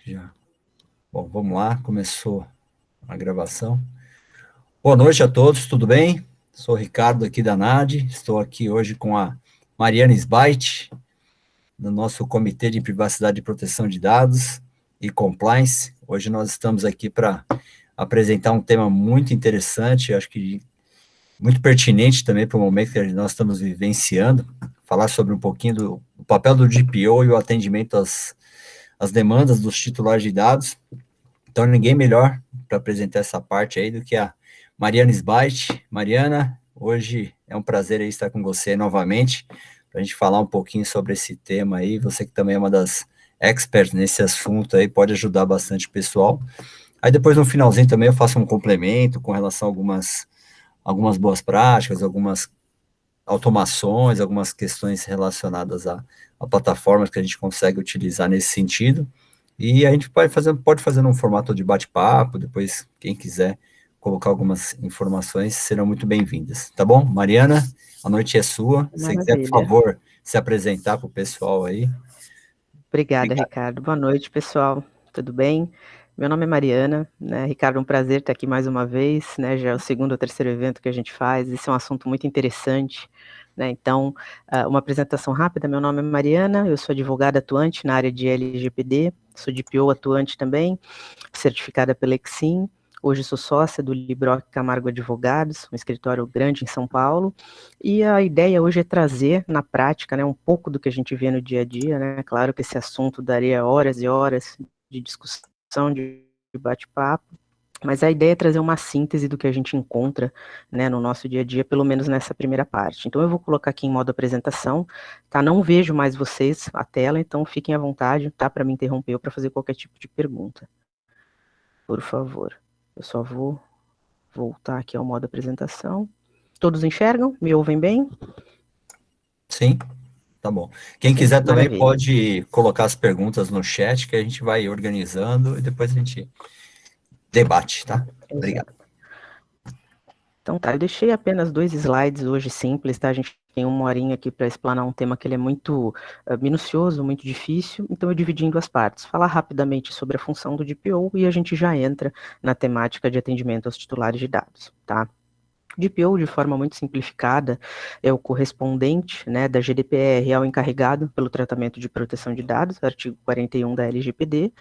Já. Bom, vamos lá, começou a gravação. Boa noite a todos, tudo bem? Sou o Ricardo aqui da NAD, estou aqui hoje com a Mariana Sbait, no nosso Comitê de Privacidade e Proteção de Dados e Compliance. Hoje nós estamos aqui para apresentar um tema muito interessante, acho que muito pertinente também para o momento que nós estamos vivenciando, falar sobre um pouquinho do papel do DPO e o atendimento às demandas dos titulares de dados. Então, ninguém melhor para apresentar essa parte aí do que a Mariana Sbait. Mariana, hoje é um prazer aí estar com você novamente, para a gente falar um pouquinho sobre esse tema aí. Você que também é uma das experts nesse assunto aí, pode ajudar bastante o pessoal. Aí depois, no finalzinho também, eu faço um complemento com relação a algumas boas práticas, algumas automações, algumas questões relacionadas a plataformas que a gente consegue utilizar nesse sentido. E a gente pode fazer num formato de bate-papo, depois, quem quiser colocar algumas informações, serão muito bem-vindas, tá bom? Mariana, a noite é sua. Se você quiser, por Maravilha. favor, se apresentar para o pessoal aí. Obrigada, Obrigado. Ricardo. Boa noite, pessoal. Tudo bem? Meu nome é Mariana, né? Ricardo, um prazer estar aqui mais uma vez, né? Já é o segundo ou terceiro evento que a gente faz. Esse é um assunto muito interessante, né? Então, uma apresentação rápida. Meu nome é Mariana, eu sou advogada atuante na área de LGPD, sou DPO atuante também, certificada pela Exim. Hoje sou sócia do Libroc Camargo Advogados, um escritório grande em São Paulo, e a ideia hoje é trazer na prática, né, um pouco do que a gente vê no dia a dia, né? Claro que esse assunto daria horas e horas de discussão, de bate-papo, mas a ideia é trazer uma síntese do que a gente encontra, né, no nosso dia a dia, pelo menos nessa primeira parte. Então eu vou colocar aqui em modo apresentação, tá? Não vejo mais vocês, a tela, então fiquem à vontade, tá? Para me interromper ou para fazer qualquer tipo de pergunta, por favor. Eu só vou voltar aqui ao modo apresentação. Todos enxergam? Me ouvem bem? Sim, tá bom. Quem Sim, quiser também maravilha. pode colocar as perguntas no chat, que a gente vai organizando e depois a gente debate, tá? Obrigado. Exato. Então tá, eu deixei apenas 2 slides hoje simples, tá? A gente tem uma horinha aqui para explanar um tema que ele é muito minucioso, muito difícil, então eu dividi em duas partes. Falar rapidamente sobre a função do DPO e a gente já entra na temática de atendimento aos titulares de dados, tá? DPO, de forma muito simplificada, é o correspondente, né, da GDPR ao encarregado pelo tratamento de proteção de dados, artigo 41 da LGPD,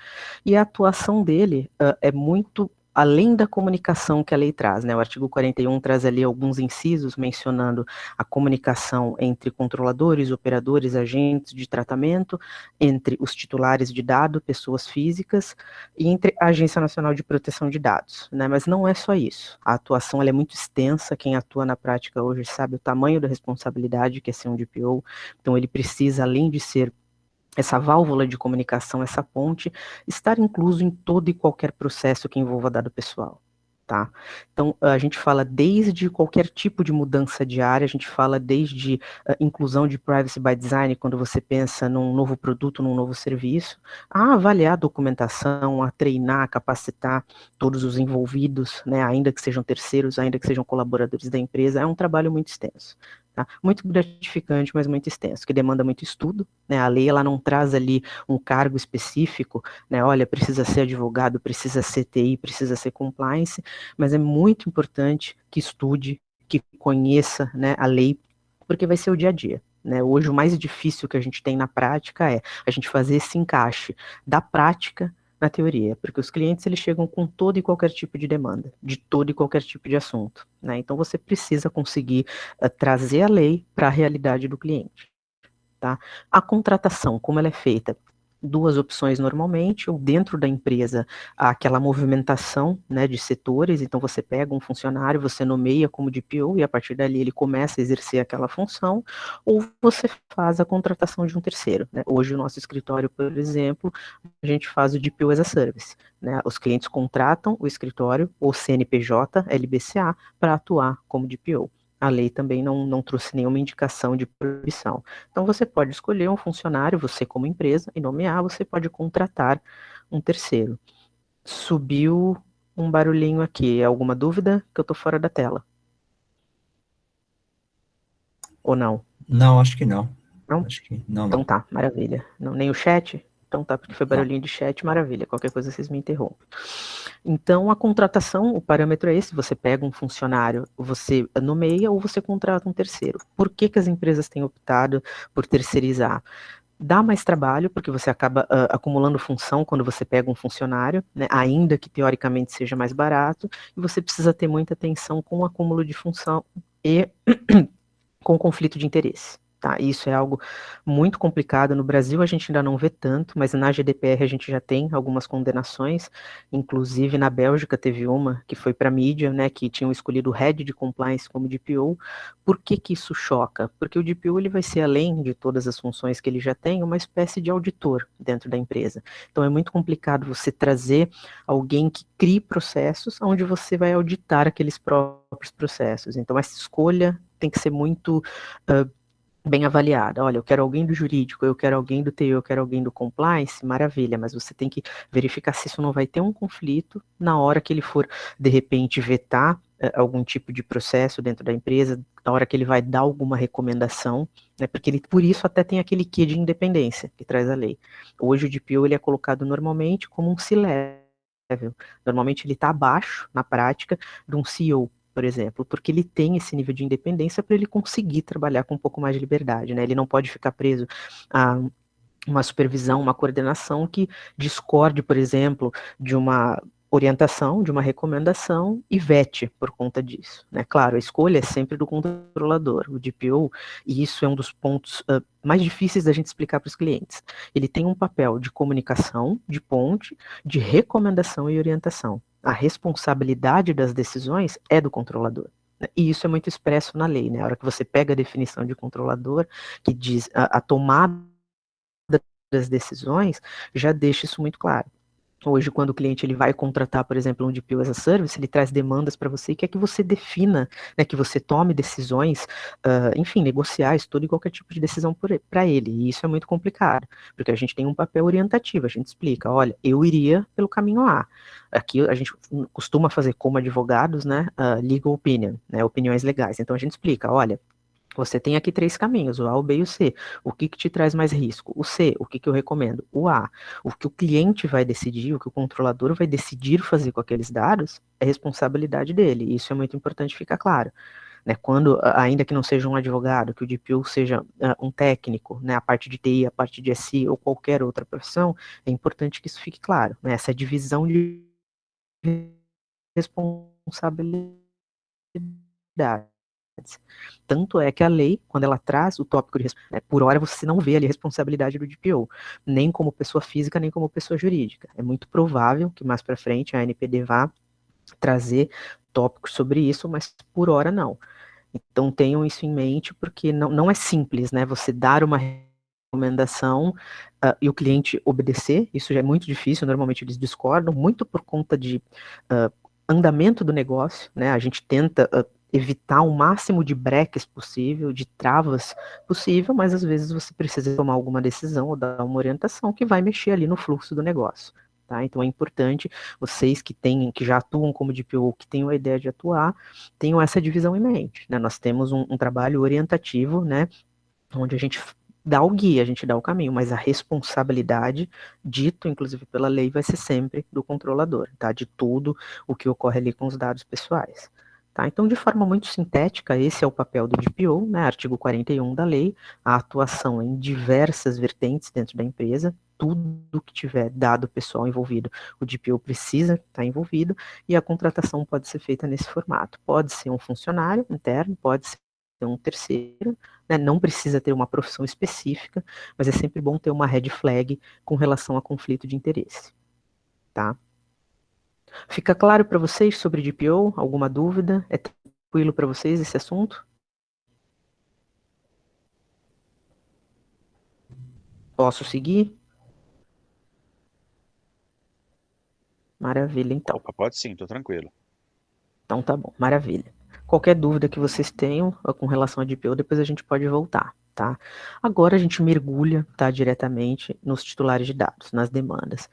e a atuação dele é muito além da comunicação que a lei traz, né? O artigo 41 traz ali alguns incisos mencionando a comunicação entre controladores, operadores, agentes de tratamento, entre os titulares de dado, pessoas físicas, e entre a Agência Nacional de Proteção de Dados, né? Mas não é só isso. A atuação ela é muito extensa, quem atua na prática hoje sabe o tamanho da responsabilidade que é ser um DPO, então ele precisa, além de ser essa válvula de comunicação, essa ponte, estar incluso em todo e qualquer processo que envolva dado pessoal. Tá? Então, a gente fala desde qualquer tipo de mudança de área, a gente fala desde inclusão de privacy by design, quando você pensa num novo produto, num novo serviço, a avaliar a documentação, a treinar, a capacitar todos os envolvidos, né, ainda que sejam terceiros, ainda que sejam colaboradores da empresa, é um trabalho muito extenso. Tá? Muito gratificante, mas muito extenso, que demanda muito estudo, né? A lei ela não traz ali um cargo específico, né? Olha, precisa ser advogado, precisa ser TI, precisa ser compliance, mas é muito importante que estude, que conheça, né, a lei, porque vai ser o dia a dia. Né? Hoje o mais difícil que a gente tem na prática é a gente fazer esse encaixe da prática na teoria, porque os clientes eles chegam com todo e qualquer tipo de demanda, de todo e qualquer tipo de assunto. Né? Então você precisa conseguir trazer a lei para a realidade do cliente. Tá? A contratação, como ela é feita? Duas opções normalmente, ou dentro da empresa, aquela movimentação, né, de setores, então você pega um funcionário, você nomeia como DPO e a partir dali ele começa a exercer aquela função, ou você faz a contratação de um terceiro. Né? Hoje o nosso escritório, por exemplo, a gente faz o DPO as a service. Né? Os clientes contratam o escritório, ou CNPJ, LBCA, para atuar como DPO. A lei também não trouxe nenhuma indicação de proibição. Então, você pode escolher um funcionário, você como empresa, e nomear, você pode contratar um terceiro. Subiu um barulhinho aqui. Alguma dúvida? Que eu estou fora da tela. Ou não? Não, acho que não. Não? Acho que não, Então não. tá, maravilha. Não, nem o chat? Então tá, porque foi barulhinho de chat, maravilha, qualquer coisa vocês me interrompem. Então, a contratação, o parâmetro é esse, você pega um funcionário, você nomeia ou você contrata um terceiro. Por que que as empresas têm optado por terceirizar? Dá mais trabalho, porque você acaba acumulando função quando você pega um funcionário, né, ainda que teoricamente seja mais barato, e você precisa ter muita atenção com o acúmulo de função e com conflito de interesse. Tá? Isso é algo muito complicado. No Brasil a gente ainda não vê tanto, mas na GDPR a gente já tem algumas condenações. Inclusive na Bélgica teve uma que foi para a mídia, né, que tinham escolhido o Head de Compliance como DPO. Por que que isso choca? Porque o DPO ele vai ser, além de todas as funções que ele já tem, uma espécie de auditor dentro da empresa. Então é muito complicado você trazer alguém que crie processos onde você vai auditar aqueles próprios processos. Então essa escolha tem que ser muito bem avaliada. Olha, eu quero alguém do jurídico, eu quero alguém do TI, eu quero alguém do compliance, maravilha, mas você tem que verificar se isso não vai ter um conflito na hora que ele for, de repente, vetar algum tipo de processo dentro da empresa, na hora que ele vai dar alguma recomendação, né, porque ele, por isso até tem aquele quê de independência que traz a lei. Hoje o DPO ele é colocado normalmente como um C-level. Normalmente ele está abaixo, na prática, de um CEO, por exemplo, porque ele tem esse nível de independência para ele conseguir trabalhar com um pouco mais de liberdade, né? Ele não pode ficar preso a uma supervisão, uma coordenação que discorde, por exemplo, de uma orientação, de uma recomendação e vete por conta disso, né? Claro, a escolha é sempre do controlador, o DPO, e isso é um dos pontos mais difíceis da gente explicar para os clientes. Ele tem um papel de comunicação, de ponte, de recomendação e orientação. A responsabilidade das decisões é do controlador. E isso é muito expresso na lei, né? A hora que você pega a definição de controlador, que diz a tomada das decisões, já deixa isso muito claro. Hoje, quando o cliente ele vai contratar, por exemplo, um DPO as a Service, ele traz demandas para você e quer que você defina, né, que você tome decisões, enfim, negociais, todo e qualquer tipo de decisão para ele. E isso é muito complicado, porque a gente tem um papel orientativo, a gente explica, olha, eu iria pelo caminho A. Aqui a gente costuma fazer como advogados, né, legal opinion, né, opiniões legais. Então a gente explica, olha, você tem aqui 3 caminhos, o A, o B e o C. O que te traz mais risco? O C, o que eu recomendo? O A. O que o cliente vai decidir, o que o controlador vai decidir fazer com aqueles dados, é responsabilidade dele. Isso é muito importante ficar claro. Né, quando, ainda que não seja um advogado, que o DPO seja um técnico, né, a parte de TI, a parte de SI ou qualquer outra profissão, é importante que isso fique claro. Né, essa divisão de responsabilidade. Tanto é que a lei, quando ela traz o tópico de por hora você não vê ali a responsabilidade do DPO, nem como pessoa física, nem como pessoa jurídica. É muito provável que mais para frente a ANPD vá trazer tópicos sobre isso, mas por hora não. Então tenham isso em mente, porque não é simples, né? Você dar uma recomendação e o cliente obedecer, isso já é muito difícil, normalmente eles discordam, muito por conta de andamento do negócio, né? A gente tenta evitar o máximo de breques possível, de travas possível, mas às vezes você precisa tomar alguma decisão ou dar uma orientação que vai mexer ali no fluxo do negócio. Tá? Então é importante vocês que já atuam como DPO, que tenham a ideia de atuar, tenham essa divisão em mente. Né? Nós temos um trabalho orientativo, né, onde a gente dá o guia, a gente dá o caminho, mas a responsabilidade, dito inclusive pela lei, vai ser sempre do controlador, tá? De tudo o que ocorre ali com os dados pessoais. Tá? Então, de forma muito sintética, esse é o papel do DPO, né? Artigo 41 da lei, a atuação em diversas vertentes dentro da empresa, tudo que tiver dado pessoal envolvido, o DPO precisa estar envolvido, e a contratação pode ser feita nesse formato. Pode ser um funcionário interno, pode ser um terceiro, né? Não precisa ter uma profissão específica, mas é sempre bom ter uma red flag com relação a conflito de interesse. Tá? Fica claro para vocês sobre DPO? Alguma dúvida? É tranquilo para vocês esse assunto? Posso seguir? Maravilha, então. Opa, pode sim, tô tranquilo. Então tá bom, maravilha. Qualquer dúvida que vocês tenham com relação a DPO, depois a gente pode voltar, tá? Agora a gente mergulha, tá, diretamente nos titulares de dados, nas demandas.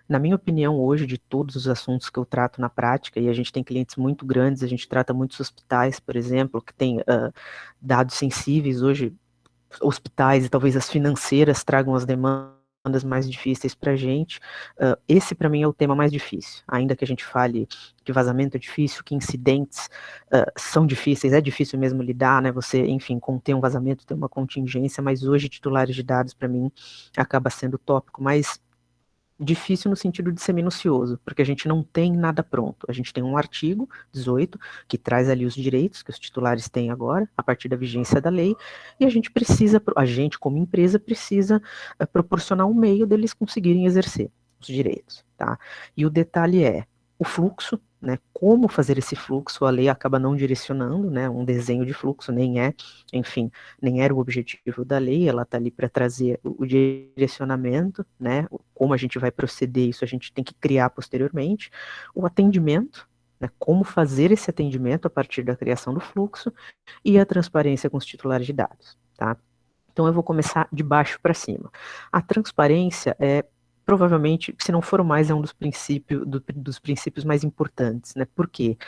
Na minha opinião, hoje, de todos os assuntos que eu trato na prática, e a gente tem clientes muito grandes, a gente trata muitos hospitais, por exemplo, que tem dados sensíveis, hoje, hospitais e talvez as financeiras tragam as demandas demandas mais difíceis para a gente. Esse, para mim, é o tema mais difícil. Ainda que a gente fale que vazamento é difícil, que incidentes são difíceis, é difícil mesmo lidar, né? Você, enfim, conter um vazamento, ter uma contingência, mas hoje titulares de dados, para mim, acaba sendo o tópico mais difícil no sentido de ser minucioso, porque a gente não tem nada pronto. A gente tem um artigo 18 que traz ali os direitos que os titulares têm agora, a partir da vigência da lei, e a gente como empresa precisa proporcionar um meio deles conseguirem exercer os direitos, tá? E o detalhe é o fluxo, né? Como fazer esse fluxo, a lei acaba não direcionando, né? Um desenho de fluxo nem é, enfim, nem era o objetivo da lei, ela está ali para trazer o direcionamento, né? Como a gente vai proceder, isso a gente tem que criar posteriormente, o atendimento, né? Como fazer esse atendimento a partir da criação do fluxo e a transparência com os titulares de dados, tá? Então eu vou começar de baixo para cima. A transparência é provavelmente, se não for o mais, é um dos princípios mais importantes, né? Por quê?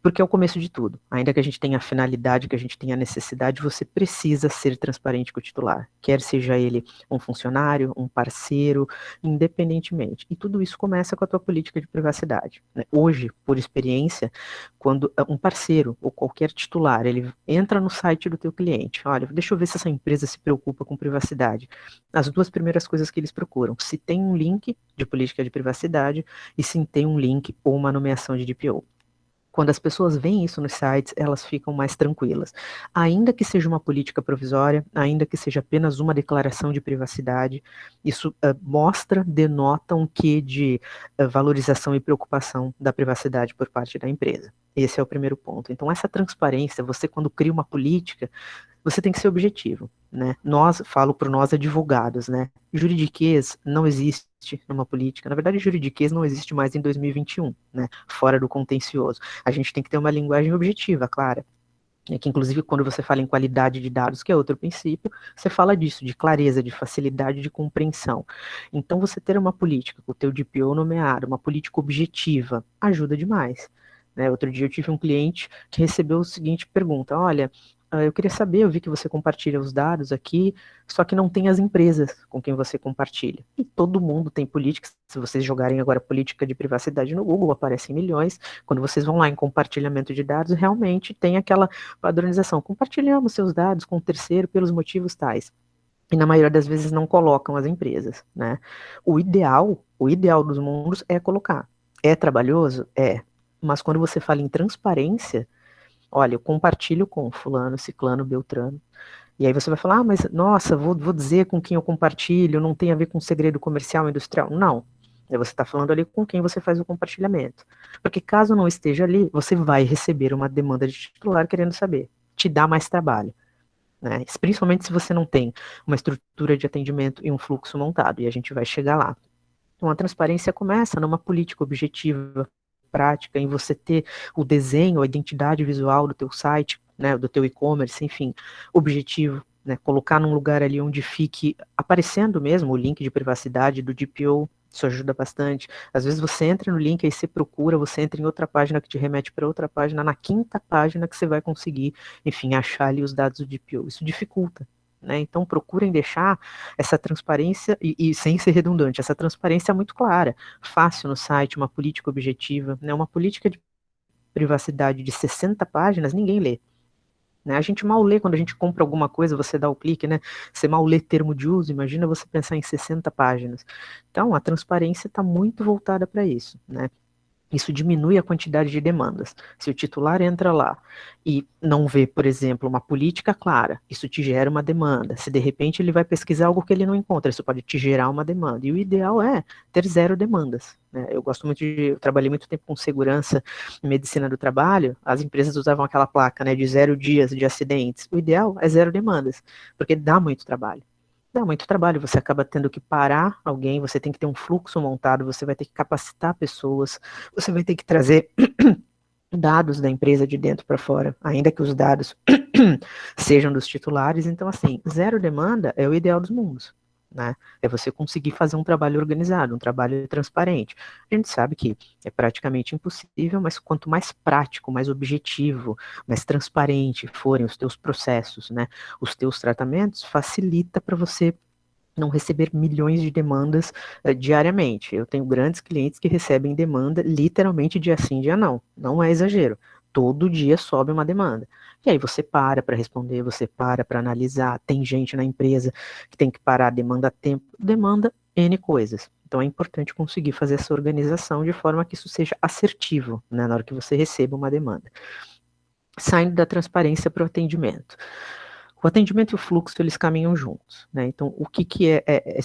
Porque é o começo de tudo. Ainda que a gente tenha a finalidade, que a gente tenha a necessidade, você precisa ser transparente com o titular. Quer seja ele um funcionário, um parceiro, independentemente. E tudo isso começa com a tua política de privacidade, né? Hoje, por experiência, quando um parceiro ou qualquer titular, ele entra no site do teu cliente, olha, deixa eu ver se essa empresa se preocupa com privacidade. As duas primeiras coisas que eles procuram, se tem um link de política de privacidade e se tem um link ou uma nomeação de DPO. Quando as pessoas veem isso nos sites, elas ficam mais tranquilas. Ainda que seja uma política provisória, ainda que seja apenas uma declaração de privacidade, isso denota um quê de valorização e preocupação da privacidade por parte da empresa. Esse é o primeiro ponto. Então, essa transparência, você quando cria uma política, você tem que ser objetivo, né? Falo por nós advogados, né? Juridiquês não existe numa política. Na verdade, juridiquês não existe mais em 2021, né? Fora do contencioso. A gente tem que ter uma linguagem objetiva, clara. É que, inclusive, quando você fala em qualidade de dados, que é outro princípio, você fala disso, de clareza, de facilidade de compreensão. Então, você ter uma política com o teu DPO nomeado, uma política objetiva, ajuda demais. Né? Outro dia eu tive um cliente que recebeu a seguinte pergunta, olha, eu queria saber, eu vi que você compartilha os dados aqui, só que não tem as empresas com quem você compartilha. E todo mundo tem políticas, se vocês jogarem agora política de privacidade no Google, aparecem milhões. Quando vocês vão lá em compartilhamento de dados, realmente tem aquela padronização. Compartilhamos seus dados com o terceiro pelos motivos tais. E na maioria das vezes não colocam as empresas, né? O ideal dos mundos é colocar. É trabalhoso? É. Mas quando você fala em transparência, olha, eu compartilho com fulano, ciclano, beltrano. E aí você vai falar, mas nossa, vou dizer com quem eu compartilho, não tem a ver com segredo comercial, industrial. Não. Você está falando ali com quem você faz o compartilhamento. Porque caso não esteja ali, você vai receber uma demanda de titular querendo saber. Te dá mais trabalho. Né? Principalmente se você não tem uma estrutura de atendimento e um fluxo montado. E a gente vai chegar lá. Então a transparência começa numa política objetiva, prática, em você ter o desenho, a identidade visual do teu site, né, do teu e-commerce, enfim, objetivo, né, colocar num lugar ali onde fique aparecendo mesmo o link de privacidade do DPO, isso ajuda bastante. Às vezes você entra no link, aí você procura, você entra em outra página que te remete para outra página, na quinta página que você vai conseguir, enfim, achar ali os dados do DPO. Isso dificulta. Né? Então procurem deixar essa transparência, e sem ser redundante, essa transparência muito clara, fácil no site, uma política objetiva, né? Uma política de privacidade de 60 páginas, ninguém lê. Né? A gente mal lê quando a gente compra alguma coisa, você dá o clique, né? Você mal lê termo de uso, imagina você pensar em 60 páginas. Então a transparência está muito voltada para isso, né? Isso diminui a quantidade de demandas. Se o titular entra lá e não vê, por exemplo, uma política clara, isso te gera uma demanda. Se de repente ele vai pesquisar algo que ele não encontra, isso pode te gerar uma demanda. E o ideal é ter zero demandas. Né? Eu trabalhei muito tempo com segurança e medicina do trabalho, as empresas usavam aquela placa, né, de 0 dias de acidentes. O ideal é zero demandas, porque dá muito trabalho. Dá muito trabalho, você acaba tendo que parar alguém, você tem que ter um fluxo montado, você vai ter que capacitar pessoas, você vai ter que trazer dados da empresa de dentro para fora, ainda que os dados sejam dos titulares. Então, assim, zero demanda é o ideal dos mundos. Né? É você conseguir fazer um trabalho organizado, um trabalho transparente. A gente sabe que é praticamente impossível, mas quanto mais prático, mais objetivo, mais transparente forem os teus processos, né, os teus tratamentos, facilita para você não receber milhões de demandas diariamente. Eu tenho grandes clientes que recebem demanda literalmente dia sim, dia não. Não é exagero. Todo dia sobe uma demanda. E aí você para responder, você para analisar. Tem gente na empresa que tem que parar, demanda tempo, demanda N coisas. Então é importante conseguir fazer essa organização de forma que isso seja assertivo, né, na hora que você receba uma demanda. Saindo da transparência para o atendimento. O atendimento e o fluxo, eles caminham juntos, né? Então, o que é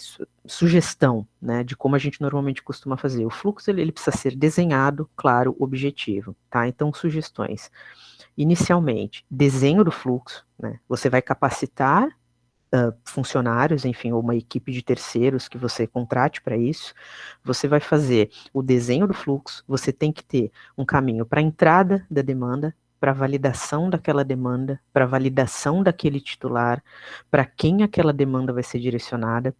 sugestão, né, de como a gente normalmente costuma fazer? O fluxo, ele precisa ser desenhado, claro, objetivo, tá? Então, sugestões. Inicialmente, desenho do fluxo, né? Você vai capacitar funcionários, enfim, ou uma equipe de terceiros que você contrate para isso. Você vai fazer o desenho do fluxo, você tem que ter um caminho para a entrada da demanda, para validação daquela demanda, para validação daquele titular, para quem aquela demanda vai ser direcionada.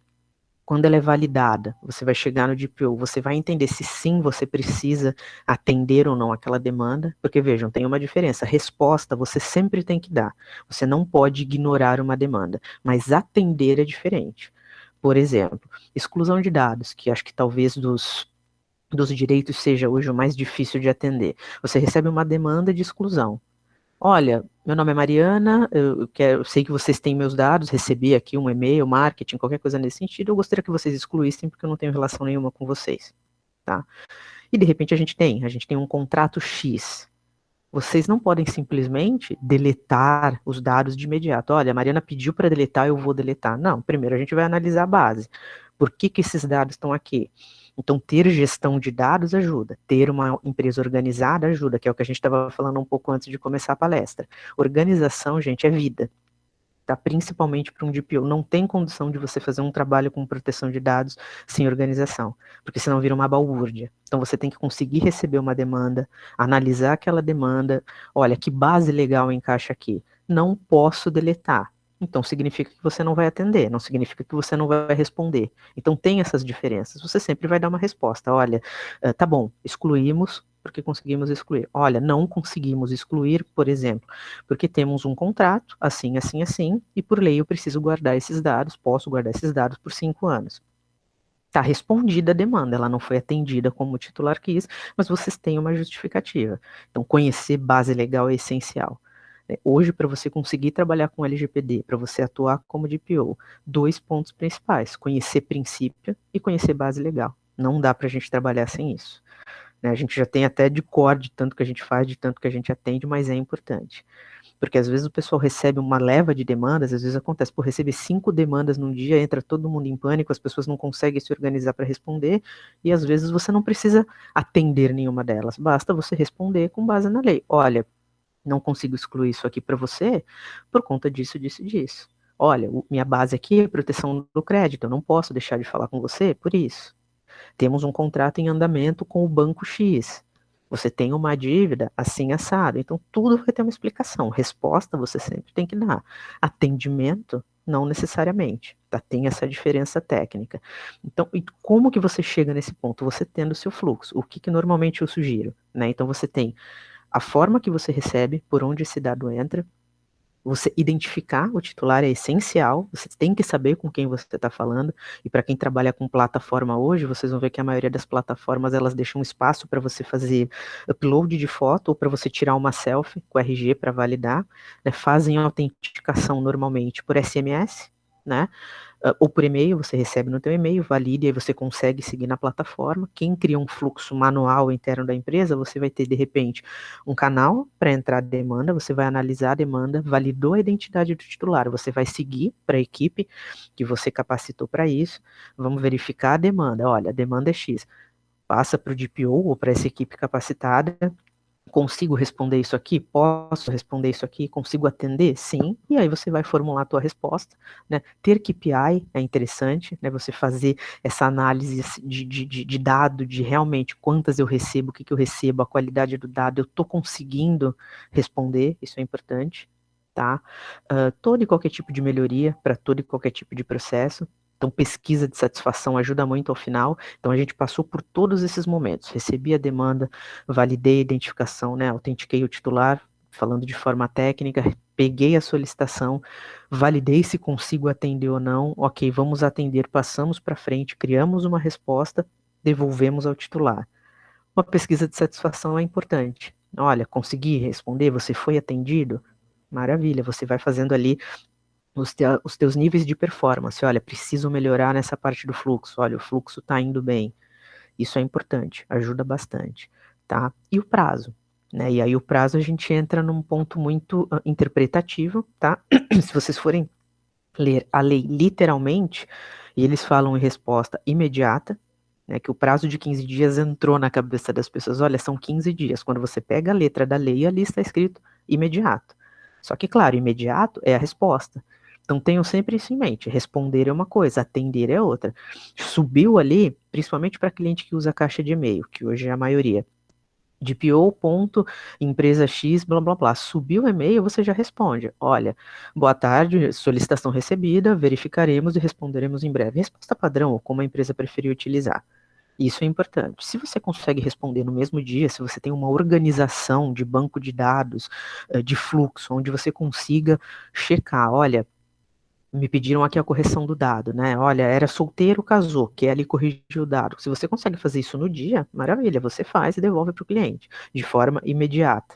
Quando ela é validada, você vai chegar no DPO, você vai entender se sim você precisa atender ou não aquela demanda, porque vejam, tem uma diferença. Resposta você sempre tem que dar. Você não pode ignorar uma demanda, mas atender é diferente. Por exemplo, exclusão de dados, que acho que talvez dos direitos seja hoje o mais difícil de atender. Você recebe uma demanda de exclusão. Olha, meu nome é Mariana, eu sei que vocês têm meus dados, recebi aqui um e-mail, marketing, qualquer coisa nesse sentido, eu gostaria que vocês excluíssem porque eu não tenho relação nenhuma com vocês, tá? E de repente a gente tem um contrato X. Vocês não podem simplesmente deletar os dados de imediato. Olha, a Mariana pediu para deletar, eu vou deletar. Não, primeiro a gente vai analisar a base. Por que esses dados estão aqui? Então, ter gestão de dados ajuda. Ter uma empresa organizada ajuda, que é o que a gente estava falando um pouco antes de começar a palestra. Organização, gente, é vida. Tá? Principalmente para um DPO. Não tem condição de você fazer um trabalho com proteção de dados sem organização, porque senão vira uma balbúrdia. Então você tem que conseguir receber uma demanda, analisar aquela demanda, olha, que base legal encaixa aqui. Não posso deletar. Então significa que você não vai atender, não significa que você não vai responder. Então tem essas diferenças. Você sempre vai dar uma resposta. Olha, tá bom, excluímos porque conseguimos excluir. Olha, não conseguimos excluir, por exemplo, porque temos um contrato, assim, assim, assim, e por lei eu preciso guardar esses dados, posso guardar esses dados por 5 anos. Está respondida a demanda, ela não foi atendida como o titular quis, mas vocês têm uma justificativa. Então, conhecer base legal é essencial. Hoje, para você conseguir trabalhar com LGPD, para você atuar como DPO, 2 pontos principais: conhecer princípio e conhecer base legal. Não dá para a gente trabalhar sem isso. Né? A gente já tem até de cor de tanto que a gente faz, de tanto que a gente atende, mas é importante. Porque às vezes o pessoal recebe uma leva de demandas, às vezes acontece, por receber 5 demandas num dia, entra todo mundo em pânico, as pessoas não conseguem se organizar para responder, e às vezes você não precisa atender nenhuma delas, basta você responder com base na lei. Olha, não consigo excluir isso aqui para você por conta disso, disso e disso. Olha, minha base aqui é proteção do crédito, eu não posso deixar de falar com você por isso. Temos um contrato em andamento com o banco X. Você tem uma dívida assim assado. Então, tudo vai ter uma explicação. Resposta você sempre tem que dar. Atendimento, não necessariamente. Tá? Tem essa diferença técnica. Então, e como que você chega nesse ponto? Você tendo o seu fluxo. O que normalmente eu sugiro? Né? Então, você tem a forma que você recebe, por onde esse dado entra. Você identificar o titular é essencial, você tem que saber com quem você está falando, e para quem trabalha com plataforma hoje, vocês vão ver que a maioria das plataformas, elas deixam espaço para você fazer upload de foto, ou para você tirar uma selfie com RG para validar, né? Fazem a autenticação normalmente por SMS, né? Ou por e-mail, você recebe no teu e-mail, valida e aí você consegue seguir na plataforma. Quem cria um fluxo manual interno da empresa, você vai ter, de repente, um canal para entrar a demanda, você vai analisar a demanda, validou a identidade do titular, você vai seguir para a equipe que você capacitou para isso, vamos verificar a demanda. Olha, a demanda é X. Passa para o DPO ou para essa equipe capacitada. Consigo responder isso aqui? Posso responder isso aqui? Consigo atender? Sim. E aí você vai formular a tua resposta, né? Ter KPI é interessante, né? Você fazer essa análise de dado, de realmente quantas eu recebo, o que eu recebo, a qualidade do dado, eu estou conseguindo responder, isso é importante, tá? Todo e qualquer tipo de melhoria para todo e qualquer tipo de processo. Então, pesquisa de satisfação ajuda muito ao final. Então, a gente passou por todos esses momentos. Recebi a demanda, validei a identificação, né? Autentiquei o titular, falando de forma técnica, peguei a solicitação, validei se consigo atender ou não, ok, vamos atender, passamos para frente, criamos uma resposta, devolvemos ao titular. Uma pesquisa de satisfação é importante. Olha, consegui responder, você foi atendido? Maravilha, você vai fazendo ali os teus níveis de performance. Olha, preciso melhorar nessa parte do fluxo. Olha, o fluxo está indo bem. Isso é importante, ajuda bastante, tá? E o prazo, né? E aí o prazo a gente entra num ponto muito interpretativo, tá? Se vocês forem ler a lei literalmente, e eles falam em resposta imediata, né, que o prazo de 15 dias entrou na cabeça das pessoas. Olha, são 15 dias. Quando você pega a letra da lei, ali está escrito imediato. Só que, claro, imediato é a resposta. Então tenham sempre isso em mente. Responder é uma coisa, atender é outra. Subiu ali, principalmente para cliente que usa caixa de e-mail, que hoje é a maioria. DPO, ponto, empresa X, blá, blá, blá. Subiu o e-mail, você já responde. Olha, boa tarde, solicitação recebida, verificaremos e responderemos em breve. Resposta padrão, ou como a empresa preferir utilizar. Isso é importante. Se você consegue responder no mesmo dia, se você tem uma organização de banco de dados, de fluxo, onde você consiga checar, olha, me pediram aqui a correção do dado, né? Olha, era solteiro, casou, quer ali corrigir o dado. Se você consegue fazer isso no dia, maravilha, você faz e devolve para o cliente, de forma imediata.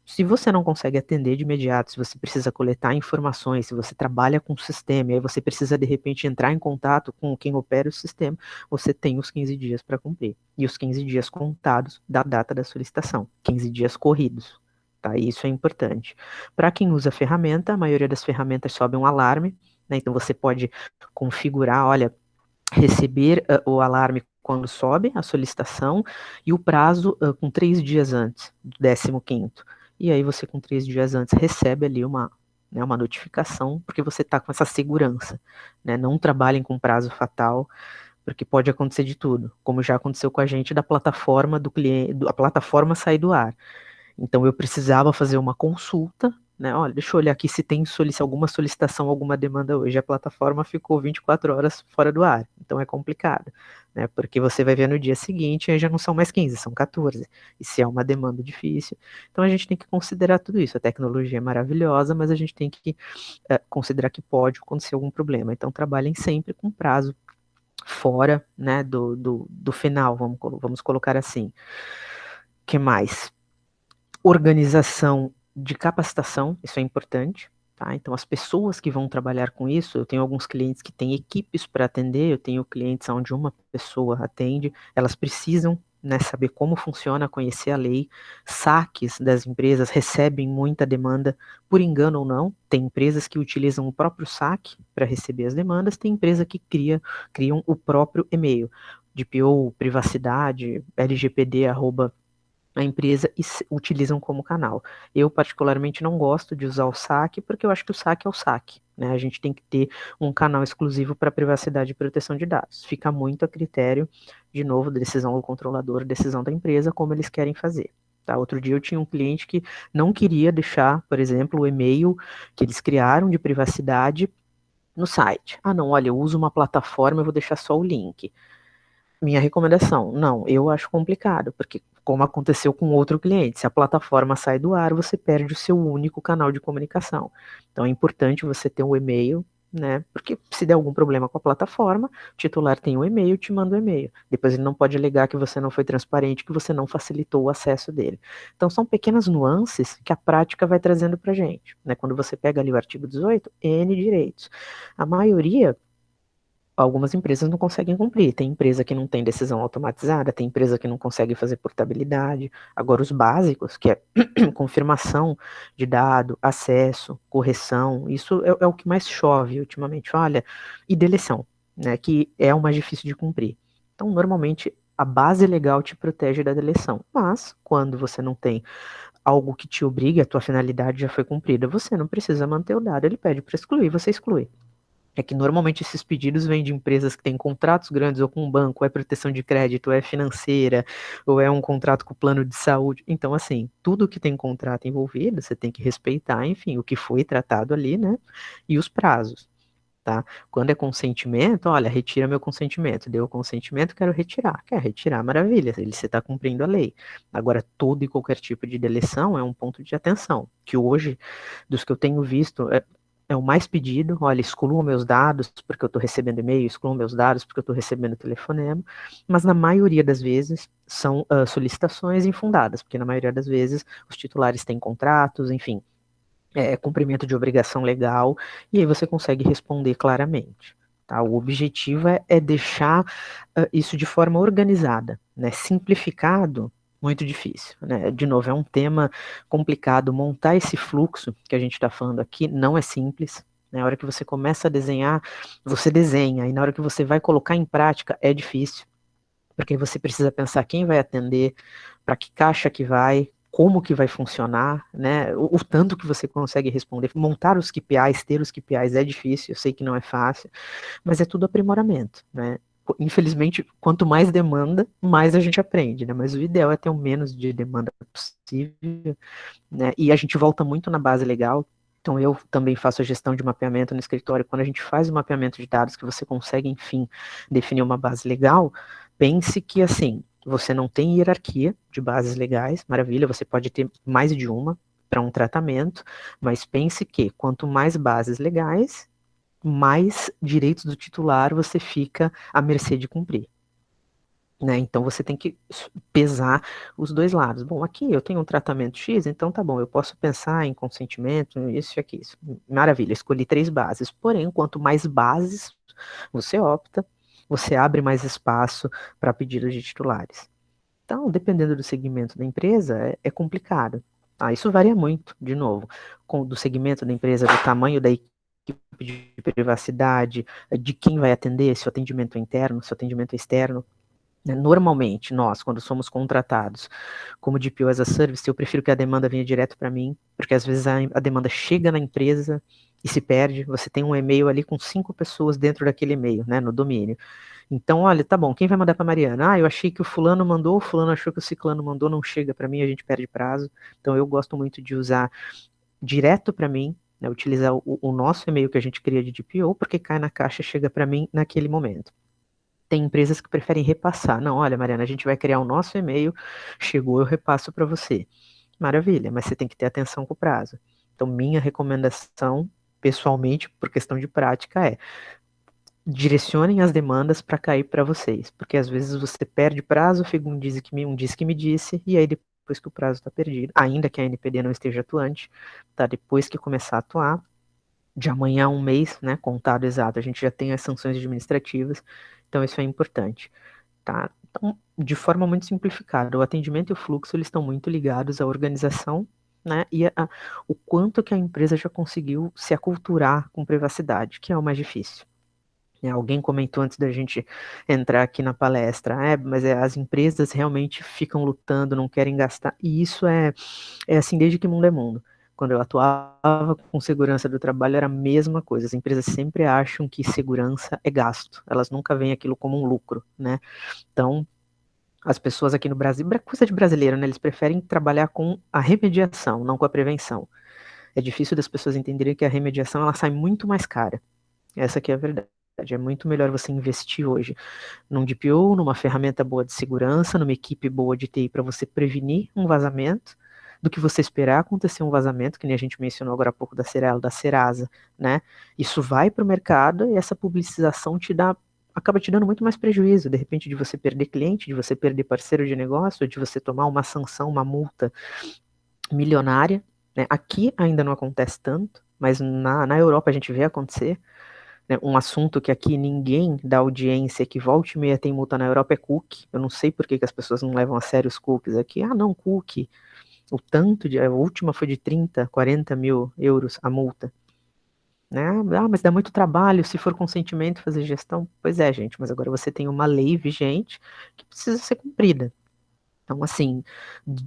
Se você não consegue atender de imediato, se você precisa coletar informações, se você trabalha com o sistema, e aí você precisa de repente entrar em contato com quem opera o sistema, você tem os 15 dias para cumprir. E os 15 dias contados da data da solicitação, 15 dias corridos. Tá? Isso é importante. Para quem usa a ferramenta, a maioria das ferramentas sobe um alarme, né? Então você pode configurar, olha, receber o alarme quando sobe a solicitação e o prazo com 3 dias antes, do 15º. E aí você com 3 dias antes recebe ali uma notificação, porque você está com essa segurança, né? Não trabalhem com prazo fatal, porque pode acontecer de tudo, como já aconteceu com a gente da plataforma do cliente, a plataforma sair do ar. Então eu precisava fazer uma consulta, né? Olha, deixa eu olhar aqui se tem alguma solicitação, alguma demanda hoje. A plataforma ficou 24 horas fora do ar, então é complicado, né? Porque você vai ver no dia seguinte, aí já não são mais 15, são 14. E se é uma demanda difícil, então a gente tem que considerar tudo isso. A tecnologia é maravilhosa, mas a gente tem que considerar que pode acontecer algum problema. Então trabalhem sempre com prazo fora, né, do final, vamos colocar assim. O que mais? Organização de capacitação, isso é importante, tá? Então, as pessoas que vão trabalhar com isso, eu tenho alguns clientes que têm equipes para atender, eu tenho clientes onde uma pessoa atende, elas precisam, né, saber como funciona, conhecer a lei, saques das empresas recebem muita demanda, por engano ou não, tem empresas que utilizam o próprio saque para receber as demandas, tem empresa que criam o próprio e-mail, DPO, privacidade, LGPD, a empresa e utilizam como canal. Eu, particularmente, não gosto de usar o saque, porque eu acho que o saque é o saque, né? A gente tem que ter um canal exclusivo para privacidade e proteção de dados. Fica muito a critério, de novo, decisão do controlador, decisão da empresa, como eles querem fazer. Tá? Outro dia eu tinha um cliente que não queria deixar, por exemplo, o e-mail que eles criaram de privacidade no site. Ah, não, olha, eu uso uma plataforma, eu vou deixar só o link. Minha recomendação, não, eu acho complicado, porque como aconteceu com outro cliente, se a plataforma sai do ar, você perde o seu único canal de comunicação. Então é importante você ter um e-mail, né? Porque se der algum problema com a plataforma, o titular tem um e-mail, te manda um e-mail. Depois ele não pode alegar que você não foi transparente, que você não facilitou o acesso dele. Então são pequenas nuances que a prática vai trazendo pra gente, né? Quando você pega ali o artigo 18, N direitos. A maioria algumas empresas não conseguem cumprir. Tem empresa que não tem decisão automatizada, tem empresa que não consegue fazer portabilidade. Agora, os básicos, que é confirmação de dado, acesso, correção, isso é o que mais chove ultimamente. Olha, e deleção, né, que é o mais difícil de cumprir. Então, normalmente, a base legal te protege da deleção. Mas, quando você não tem algo que te obrigue, a tua finalidade já foi cumprida, você não precisa manter o dado, ele pede para excluir, você exclui. É que normalmente esses pedidos vêm de empresas que têm contratos grandes ou com um banco, ou é proteção de crédito, ou é financeira, ou é um contrato com plano de saúde. Então, assim, tudo que tem contrato envolvido, você tem que respeitar, enfim, o que foi tratado ali, né? E os prazos. Tá? Quando é consentimento, olha, retira meu consentimento. Deu o consentimento, quero retirar. Quer retirar, maravilha, você está cumprindo a lei. Agora, todo e qualquer tipo de deleção é um ponto de atenção, que hoje, dos que eu tenho visto, é o mais pedido. Olha, excluam meus dados porque eu estou recebendo e-mail, excluam meus dados porque eu estou recebendo telefonema, mas na maioria das vezes são solicitações infundadas, porque na maioria das vezes os titulares têm contratos, enfim, cumprimento de obrigação legal, e aí você consegue responder claramente. Tá? O objetivo é deixar isso de forma organizada, né? Simplificado, muito difícil. Né? De novo, é um tema complicado. Montar esse fluxo que a gente está falando aqui não é simples. Na hora que você começa a desenhar, você desenha, e na hora que você vai colocar em prática, é difícil, porque você precisa pensar quem vai atender, para que caixa que vai, como que vai funcionar, né? O tanto que você consegue responder, montar os KPIs, ter os KPIs é difícil, eu sei que não é fácil, mas é tudo aprimoramento, né? Infelizmente, quanto mais demanda, mais a gente aprende, né? Mas o ideal é ter o menos de demanda possível, né? E a gente volta muito na base legal. Então, eu também faço a gestão de mapeamento no escritório. Quando a gente faz o mapeamento de dados, que você consegue, enfim, definir uma base legal, pense que, assim, você não tem hierarquia de bases legais, maravilha, você pode ter mais de uma para um tratamento, mas pense que quanto mais bases legais, mais direitos do titular você fica à mercê de cumprir. Né? Então você tem que pesar os dois lados. Bom, aqui eu tenho um tratamento X, então tá bom, eu posso pensar em consentimento, isso e aqui, isso. Maravilha, escolhi 3 bases. Porém, quanto mais bases você opta, você abre mais espaço para pedidos de titulares. Então, dependendo do segmento da empresa, é complicado. Isso varia muito, de novo, do segmento da empresa, do tamanho da equipe de privacidade, de quem vai atender, se o atendimento é interno, se o atendimento é externo. Normalmente, nós, quando somos contratados como DPO as a Service, eu prefiro que a demanda venha direto para mim, porque às vezes a demanda chega na empresa e se perde. Você tem um e-mail ali com 5 pessoas dentro daquele e-mail, né, no domínio. Então, olha, tá bom, quem vai mandar para Mariana? Eu achei que o fulano mandou, o fulano achou que o ciclano mandou, não chega para mim, a gente perde prazo. Então, eu gosto muito de usar direto para mim, né, utilizar o nosso e-mail que a gente cria de DPO, porque cai na caixa e chega para mim naquele momento. Tem empresas que preferem repassar. Não, olha, Mariana, a gente vai criar o nosso e-mail, chegou, eu repasso para você. Maravilha, mas você tem que ter atenção com o prazo. Então, minha recomendação, pessoalmente, por questão de prática, é direcionem as demandas para cair para vocês, porque às vezes você perde prazo, fica um diz que me disse, e aí depois que o prazo está perdido, ainda que a NPD não esteja atuante, tá? Depois que começar a atuar, de amanhã a um mês, né, contado exato, a gente já tem as sanções administrativas, então isso é importante, tá? Então, de forma muito simplificada, o atendimento e o fluxo, eles estão muito ligados à organização, né, e o quanto que a empresa já conseguiu se aculturar com privacidade, que é o mais difícil. Alguém comentou antes da gente entrar aqui na palestra, mas as empresas realmente ficam lutando, não querem gastar, e isso é assim desde que mundo é mundo. Quando eu atuava com segurança do trabalho era a mesma coisa, as empresas sempre acham que segurança é gasto, elas nunca veem aquilo como um lucro, né? Então, as pessoas aqui no Brasil, coisa de brasileiro, né? Eles preferem trabalhar com a remediação, não com a prevenção. É difícil das pessoas entenderem que a remediação ela sai muito mais cara. Essa aqui é a verdade. É muito melhor você investir hoje num DPO, numa ferramenta boa de segurança, numa equipe boa de TI para você prevenir um vazamento, do que você esperar acontecer um vazamento, que nem a gente mencionou agora há pouco da Cerelo, da Serasa, né? Isso vai para o mercado e essa publicização acaba te dando muito mais prejuízo, de repente de você perder cliente, de você perder parceiro de negócio, de você tomar uma sanção, uma multa milionária, né? Aqui ainda não acontece tanto, mas na Europa a gente vê acontecer, né? Um assunto que aqui ninguém dá audiência, que volta e meia tem multa na Europa, é cookie. Eu não sei por que as pessoas não levam a sério os cookies aqui. Não, cookie. A última foi de 30, 40 mil euros a multa. Né? Mas dá muito trabalho, se for consentimento fazer gestão. Pois é, gente, mas agora você tem uma lei vigente que precisa ser cumprida. Então, assim,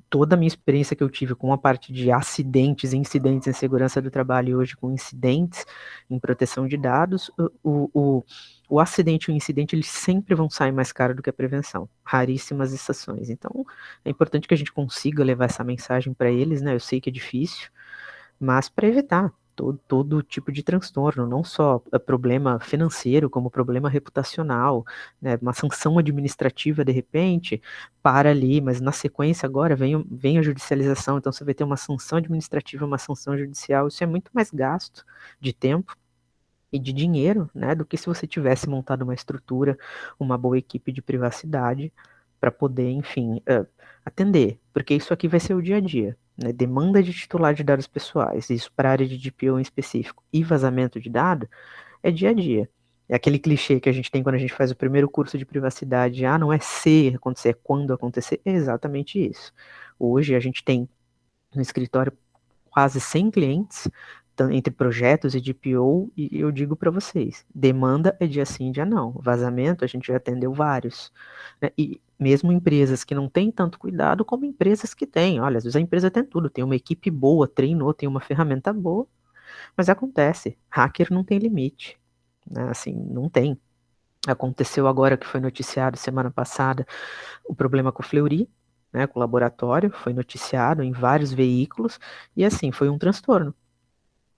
toda a minha experiência que eu tive com a parte de acidentes e incidentes em segurança do trabalho e hoje com incidentes em proteção de dados, o acidente e o incidente, eles sempre vão sair mais caro do que a prevenção. Raríssimas exceções. Então, é importante que a gente consiga levar essa mensagem para eles, né? Eu sei que é difícil, mas para evitar. todo tipo de transtorno, não só problema financeiro, como problema reputacional, né? Uma sanção administrativa, de repente, para ali, mas na sequência agora vem a judicialização, então você vai ter uma sanção administrativa, uma sanção judicial, isso é muito mais gasto de tempo e de dinheiro, né, do que se você tivesse montado uma estrutura, uma boa equipe de privacidade para poder, enfim, atender, porque isso aqui vai ser o dia a dia, né, demanda de titular de dados pessoais, isso para a área de DPO em específico, e vazamento de dado, é dia a dia. É aquele clichê que a gente tem quando a gente faz o primeiro curso de privacidade, não é se acontecer, é quando acontecer, é exatamente isso. Hoje a gente tem no escritório quase 100 clientes, entre projetos e DPO, e eu digo para vocês, demanda é dia sim, dia não. Vazamento, a gente já atendeu vários. Né? E mesmo empresas que não têm tanto cuidado, como empresas que têm. Olha, às vezes a empresa tem tudo, tem uma equipe boa, treinou, tem uma ferramenta boa, mas acontece, hacker não tem limite. Né? Assim, não tem. Aconteceu agora que foi noticiado semana passada o problema com o Fleury, né, com o laboratório, foi noticiado em vários veículos, e assim, foi um transtorno.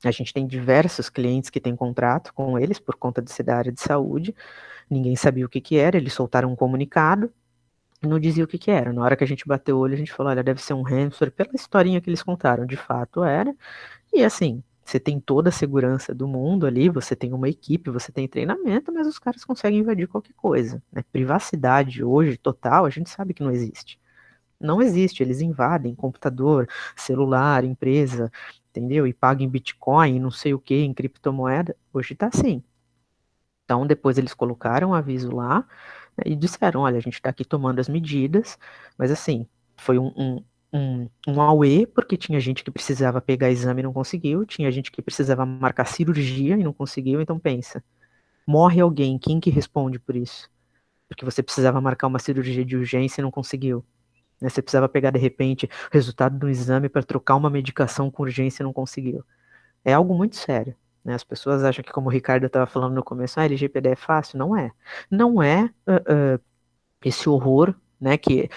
A gente tem diversos clientes que têm contrato com eles por conta de ser da área de saúde. Ninguém sabia o que que era, eles soltaram um comunicado e não dizia o que que era. Na hora que a gente bateu o olho, a gente falou, olha, deve ser um ransomware, pela historinha que eles contaram. De fato era. E assim, você tem toda a segurança do mundo ali, você tem uma equipe, você tem treinamento, mas os caras conseguem invadir qualquer coisa. Né? Privacidade hoje, total, a gente sabe que não existe. Não existe, eles invadem computador, celular, empresa, entendeu? E pagam em Bitcoin, não sei o que, em criptomoeda. Hoje tá assim. Então, depois eles colocaram um aviso lá, né, e disseram, olha, a gente tá aqui tomando as medidas, mas assim, foi um auê, porque tinha gente que precisava pegar exame e não conseguiu, tinha gente que precisava marcar cirurgia e não conseguiu, então pensa, morre alguém, quem que responde por isso? Porque você precisava marcar uma cirurgia de urgência e não conseguiu. Né? Você precisava pegar, de repente, o resultado do exame para trocar uma medicação com urgência e não conseguiu. É algo muito sério. Né? As pessoas acham que, como o Ricardo estava falando no começo, LGPD é fácil. Não é. Não é esse horror, né, que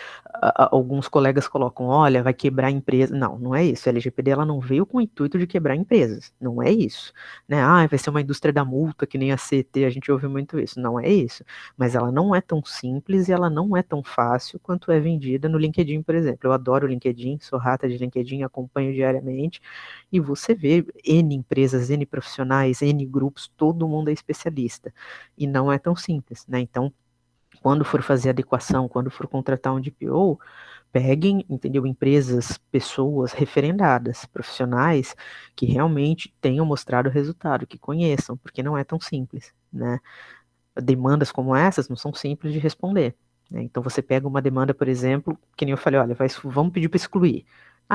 alguns colegas colocam, olha, vai quebrar a empresa. Não, não é isso. A LGPD ela não veio com o intuito de quebrar empresas. Não é isso. Né? Vai ser uma indústria da multa, que nem a CT, a gente ouve muito isso. Não é isso. Mas ela não é tão simples e ela não é tão fácil quanto é vendida no LinkedIn, por exemplo. Eu adoro o LinkedIn, sou rata de LinkedIn, acompanho diariamente, e você vê N empresas, N profissionais, N grupos, todo mundo é especialista. E não é tão simples, né? Então, quando for fazer adequação, quando for contratar um DPO, peguem, entendeu, empresas, pessoas referendadas, profissionais que realmente tenham mostrado resultado, que conheçam, porque não é tão simples, né? Demandas como essas não são simples de responder, né? Então você pega uma demanda, por exemplo, que nem eu falei, olha, vamos pedir para excluir.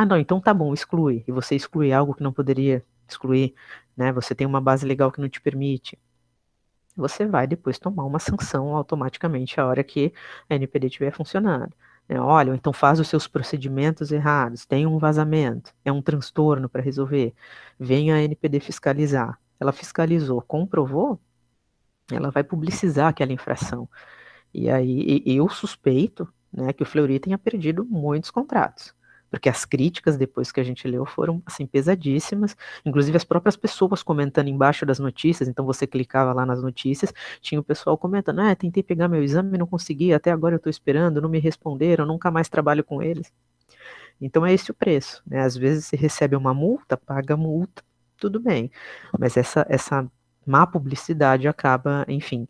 Não, então tá bom, exclui. E você exclui algo que não poderia excluir, né? Você tem uma base legal que não te permite, você vai depois tomar uma sanção automaticamente a hora que a NPD estiver funcionando. Olha, então faz os seus procedimentos errados, tem um vazamento, é um transtorno para resolver. Vem a NPD fiscalizar. Ela fiscalizou, comprovou, ela vai publicizar aquela infração. E aí eu suspeito, né, que o Fleury tenha perdido muitos contratos. Porque as críticas depois que a gente leu foram assim pesadíssimas, inclusive as próprias pessoas comentando embaixo das notícias, então você clicava lá nas notícias, tinha o pessoal comentando, tentei pegar meu exame, não consegui, até agora eu estou esperando, não me responderam, nunca mais trabalho com eles. Então é esse o preço, né? Às vezes você recebe uma multa, paga a multa, tudo bem, mas essa má publicidade acaba, enfim,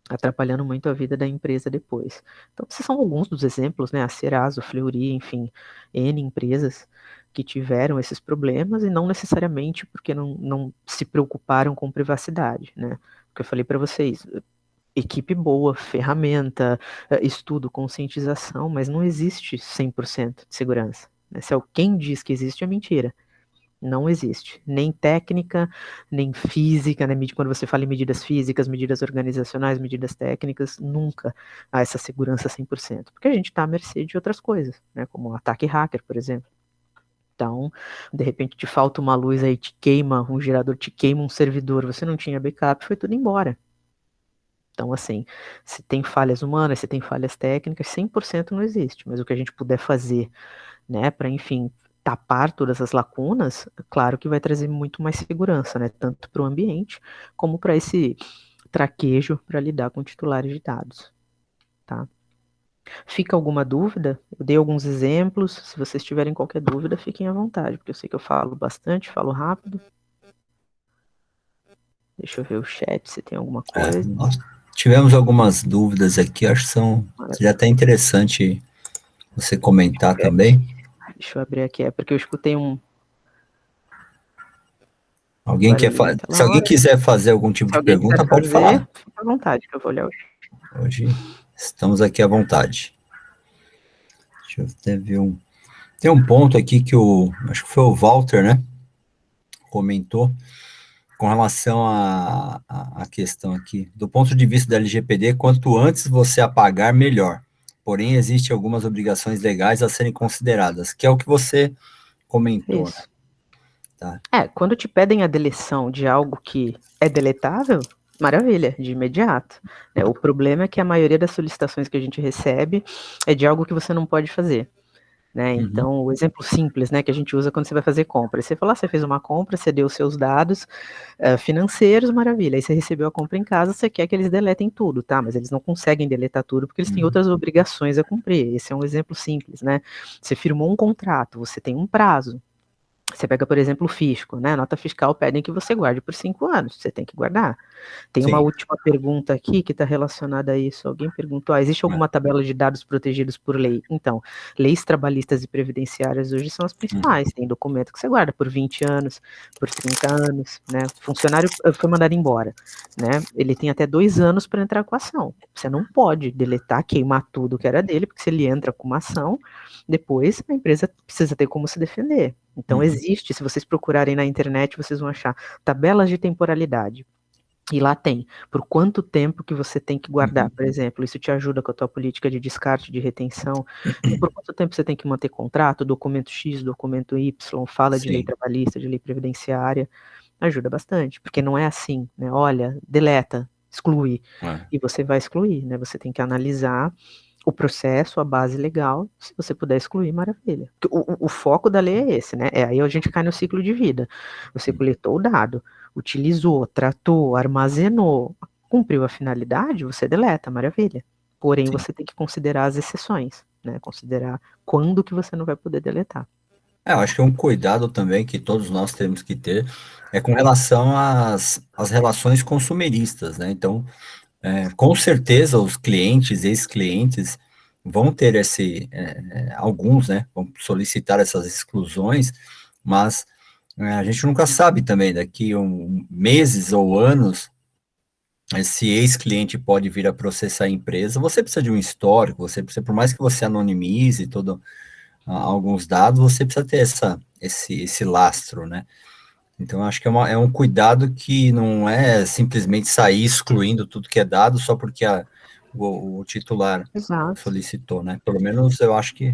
atrapalhando muito a vida da empresa depois. Então, esses são alguns dos exemplos, né? A Serasa, o Fleury, enfim, N empresas que tiveram esses problemas e não necessariamente porque não se preocuparam com privacidade, né? O que eu falei para vocês, equipe boa, ferramenta, estudo, conscientização, mas não existe 100% de segurança. Né? Se alguém diz que existe, é mentira. Não existe. Nem técnica, nem física, né? Quando você fala em medidas físicas, medidas organizacionais, medidas técnicas, nunca há essa segurança 100%. Porque a gente está à mercê de outras coisas, né? Como um ataque hacker, por exemplo. Então, de repente te falta uma luz aí, te queima um gerador, te queima um servidor, você não tinha backup, foi tudo embora. Então, assim, se tem falhas humanas, se tem falhas técnicas, 100% não existe. Mas o que a gente puder fazer, né, para, enfim, tapar todas as lacunas, claro que vai trazer muito mais segurança, né? Tanto para o ambiente, como para esse traquejo para lidar com titulares de dados, tá? Fica alguma dúvida? Eu dei alguns exemplos. Se vocês tiverem qualquer dúvida, fiquem à vontade, porque eu sei que eu falo bastante, falo rápido. Deixa eu ver o chat se tem alguma coisa. Nós tivemos algumas dúvidas aqui, acho que seria até interessante você comentar também. Deixa eu abrir aqui, é porque eu escutei um Alguém quer barulhinho se alguém hora. quiser fazer algum tipo Se de alguém pergunta, quiser pode fazer, falar. fica à vontade, que eu vou olhar o chat. Hoje estamos aqui à vontade. Deixa eu até ver Tem um ponto aqui que acho que foi o Walter, né? Comentou com relação à questão aqui. Do ponto de vista da LGPD, quanto antes você apagar, melhor. Porém, existem algumas obrigações legais a serem consideradas, que é o que você comentou, né? Isso. Tá. Quando te pedem a deleção de algo que é deletável, maravilha, de imediato. O problema é que a maioria das solicitações que a gente recebe é de algo que você não pode fazer. Né? Então, o exemplo simples, né, que a gente usa quando você vai fazer compra. Você falou, você fez uma compra, você deu os seus dados financeiros, maravilha. Aí você recebeu a compra em casa, você quer que eles deletem tudo, tá? Mas eles não conseguem deletar tudo porque eles têm outras obrigações a cumprir. Esse é um exemplo simples, né? Você firmou um contrato, você tem um prazo. Você pega, por exemplo, o fisco, né? A nota fiscal pedem que você guarde por 5 anos, você tem que guardar. Tem uma última pergunta aqui que está relacionada a isso. Alguém perguntou, existe alguma tabela de dados protegidos por lei? Então, leis trabalhistas e previdenciárias hoje são as principais. Tem documento que você guarda por 20 anos, por 30 anos, né? Funcionário foi mandado embora, né? Ele tem até 2 anos para entrar com a ação. Você não pode deletar, queimar tudo que era dele, porque se ele entra com uma ação, depois a empresa precisa ter como se defender. Então, existe, se vocês procurarem na internet, vocês vão achar tabelas de temporalidade. E lá tem, por quanto tempo que você tem que guardar, por exemplo, isso te ajuda com a tua política de descarte, de retenção, por quanto tempo você tem que manter contrato, documento X, documento Y, fala de lei trabalhista, de lei previdenciária, ajuda bastante, porque não é assim, né, olha, deleta, exclui, e você vai excluir, né, você tem que analisar o processo, a base legal, se você puder excluir, maravilha. O foco da lei é esse, né? Aí a gente cai no ciclo de vida. Você coletou o dado, utilizou, tratou, armazenou, cumpriu a finalidade, você deleta, maravilha. Porém, você tem que considerar as exceções, né? Considerar quando que você não vai poder deletar. Eu acho que um cuidado também que todos nós temos que ter é com relação às relações consumeristas, né? Então, com certeza os clientes, ex-clientes, vão ter alguns, né, vão solicitar essas exclusões, mas a gente nunca sabe também, daqui meses ou anos, esse ex-cliente pode vir a processar a empresa, você precisa de um histórico, você precisa, por mais que você anonimize alguns dados, você precisa ter esse lastro, né? Então, acho que é um cuidado que não é simplesmente sair excluindo tudo que é dado só porque o titular solicitou, né? Pelo menos eu acho que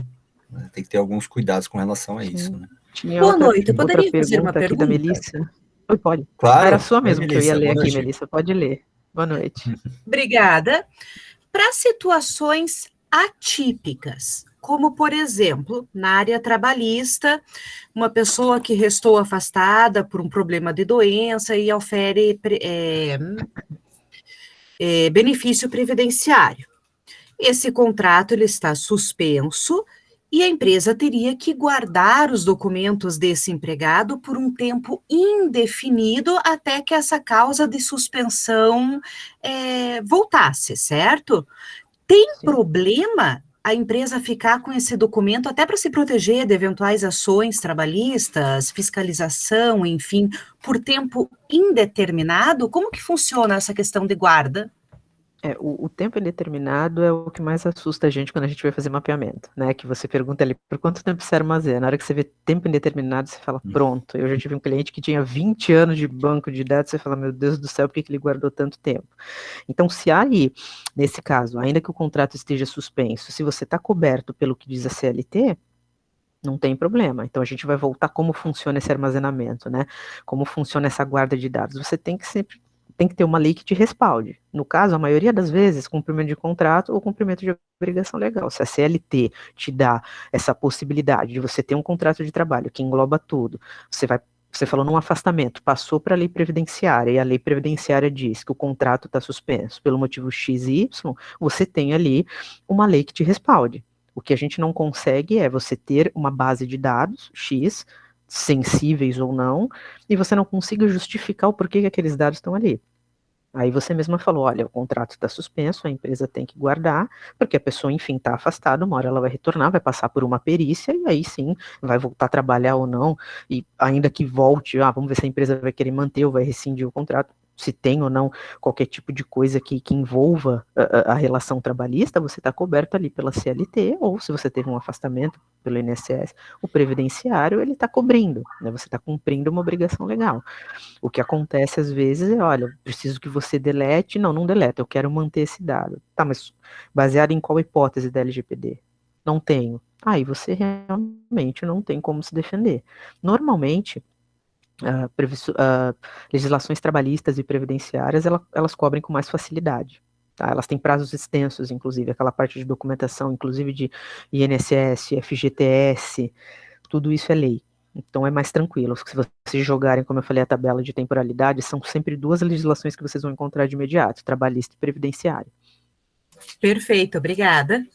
tem que ter alguns cuidados com relação a isso, né? Tinha Boa outra noite, eu poderia fazer uma pergunta aqui da pergunta? Melissa. Oi, pode. Claro. Era sua mesmo que eu ia ler aqui, noite. Melissa, pode ler. Boa noite. Obrigada. Para situações atípicas, como, por exemplo, na área trabalhista, uma pessoa que restou afastada por um problema de doença e ofere benefício previdenciário. Esse contrato ele está suspenso e a empresa teria que guardar os documentos desse empregado por um tempo indefinido até que essa causa de suspensão voltasse, certo? Tem problema a empresa ficar com esse documento até para se proteger de eventuais ações trabalhistas, fiscalização, enfim, por tempo indeterminado? Como que funciona essa questão de guarda? O tempo indeterminado é o que mais assusta a gente quando a gente vai fazer mapeamento, né? Que você pergunta ali, por quanto tempo você armazena? Na hora que você vê tempo indeterminado, você fala, pronto. Eu já tive um cliente que tinha 20 anos de banco de dados, você fala, meu Deus do céu, por que ele guardou tanto tempo? Então, se aí, nesse caso, ainda que o contrato esteja suspenso, se você está coberto pelo que diz a CLT, não tem problema. Então, a gente vai voltar como funciona esse armazenamento, né? Como funciona essa guarda de dados. Você tem que sempre tem que ter uma lei que te respalde. No caso, a maioria das vezes, cumprimento de contrato ou cumprimento de obrigação legal. Se a CLT te dá essa possibilidade de você ter um contrato de trabalho que engloba tudo, você falou num afastamento, passou para a lei previdenciária, e a lei previdenciária diz que o contrato está suspenso pelo motivo X e Y, você tem ali uma lei que te respalde. O que a gente não consegue é você ter uma base de dados X, sensíveis ou não, e você não consiga justificar o porquê que aqueles dados estão ali. Aí você mesma falou, olha, o contrato está suspenso, a empresa tem que guardar, porque a pessoa, enfim, está afastada, uma hora ela vai retornar, vai passar por uma perícia, e aí sim, vai voltar a trabalhar ou não, e ainda que volte, vamos ver se a empresa vai querer manter ou vai rescindir o contrato, se tem ou não qualquer tipo de coisa que envolva a relação trabalhista, você está coberto ali pela CLT, ou se você teve um afastamento pelo INSS, o previdenciário, ele está cobrindo, né, você está cumprindo uma obrigação legal. O que acontece às vezes é, olha, preciso que você delete, não deleta, eu quero manter esse dado. Tá, mas baseado em qual hipótese da LGPD? Não tenho. Aí você realmente não tem como se defender. Normalmente, legislações trabalhistas e previdenciárias, elas cobrem com mais facilidade. Tá? Elas têm prazos extensos, inclusive, aquela parte de documentação, inclusive de INSS, FGTS, tudo isso é lei. Então é mais tranquilo. Se vocês jogarem, como eu falei, a tabela de temporalidade, são sempre duas legislações que vocês vão encontrar de imediato, trabalhista e previdenciária. Perfeito, obrigada.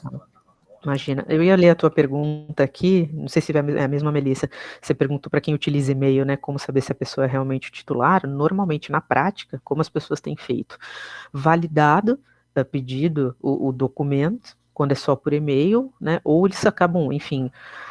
Imagina, eu ia ler a tua pergunta aqui, não sei se é a mesma, Melissa, você perguntou para quem utiliza e-mail, né, como saber se a pessoa é realmente titular. Normalmente, na prática, como as pessoas têm feito? Validado, pedido o documento, quando é só por e-mail, né, ou eles acabam, enfim,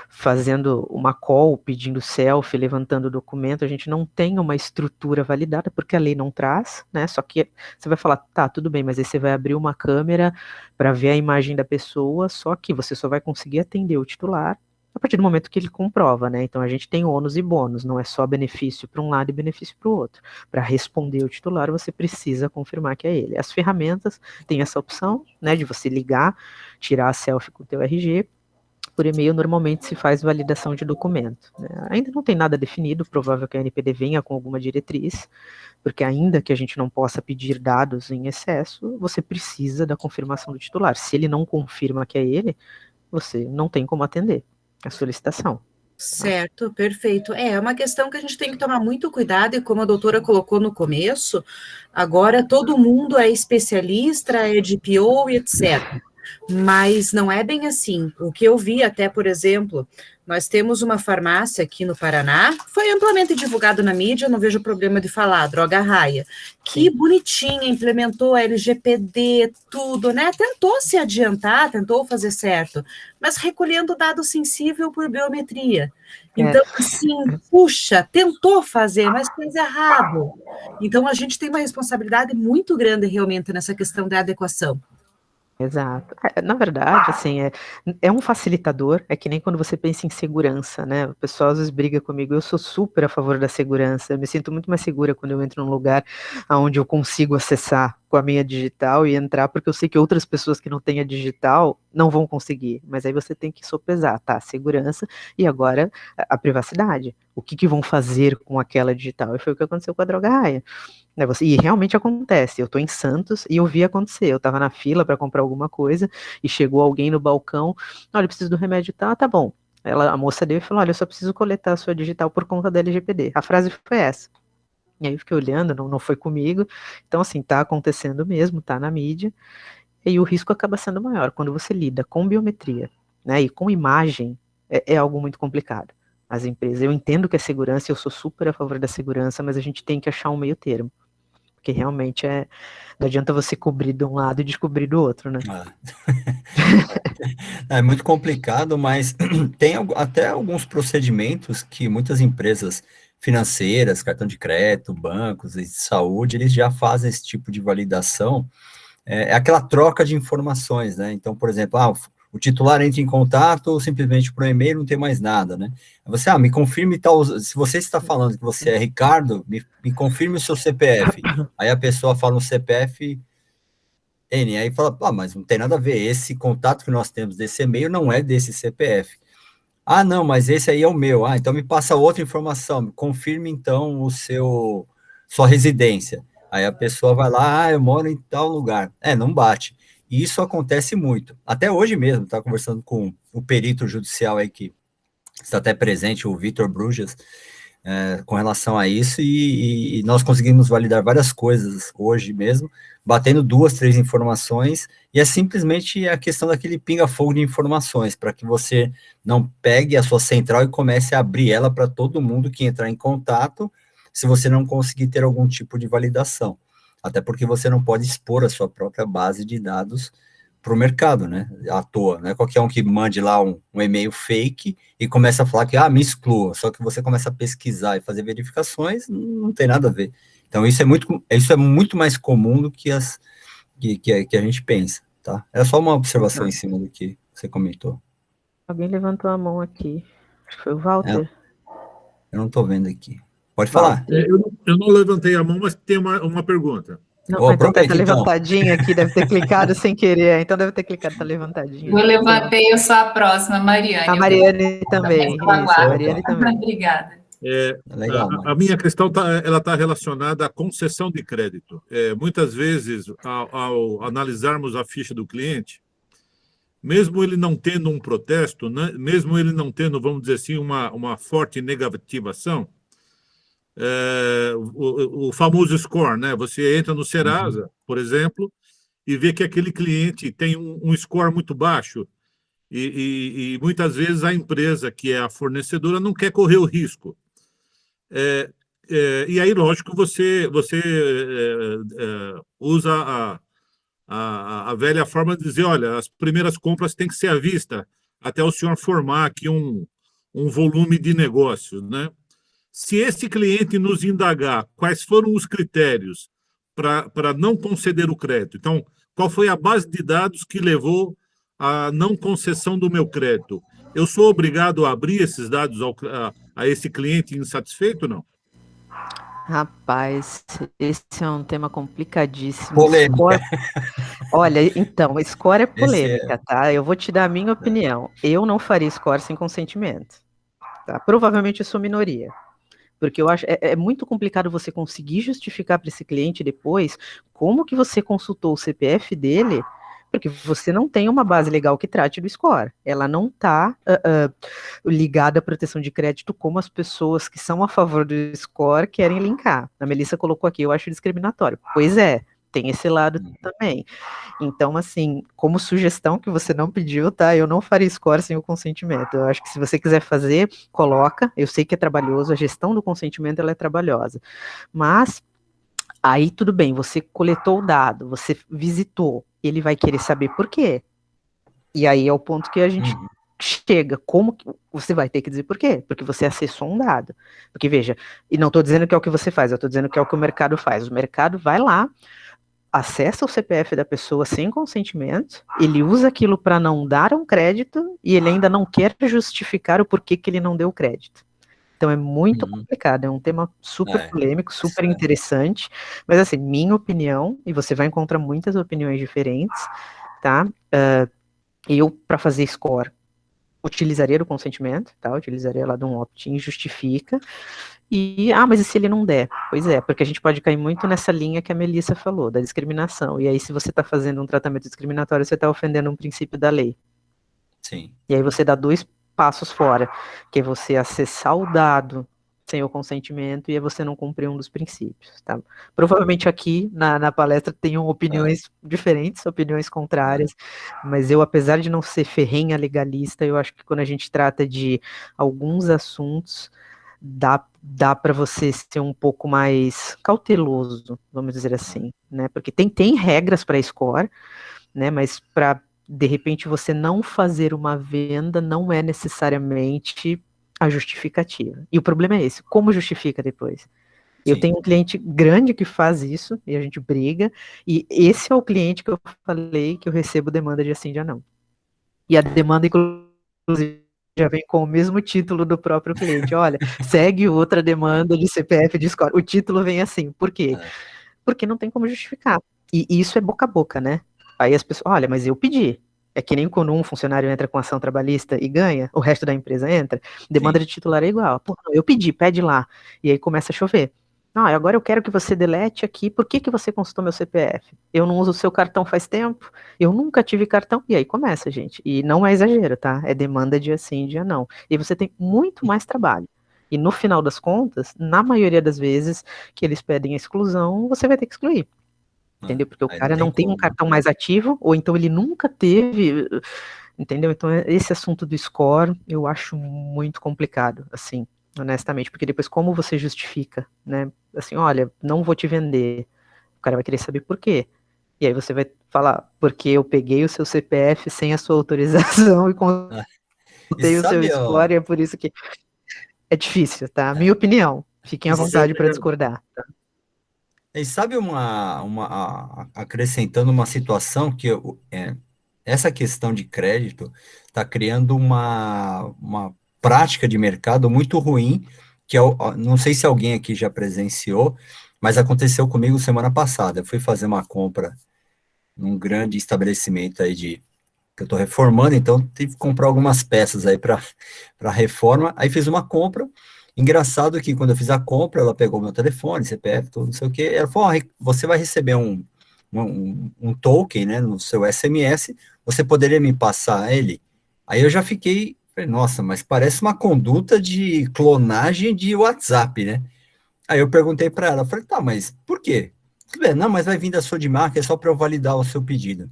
fazendo uma call, pedindo selfie, levantando o documento. A gente não tem uma estrutura validada, porque a lei não traz, né, só que você vai falar, tá, tudo bem, mas aí você vai abrir uma câmera para ver a imagem da pessoa, só que você só vai conseguir atender o titular a partir do momento que ele comprova, né? Então a gente tem ônus e bônus, não é só benefício para um lado e benefício para o outro. Para responder o titular, você precisa confirmar que é ele. As ferramentas têm essa opção, né, de você ligar, tirar a selfie com o teu RG. Por e-mail, normalmente se faz validação de documento, né? Ainda não tem nada definido, provável que a NPD venha com alguma diretriz, porque ainda que a gente não possa pedir dados em excesso, você precisa da confirmação do titular. Se ele não confirma que é ele, você não tem como atender a solicitação. Certo, perfeito. É uma questão que a gente tem que tomar muito cuidado, e como a doutora colocou no começo, agora todo mundo é especialista, é de PO e etc. Mas não é bem assim. O que eu vi até, por exemplo, nós temos uma farmácia aqui no Paraná, foi amplamente divulgado na mídia, não vejo problema de falar, Droga Raia, que bonitinha, implementou a LGPD, tudo, né? Tentou se adiantar, tentou fazer certo, mas recolhendo dado sensível por biometria. Então, assim, puxa, tentou fazer, mas fez errado. Então, a gente tem uma responsabilidade muito grande realmente nessa questão da adequação. Exato. Na verdade, assim, é um facilitador, é que nem quando você pensa em segurança, né? O pessoal às vezes briga comigo, eu sou super a favor da segurança, eu me sinto muito mais segura quando eu entro num lugar onde eu consigo acessar com a minha digital e entrar, porque eu sei que outras pessoas que não têm a digital não vão conseguir, mas aí você tem que sopesar, tá? Segurança e agora a privacidade. O que vão fazer com aquela digital? E foi o que aconteceu com a Droga Raia. E realmente acontece, eu tô em Santos e eu vi acontecer, eu tava na fila para comprar alguma coisa e chegou alguém no balcão, olha, eu preciso do remédio, tá bom. A moça deu e falou, olha, eu só preciso coletar a sua digital por conta da LGPD. A frase foi essa. E aí eu fiquei olhando, não foi comigo, então assim, tá acontecendo mesmo, tá na mídia, e o risco acaba sendo maior quando você lida com biometria, né, e com imagem, é algo muito complicado. As empresas, eu entendo que é segurança, eu sou super a favor da segurança, mas a gente tem que achar um meio termo. Porque realmente não adianta você cobrir de um lado e descobrir do outro, né? É muito complicado, mas tem até alguns procedimentos que muitas empresas financeiras, cartão de crédito, bancos e de saúde, eles já fazem esse tipo de validação. É aquela troca de informações, né? Então, por exemplo, o titular entra em contato simplesmente por e-mail, não tem mais nada, né? Você, me confirme tal, se você está falando que você é Ricardo, me confirme o seu CPF. Aí a pessoa fala um CPF N, aí fala, mas não tem nada a ver, esse contato que nós temos desse e-mail não é desse CPF. Não, mas esse aí é o meu. Então me passa outra informação, confirme então sua residência. Aí a pessoa vai lá, eu moro em tal lugar. Não bate. E isso acontece muito. Até hoje mesmo, tá conversando com o perito judicial aí que está até presente, o Vitor Brujas, com relação a isso, e nós conseguimos validar várias coisas hoje mesmo, batendo 2, 3 informações, e é simplesmente a questão daquele pinga-fogo de informações, para que você não pegue a sua central e comece a abrir ela para todo mundo que entrar em contato, se você não conseguir ter algum tipo de validação. Até porque você não pode expor a sua própria base de dados para o mercado, né, à toa, né, qualquer um que mande lá um e-mail fake e começa a falar que, me exclua, só que você começa a pesquisar e fazer verificações, não tem nada a ver. Então, isso é muito mais comum do que que a gente pensa, tá? É só uma observação em cima do que você comentou. Alguém levantou a mão aqui, acho que foi o Walter. Eu não estou vendo aqui. Pode falar. Eu não levantei a mão, mas tem uma pergunta. Não, então tá levantadinha aqui, deve ter clicado sem querer, então deve ter clicado, tá levantadinha. Eu levantei, eu sou a próxima, Mariane. A Mariane também, isso, a Mariane também. Obrigada. Legal, a minha questão ela está relacionada à concessão de crédito. Muitas vezes, ao analisarmos a ficha do cliente, mesmo ele não tendo um protesto, né, mesmo ele não tendo, vamos dizer assim, uma forte negativação, o famoso score, né? Você entra no Serasa, por exemplo, e vê que aquele cliente tem um score muito baixo e muitas vezes a empresa, que é a fornecedora, não quer correr o risco. E aí, lógico, você usa a velha forma de dizer, olha, as primeiras compras têm que ser à vista, até o senhor formar aqui um volume de negócios, né? Se esse cliente nos indagar quais foram os critérios para não conceder o crédito, então, qual foi a base de dados que levou à não concessão do meu crédito? Eu sou obrigado a abrir esses dados a esse cliente insatisfeito ou não? Rapaz, esse é um tema complicadíssimo. Polêmica. Score... Olha, então, score é polêmica, tá? Eu vou te dar a minha opinião. Eu não faria score sem consentimento. Tá? Provavelmente eu sou minoria. Porque eu acho é muito complicado você conseguir justificar para esse cliente depois como que você consultou o CPF dele, porque você não tem uma base legal que trate do score. Ela não está ligada à proteção de crédito como as pessoas que são a favor do score querem linkar. A Melissa colocou aqui, eu acho discriminatório. Pois é, tem esse lado também. Então, assim, como sugestão que você não pediu, tá? Eu não faria score sem o consentimento. Eu acho que se você quiser fazer, coloca. Eu sei que é trabalhoso, a gestão do consentimento ela é trabalhosa. Mas, aí tudo bem, você coletou o dado, você visitou, ele vai querer saber por quê. E aí é o ponto que a gente chega. Como que você vai ter que dizer por quê? Porque você acessou um dado. Porque, veja, e não estou dizendo que é o que você faz, eu estou dizendo que é o que o mercado faz. O mercado vai lá, acessa o CPF da pessoa sem consentimento, ele usa aquilo para não dar um crédito e ele ainda não quer justificar o porquê que ele não deu o crédito. Então é muito complicado, é um tema super polêmico, super interessante, mas assim, minha opinião, e você vai encontrar muitas opiniões diferentes, tá? Eu, para fazer score, utilizaria o consentimento, tá? Utilizaria lá de um opt-in, justifica. Mas e se ele não der? Pois é, porque a gente pode cair muito nessa linha que a Melissa falou, da discriminação. E aí, se você está fazendo um tratamento discriminatório, você está ofendendo um princípio da lei. Sim. E aí você dá 2 passos fora, que é você acessar o dado sem o consentimento e é você não cumprir um dos princípios, tá? Provavelmente aqui na palestra tenham opiniões diferentes, opiniões contrárias, mas eu, apesar de não ser ferrenha legalista, eu acho que quando a gente trata de alguns assuntos, dá para você ser um pouco mais cauteloso, vamos dizer assim, né? Porque tem regras para score, né? Mas para, de repente, você não fazer uma venda não é necessariamente a justificativa. E o problema é esse, como justifica depois? Eu tenho um cliente grande que faz isso, e a gente briga, e esse é o cliente que eu falei que eu recebo demanda de assim, de não. E a demanda, inclusive, já vem com o mesmo título do próprio cliente. Olha, segue outra demanda de CPF de score. O título vem assim, por quê? Porque não tem como justificar. E isso é boca a boca, né? Aí as pessoas, olha, mas eu pedi. É que nem quando um funcionário entra com ação trabalhista e ganha, o resto da empresa entra, demanda de titular é igual. Pô, eu pedi, pede lá. E aí começa a chover. Não, agora eu quero que você delete aqui, por que você consultou meu CPF? Eu não uso o seu cartão faz tempo, eu nunca tive cartão, e aí começa, gente. E não é exagero, tá? É demanda dia sim, dia não. E você tem muito mais trabalho. E no final das contas, na maioria das vezes que eles pedem a exclusão, você vai ter que excluir. Entendeu? Porque o Aí cara não tem um cartão mais ativo, ou então ele nunca teve, entendeu? Então, esse assunto do score, eu acho muito complicado, assim, honestamente, porque depois como você justifica, né? Assim, olha, não vou te vender. O cara vai querer saber por quê. E aí você vai falar, porque eu peguei o seu CPF sem a sua autorização e E contei o seu sabe, ó, score, é por isso que é difícil, tá? Minha opinião. Fiquem à isso, vontade para discordar. e sabe acrescentando uma situação que essa questão de crédito está criando uma prática de mercado muito ruim, que não sei se alguém aqui já presenciou, mas aconteceu comigo semana passada. Eu fui fazer uma compra num grande estabelecimento aí que eu estou reformando, então tive que comprar algumas peças aí para reforma. Aí fiz uma compra. Engraçado que quando eu fiz a compra, ela pegou meu telefone, CPF, tudo, não sei o que. Ela falou: você vai receber um token, né, no seu SMS. Você poderia me passar ele? Aí eu já falei, nossa, mas parece uma conduta de clonagem de WhatsApp, né? Aí eu perguntei para ela, falei, tá, mas por quê? Tudo bem, não, mas vai vir da Sodimac, é só para eu validar o seu pedido.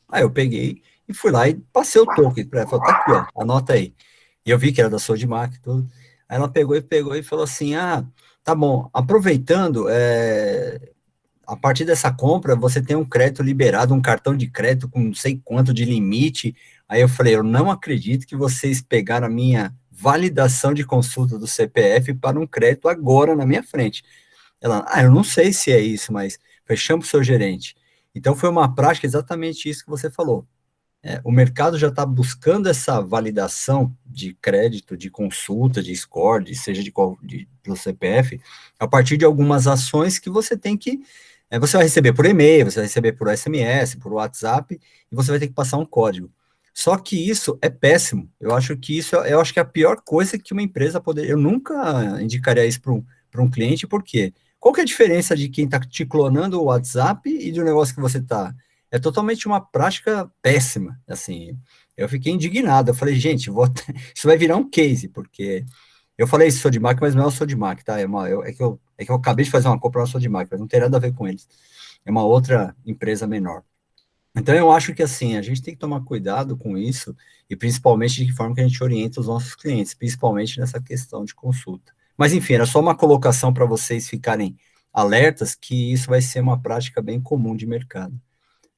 Aí eu peguei e fui lá e passei o token para ela. Falei, tá aqui, ó, anota aí. E eu vi que era da Sodimac e tudo. Aí ela pegou e falou assim, tá bom, aproveitando, a partir dessa compra, você tem um crédito liberado, um cartão de crédito com não sei quanto de limite. Aí eu falei, eu não acredito que vocês pegaram a minha validação de consulta do CPF para um crédito agora na minha frente. Ela, eu não sei se é isso, mas fechamos o seu gerente. Então foi uma prática exatamente isso que você falou. O mercado já está buscando essa validação de crédito, de consulta, de score, seja do CPF, a partir de algumas ações que você tem que. Você vai receber por e-mail, você vai receber por SMS, por WhatsApp, e você vai ter que passar um código. Só que isso é péssimo. Eu acho que é a pior coisa que uma empresa poderia. Eu nunca indicaria isso para um cliente, por quê? Qual que é a diferença de quem está te clonando o WhatsApp e do negócio que você está? É totalmente uma prática péssima, assim, eu fiquei indignado, eu falei, gente, isso vai virar um case, porque eu falei Sodimac, mas não é o Sodimac, tá, é que eu acabei de fazer uma compra na Sodimac, mas não tem nada a ver com eles, é uma outra empresa menor. Então eu acho que, assim, a gente tem que tomar cuidado com isso, e principalmente de que forma que a gente orienta os nossos clientes, principalmente nessa questão de consulta. Mas, enfim, era só uma colocação para vocês ficarem alertas que isso vai ser uma prática bem comum de mercado.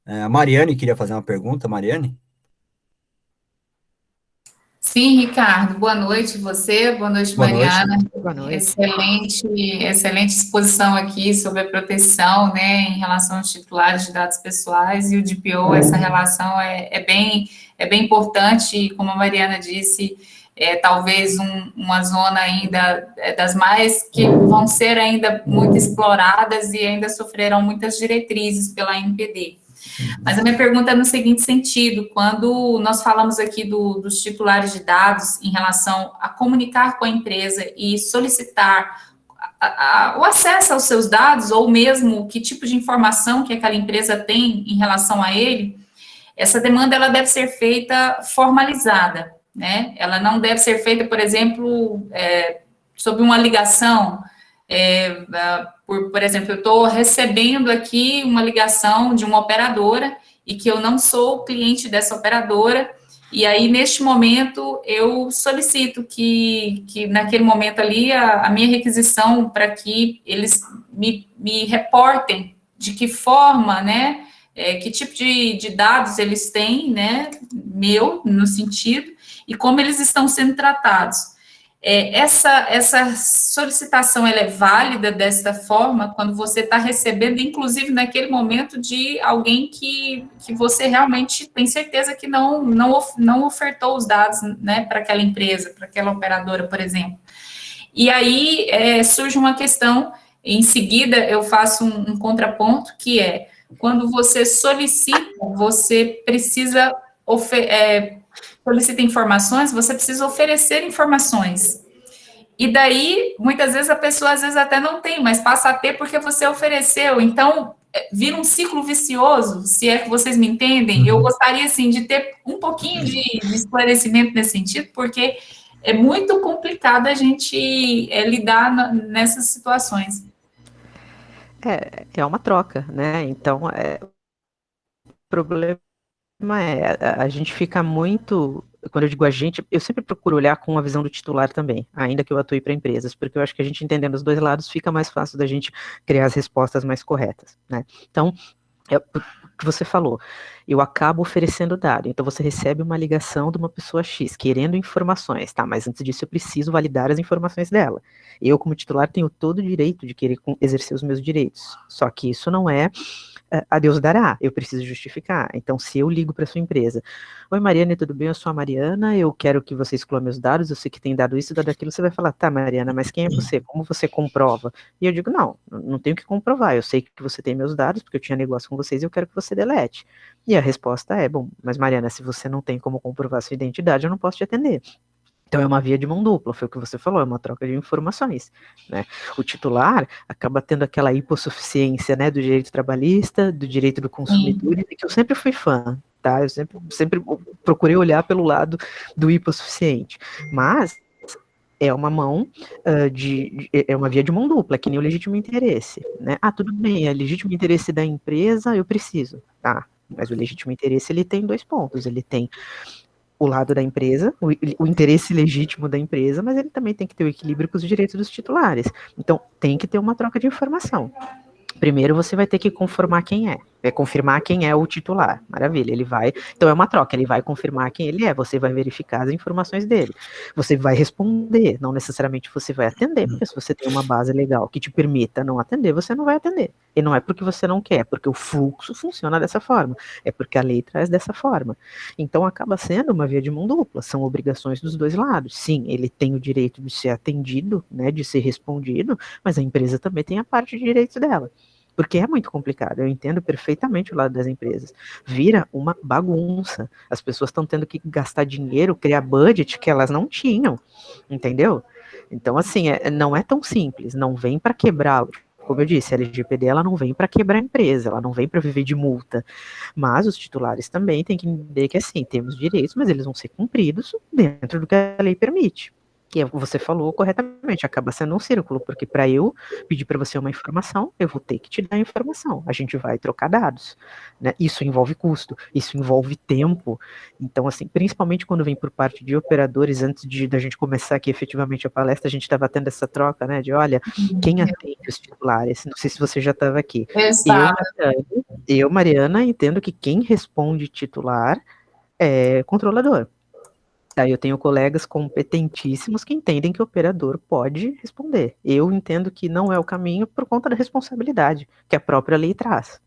A Mariane queria fazer uma pergunta, Mariane? Sim, Ricardo, boa noite você, boa noite, Boa noite. Mariana. Boa noite. Excelente exposição aqui sobre a proteção, né, em relação aos titulares de dados pessoais e o DPO, essa relação é bem importante, e como a Mariana disse, talvez uma zona ainda das mais que vão ser ainda muito exploradas e ainda sofrerão muitas diretrizes pela NPD. Mas a minha pergunta é no seguinte sentido: quando nós falamos aqui dos titulares de dados em relação a comunicar com a empresa e solicitar o acesso aos seus dados, ou mesmo que tipo de informação que aquela empresa tem em relação a ele, essa demanda ela deve ser feita formalizada, né? Ela não deve ser feita, por exemplo, sob uma ligação. Por exemplo, eu estou recebendo aqui uma ligação de uma operadora e que eu não sou cliente dessa operadora, e aí, neste momento, eu solicito que naquele momento ali, a minha requisição para que eles me reportem de que forma, né, que tipo de dados eles têm, né, no sentido, e como eles estão sendo tratados. Essa solicitação ela é válida desta forma quando você está recebendo, inclusive naquele momento, de alguém que você realmente tem certeza que não ofertou os dados, né, para aquela empresa, para aquela operadora, por exemplo. E aí surge uma questão, em seguida eu faço um contraponto, que é, quando você solicita, você precisa solicita informações, você precisa oferecer informações. E daí, muitas vezes, a pessoa às vezes até não tem, mas passa a ter porque você ofereceu. Então, vira um ciclo vicioso, se é que vocês me entendem. Eu gostaria, assim, de ter um pouquinho de esclarecimento nesse sentido, porque é muito complicado a gente lidar nessas situações. É uma troca, né? Então, o problema a gente fica muito, quando eu digo a gente, eu sempre procuro olhar com a visão do titular também, ainda que eu atue para empresas, porque eu acho que a gente entendendo os dois lados fica mais fácil da gente criar as respostas mais corretas, né? Então, é o que você falou, eu acabo oferecendo dado, então você recebe uma ligação de uma pessoa X, querendo informações, tá, mas antes disso eu preciso validar as informações dela. Eu, como titular, tenho todo o direito de querer exercer os meus direitos, só que isso não é a Deus dará, eu preciso justificar. Então, se eu ligo para sua empresa, oi Mariana, tudo bem? Eu sou a Mariana, eu quero que você exclua meus dados, eu sei que tem dado isso, dado aquilo, você vai falar, tá Mariana, mas quem é você? Como você comprova? E eu digo, não tenho que comprovar, eu sei que você tem meus dados, porque eu tinha negócio com vocês e eu quero que você delete. E a resposta é, bom, mas Mariana, se você não tem como comprovar sua identidade, eu não posso te atender. Então é uma via de mão dupla, foi o que você falou, é uma troca de informações, né? O titular acaba tendo aquela hipossuficiência, né, do direito trabalhista, do direito do consumidor, que eu sempre fui fã, tá? Eu sempre procurei olhar pelo lado do hipossuficiente, mas é uma mão é uma via de mão dupla, que nem o legítimo interesse, né? Ah, tudo bem, é legítimo interesse da empresa, eu preciso, tá? Mas o legítimo interesse, ele tem 2 pontos, ele tem o lado da empresa, o interesse legítimo da empresa, mas ele também tem que ter o equilíbrio com os direitos dos titulares. Então, tem que ter uma troca de informação. Primeiro, você vai ter que confirmar quem é o titular. Maravilha, ele vai. Então, é uma troca, ele vai confirmar quem ele é, você vai verificar as informações dele. Você vai responder, não necessariamente você vai atender, porque se você tem uma base legal que te permita não atender, você não vai atender. E não é porque você não quer, é porque o fluxo funciona dessa forma, é porque a lei traz dessa forma. Então, acaba sendo uma via de mão dupla, são obrigações dos dois lados. Sim, ele tem o direito de ser atendido, né, de ser respondido, mas a empresa também tem a parte de direitos dela. Porque é muito complicado, eu entendo perfeitamente o lado das empresas. Vira uma bagunça. As pessoas estão tendo que gastar dinheiro, criar budget que elas não tinham, entendeu? Então, assim, não é tão simples, não vem para quebrar. Como eu disse, a LGPD ela não vem para quebrar a empresa, ela não vem para viver de multa. Mas os titulares também têm que entender que, assim, temos direitos, mas eles vão ser cumpridos dentro do que a lei permite. Que você falou corretamente, acaba sendo um círculo, porque para eu pedir para você uma informação, eu vou ter que te dar a informação, a gente vai trocar dados, né? Isso envolve custo, isso envolve tempo, então assim, principalmente quando vem por parte de operadores, antes da gente começar aqui efetivamente a palestra, a gente estava tendo essa troca, né, de olha, quem atende os titulares, não sei se você já estava aqui, eu, Mariana, entendo que quem responde titular é controlador. Aí eu tenho colegas competentíssimos que entendem que o operador pode responder. Eu entendo que não é o caminho por conta da responsabilidade que a própria lei traz.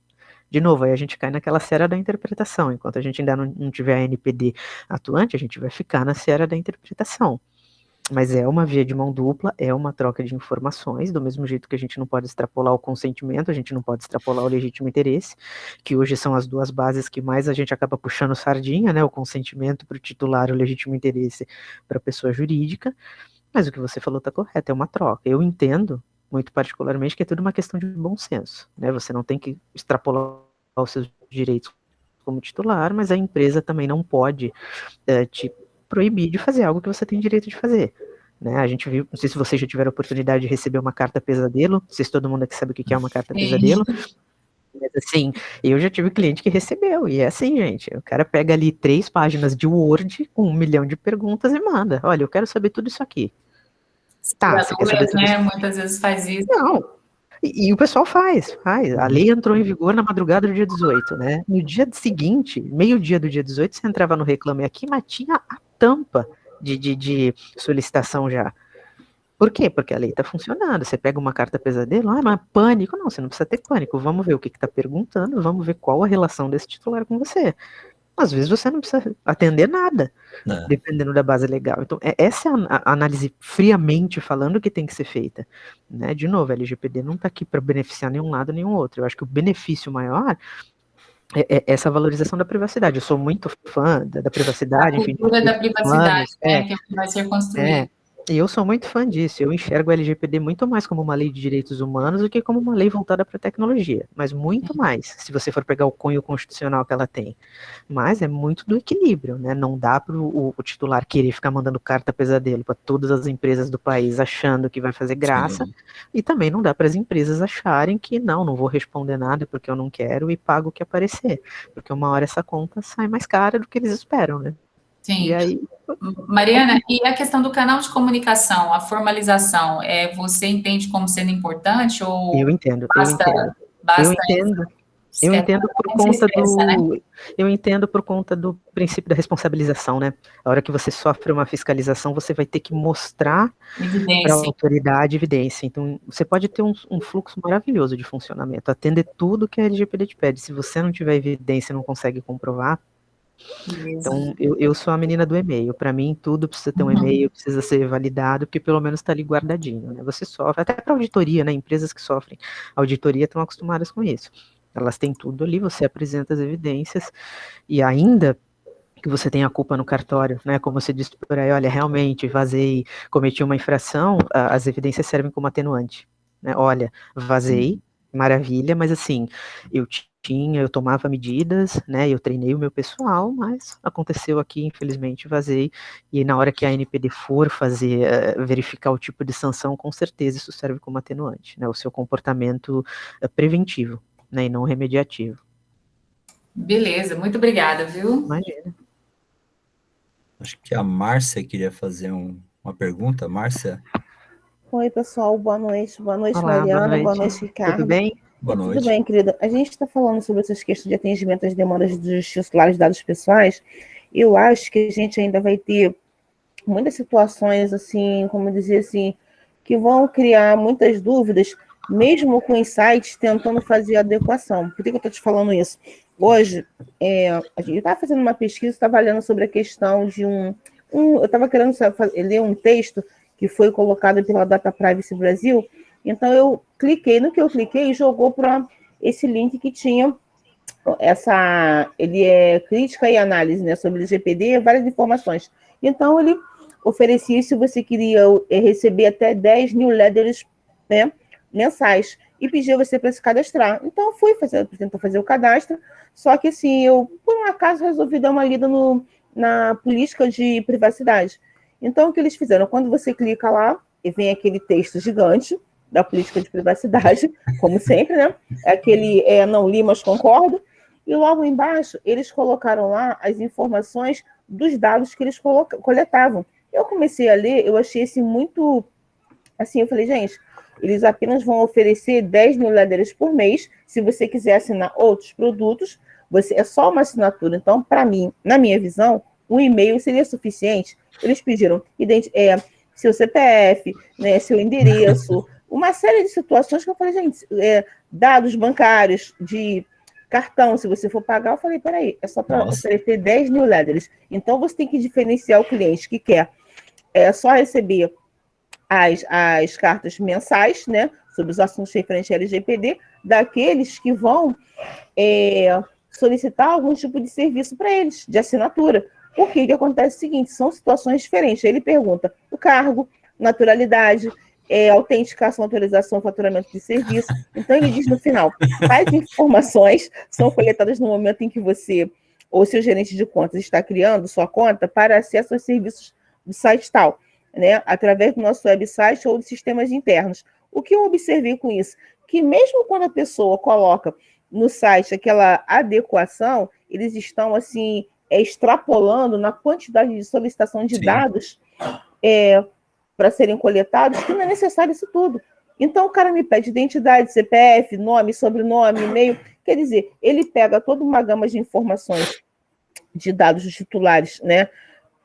De novo, aí a gente cai naquela seara da interpretação. Enquanto a gente ainda não tiver a NPD atuante, a gente vai ficar na seara da interpretação. Mas é uma via de mão dupla, é uma troca de informações, do mesmo jeito que a gente não pode extrapolar o consentimento, a gente não pode extrapolar o legítimo interesse, que hoje são as duas bases que mais a gente acaba puxando sardinha, né, o consentimento para o titular, o legítimo interesse para a pessoa jurídica, mas o que você falou está correto, é uma troca. Eu entendo, muito particularmente, que é tudo uma questão de bom senso, né, você não tem que extrapolar os seus direitos como titular, mas a empresa também não pode te proibir de fazer algo que você tem direito de fazer. Né? A gente viu, não sei se vocês já tiveram a oportunidade de receber uma carta pesadelo, não sei se todo mundo aqui sabe o que é uma carta pesadelo, mas assim, eu já tive cliente que recebeu, e é assim, gente, o cara pega ali 3 páginas de Word com 1 milhão de perguntas e manda, olha, eu quero saber tudo isso aqui. Tá, você quer saber tudo isso? Muitas vezes faz isso. Não, e o pessoal faz. A lei entrou em vigor na madrugada do dia 18, né? No dia seguinte, meio-dia do dia 18, você entrava no Reclame Aqui, mas tinha a tampa de solicitação já. Por quê? Porque a lei está funcionando. Você pega uma carta pesadelo, mas pânico. Não, você não precisa ter pânico. Vamos ver o que está perguntando, vamos ver qual a relação desse titular com você. Às vezes você não precisa atender nada, dependendo da base legal. Então, essa é a análise friamente falando que tem que ser feita. Né? De novo, a LGPD não está aqui para beneficiar nenhum lado nem outro. Eu acho que o benefício maior é essa valorização da privacidade. Eu sou muito fã da privacidade. A cultura da privacidade, que vai ser construída. E eu sou muito fã disso. Eu enxergo a LGPD muito mais como uma lei de direitos humanos do que como uma lei voltada para a tecnologia. Mas muito mais, se você for pegar o cunho constitucional que ela tem. Mas é muito do equilíbrio, né? Não dá para o titular querer ficar mandando carta pesadelo para todas as empresas do país achando que vai fazer graça. Sim. E também não dá para as empresas acharem que não vou responder nada porque eu não quero e pago o que aparecer. Porque uma hora essa conta sai mais cara do que eles esperam, né? Sim. E aí, Mariana, e a questão do canal de comunicação, a formalização, você entende como sendo importante ou eu entendo. basta Eu entendo por se conta expressa, né? eu entendo por conta do princípio da responsabilização, né? A hora que você sofre uma fiscalização, você vai ter que mostrar para a Evidência. autoridade evidência. Então, você pode ter um fluxo maravilhoso de funcionamento, atender tudo que a LGPD te pede. Se você não tiver evidência e não consegue comprovar, então eu sou a menina do e-mail. Para mim, tudo precisa ter um e-mail, precisa ser validado, porque pelo menos está ali guardadinho, né? Você sofre, até para auditoria, né? Empresas que sofrem auditoria estão acostumadas com isso. Elas têm tudo ali, você apresenta as evidências, e ainda que você tem a culpa no cartório, né? Como você disse por aí, olha, realmente vazei, cometi uma infração, as evidências servem como atenuante, né? Olha, vazei, maravilha, mas assim, eu tomava medidas, né? Eu treinei o meu pessoal, mas aconteceu aqui, infelizmente, vazei, e na hora que a NPD for fazer, verificar o tipo de sanção, com certeza isso serve como atenuante, né? O seu comportamento preventivo, né? E não remediativo. Beleza, muito obrigada, viu? Imagina. Acho que a Márcia queria fazer uma pergunta. Márcia? Oi, pessoal, boa noite. Boa noite, Olá, Mariana. Boa noite. noite, Ricardo. Tudo bem? Boa Tudo noite. bem, querida. A gente está falando sobre essas questões de atendimento às demandas dos titulares de dados pessoais. Eu acho que a gente ainda vai ter muitas situações, assim, como dizer assim, que vão criar muitas dúvidas, mesmo com os sites tentando fazer adequação. Por que eu estou te falando isso? Hoje, a gente estava fazendo uma pesquisa, estava lendo sobre a questão de eu estava querendo ler um texto que foi colocado pela Data Privacy Brasil, então eu cliquei, no que eu cliquei, jogou para esse link que tinha ele é crítica e análise, né, sobre o LGPD, várias informações. Então, ele oferecia, se você queria receber até 10 newsletters, né, mensais, e pedia você para se cadastrar. Então, eu fui tentar fazer o cadastro, só que, assim, eu, por um acaso, resolvi dar uma lida na política de privacidade. Então, o que eles fizeram? Quando você clica lá, e vem aquele texto gigante da política de privacidade, como sempre, né? É aquele não li, mas concordo. E logo embaixo, eles colocaram lá as informações dos dados que eles coletavam. Eu comecei a ler, eu achei assim muito... Assim, eu falei, gente, eles apenas vão oferecer 10 newsletters por mês. Se você quiser assinar outros produtos, é só uma assinatura. Então, para mim, na minha visão, um e-mail seria suficiente. Eles pediram seu CPF, né, seu endereço, uma série de situações que eu falei, gente, dados bancários, de cartão, se você for pagar, eu falei, peraí, é só para oferecer 10 newsletters. Então, você tem que diferenciar o cliente que quer só receber as cartas mensais, né, sobre os assuntos referentes à LGPD, daqueles que vão solicitar algum tipo de serviço para eles, de assinatura. Porque o que acontece é o seguinte, são situações diferentes. Ele pergunta o cargo, naturalidade, autenticação, autorização, faturamento de serviço. Então, ele diz no final, tais informações são coletadas no momento em que você ou seu gerente de contas está criando sua conta para acesso aos serviços do site tal, né, através do nosso website ou de sistemas internos. O que eu observei com isso? Que mesmo quando a pessoa coloca no site aquela adequação, eles estão, assim, extrapolando na quantidade de solicitação de dados para serem coletados, que não é necessário isso tudo. Então, o cara me pede identidade, CPF, nome, sobrenome, e-mail. Quer dizer, ele pega toda uma gama de informações de dados dos titulares, né,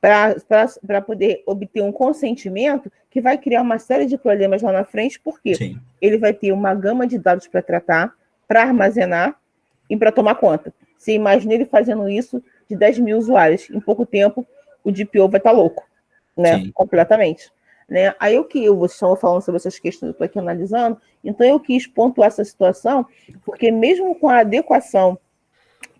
para poder obter um consentimento que vai criar uma série de problemas lá na frente, porque ele vai ter uma gama de dados para tratar, para armazenar e para tomar conta. Você imagina ele fazendo isso de 10 mil usuários. Em pouco tempo, o DPO vai estar louco, né? Completamente. Né? Aí vocês estão falando sobre essas questões, eu estou aqui analisando, então eu quis pontuar essa situação, porque mesmo com a adequação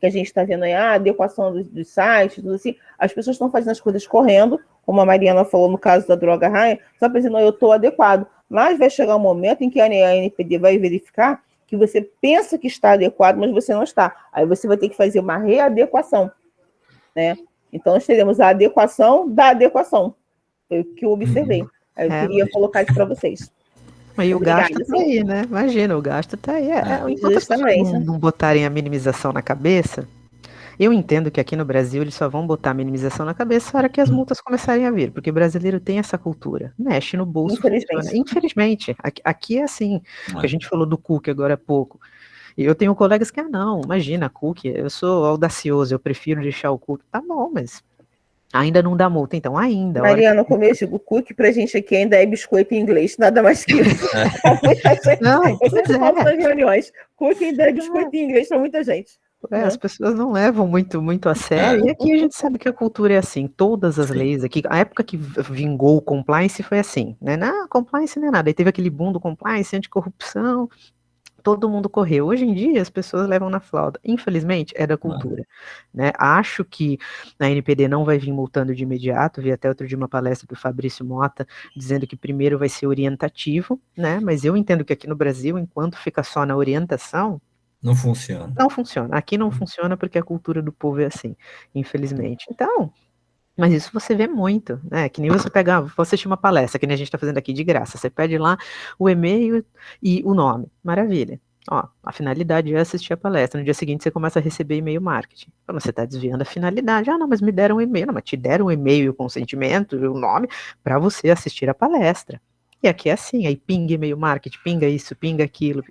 que a gente está vendo aí, a adequação dos sites, tudo assim, as pessoas estão fazendo as coisas correndo, como a Mariana falou no caso da droga raia, só para dizer, não, eu estou adequado. Mas vai chegar um momento em que a ANPD vai verificar que você pensa que está adequado, mas você não está. Aí você vai ter que fazer uma readequação, né? Então, nós teremos a adequação da adequação. Foi o que eu observei. Aí eu queria colocar isso para vocês. E o gasto está aí, né? Imagina, o gasto está aí. Enquanto as pessoas não botarem a minimização na cabeça, eu entendo que aqui no Brasil eles só vão botar a minimização na cabeça na hora que as multas começarem a vir, porque o brasileiro tem essa cultura, mexe no bolso. Infelizmente. Aqui é assim, a gente falou do cookie agora há pouco. E eu tenho colegas que, não, imagina, cookie, eu sou audacioso, eu prefiro deixar o cookie. Tá bom, mas ainda não dá multa, então, ainda. Mariana, como eu digo, cookie pra gente aqui ainda é biscoito em inglês, nada mais que isso. Eu sempre falo nas reuniões, cookie ainda é biscoito em inglês pra muita gente. As pessoas não levam muito a sério, e aqui a gente sabe que a cultura é assim, todas as leis aqui, a época que vingou o compliance foi assim, né? Não, compliance não é nada, aí teve aquele boom do compliance, anticorrupção, todo mundo correu. Hoje em dia as pessoas levam na flauta. Infelizmente, é da cultura. Né? Acho que a NPD não vai vir multando de imediato. Vi até outro dia uma palestra do Fabrício Mota dizendo que primeiro vai ser orientativo, né? Mas eu entendo que aqui no Brasil, enquanto fica só na orientação, não funciona. Não funciona. Aqui não funciona porque a cultura do povo é assim, infelizmente. Então, mas isso você vê muito, né? Que nem você pegar, você assistir uma palestra, que nem a gente está fazendo aqui de graça. Você pede lá o e-mail e o nome. Maravilha. Ó, a finalidade é assistir a palestra. No dia seguinte você começa a receber e-mail marketing. Então, você está desviando a finalidade. Não, mas me deram um e-mail. Não, mas te deram um e-mail, o consentimento, o nome, para você assistir a palestra. E aqui é assim, aí pinga e-mail marketing, pinga isso, pinga aquilo.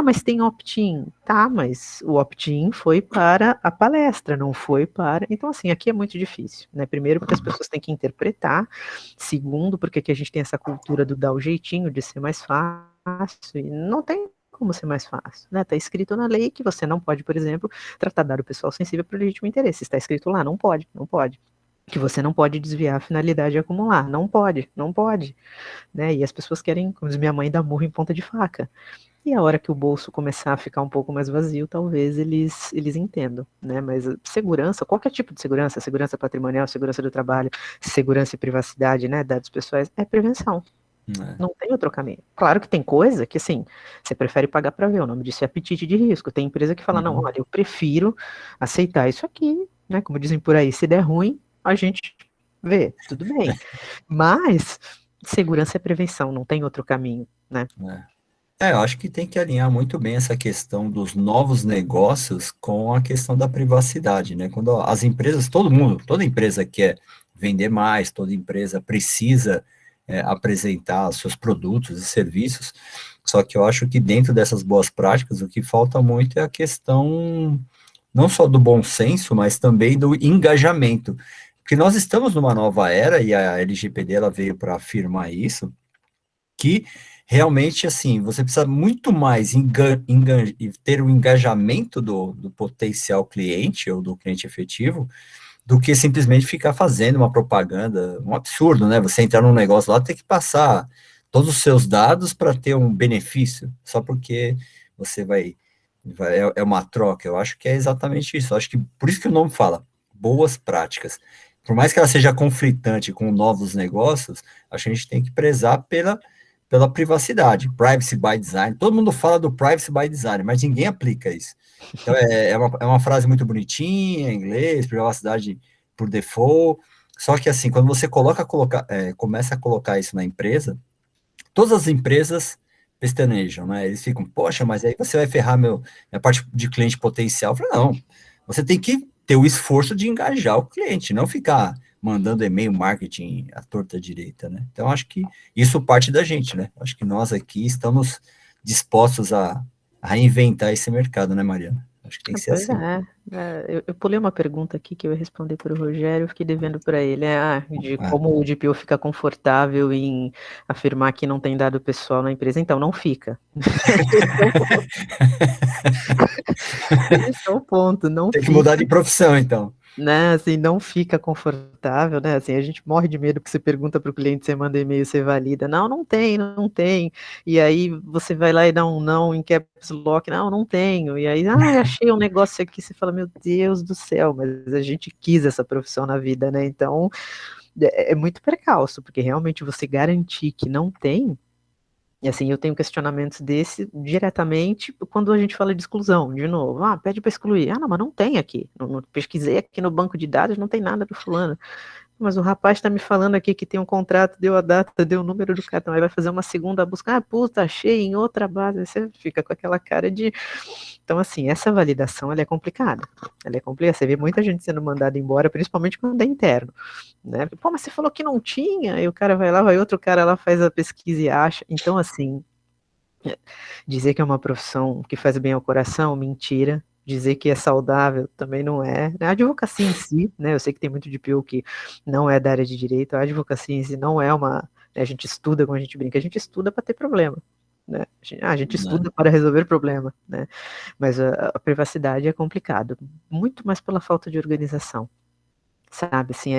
Mas tem opt-in. Tá, mas o opt-in foi para a palestra, não foi para... Então, assim, aqui é muito difícil, né? Primeiro, porque as pessoas têm que interpretar. Segundo, porque aqui a gente tem essa cultura do dar o jeitinho, de ser mais fácil. E não tem como ser mais fácil, né? Tá escrito na lei que você não pode, por exemplo, tratar dado pessoal sensível para legítimo interesse. Está escrito lá, não pode. Que você não pode desviar a finalidade e acumular. Não pode. Né? E as pessoas querem, como diz minha mãe, dar murro em ponta de faca. E a hora que o bolso começar a ficar um pouco mais vazio, talvez eles entendam, né? Mas segurança, qualquer tipo de segurança, segurança patrimonial, segurança do trabalho, segurança e privacidade, né? Dados pessoais, é prevenção. Não tem outro caminho. Claro que tem coisa que, assim, você prefere pagar para ver, o nome disso é apetite de risco. Tem empresa que fala, não, olha, eu prefiro aceitar isso aqui, né? Como dizem por aí, se der ruim, a gente vê, tudo bem. Mas segurança é prevenção, não tem outro caminho, né? Eu acho que tem que alinhar muito bem essa questão dos novos negócios com a questão da privacidade, né? Quando as empresas, toda empresa quer vender mais, toda empresa precisa apresentar seus produtos e serviços, só que eu acho que dentro dessas boas práticas, o que falta muito é a questão não só do bom senso, mas também do engajamento, porque nós estamos numa nova era, e a LGPD ela veio para afirmar isso, que realmente, assim, você precisa muito mais ter o engajamento do potencial cliente ou do cliente efetivo do que simplesmente ficar fazendo uma propaganda, um absurdo, né? Você entrar num negócio lá, ter que passar todos os seus dados para ter um benefício, só porque você é uma troca. Eu acho que é exatamente isso. Eu acho que por isso que o nome fala boas práticas. Por mais que ela seja conflitante com novos negócios, acho que a gente tem que prezar pela privacidade, privacy by design. Todo mundo fala do privacy by design, mas ninguém aplica isso. Então, é uma frase muito bonitinha, em inglês, privacidade por default, só que assim, quando você começa a colocar isso na empresa, todas as empresas pestanejam, né? Eles ficam, poxa, mas aí você vai ferrar minha parte de cliente potencial. Eu falo, não, você tem que ter o esforço de engajar o cliente, não ficar mandando e-mail marketing à torta direita, né? Então, acho que isso parte da gente, né? Acho que nós aqui estamos dispostos a reinventar esse mercado, né, Mariana? Acho que tem que ser assim. Eu pulei uma pergunta aqui que eu ia responder para o Rogério, fiquei devendo para ele, como o DPO fica confortável em afirmar que não tem dado pessoal na empresa. Então, não fica. Esse é o ponto, não tem fica. que mudar de profissão, então. Né, assim, não fica confortável, né, assim, a gente morre de medo que você pergunta para o cliente, você manda e-mail, você valida, não tem, e aí você vai lá e dá um não em caps lock, não tenho, e aí, achei um negócio aqui, você fala, meu Deus do céu, mas a gente quis essa profissão na vida, né, então, é muito precalço, porque realmente você garantir que não tem. E assim, eu tenho questionamentos desse diretamente quando a gente fala de exclusão, de novo. Ah, pede para excluir. Ah, não, mas não tem aqui. Não pesquisei aqui no banco de dados, não tem nada do fulano. Mas o rapaz está me falando aqui que tem um contrato, deu a data, deu o número do cartão, aí vai fazer uma segunda busca. Ah, puta, achei em outra base. Aí você fica com aquela cara de... Então, assim, essa validação, ela é complicada. Ela é complicada. Você vê muita gente sendo mandada embora, principalmente quando é interno, né? Pô, mas você falou que não tinha, aí o cara vai lá, vai outro cara lá, faz a pesquisa e acha. Então, assim, dizer que é uma profissão que faz bem ao coração, mentira. Dizer que é saudável também não é. A advocacia em si, né? Eu sei que tem muito de DPO que não é da área de direito. A advocacia em si não é uma... Né, a gente estuda, como a gente brinca, a gente estuda para ter problema. Né? A gente estuda para resolver problema, né? Mas a privacidade é complicado, muito mais pela falta de organização. Sabe, assim,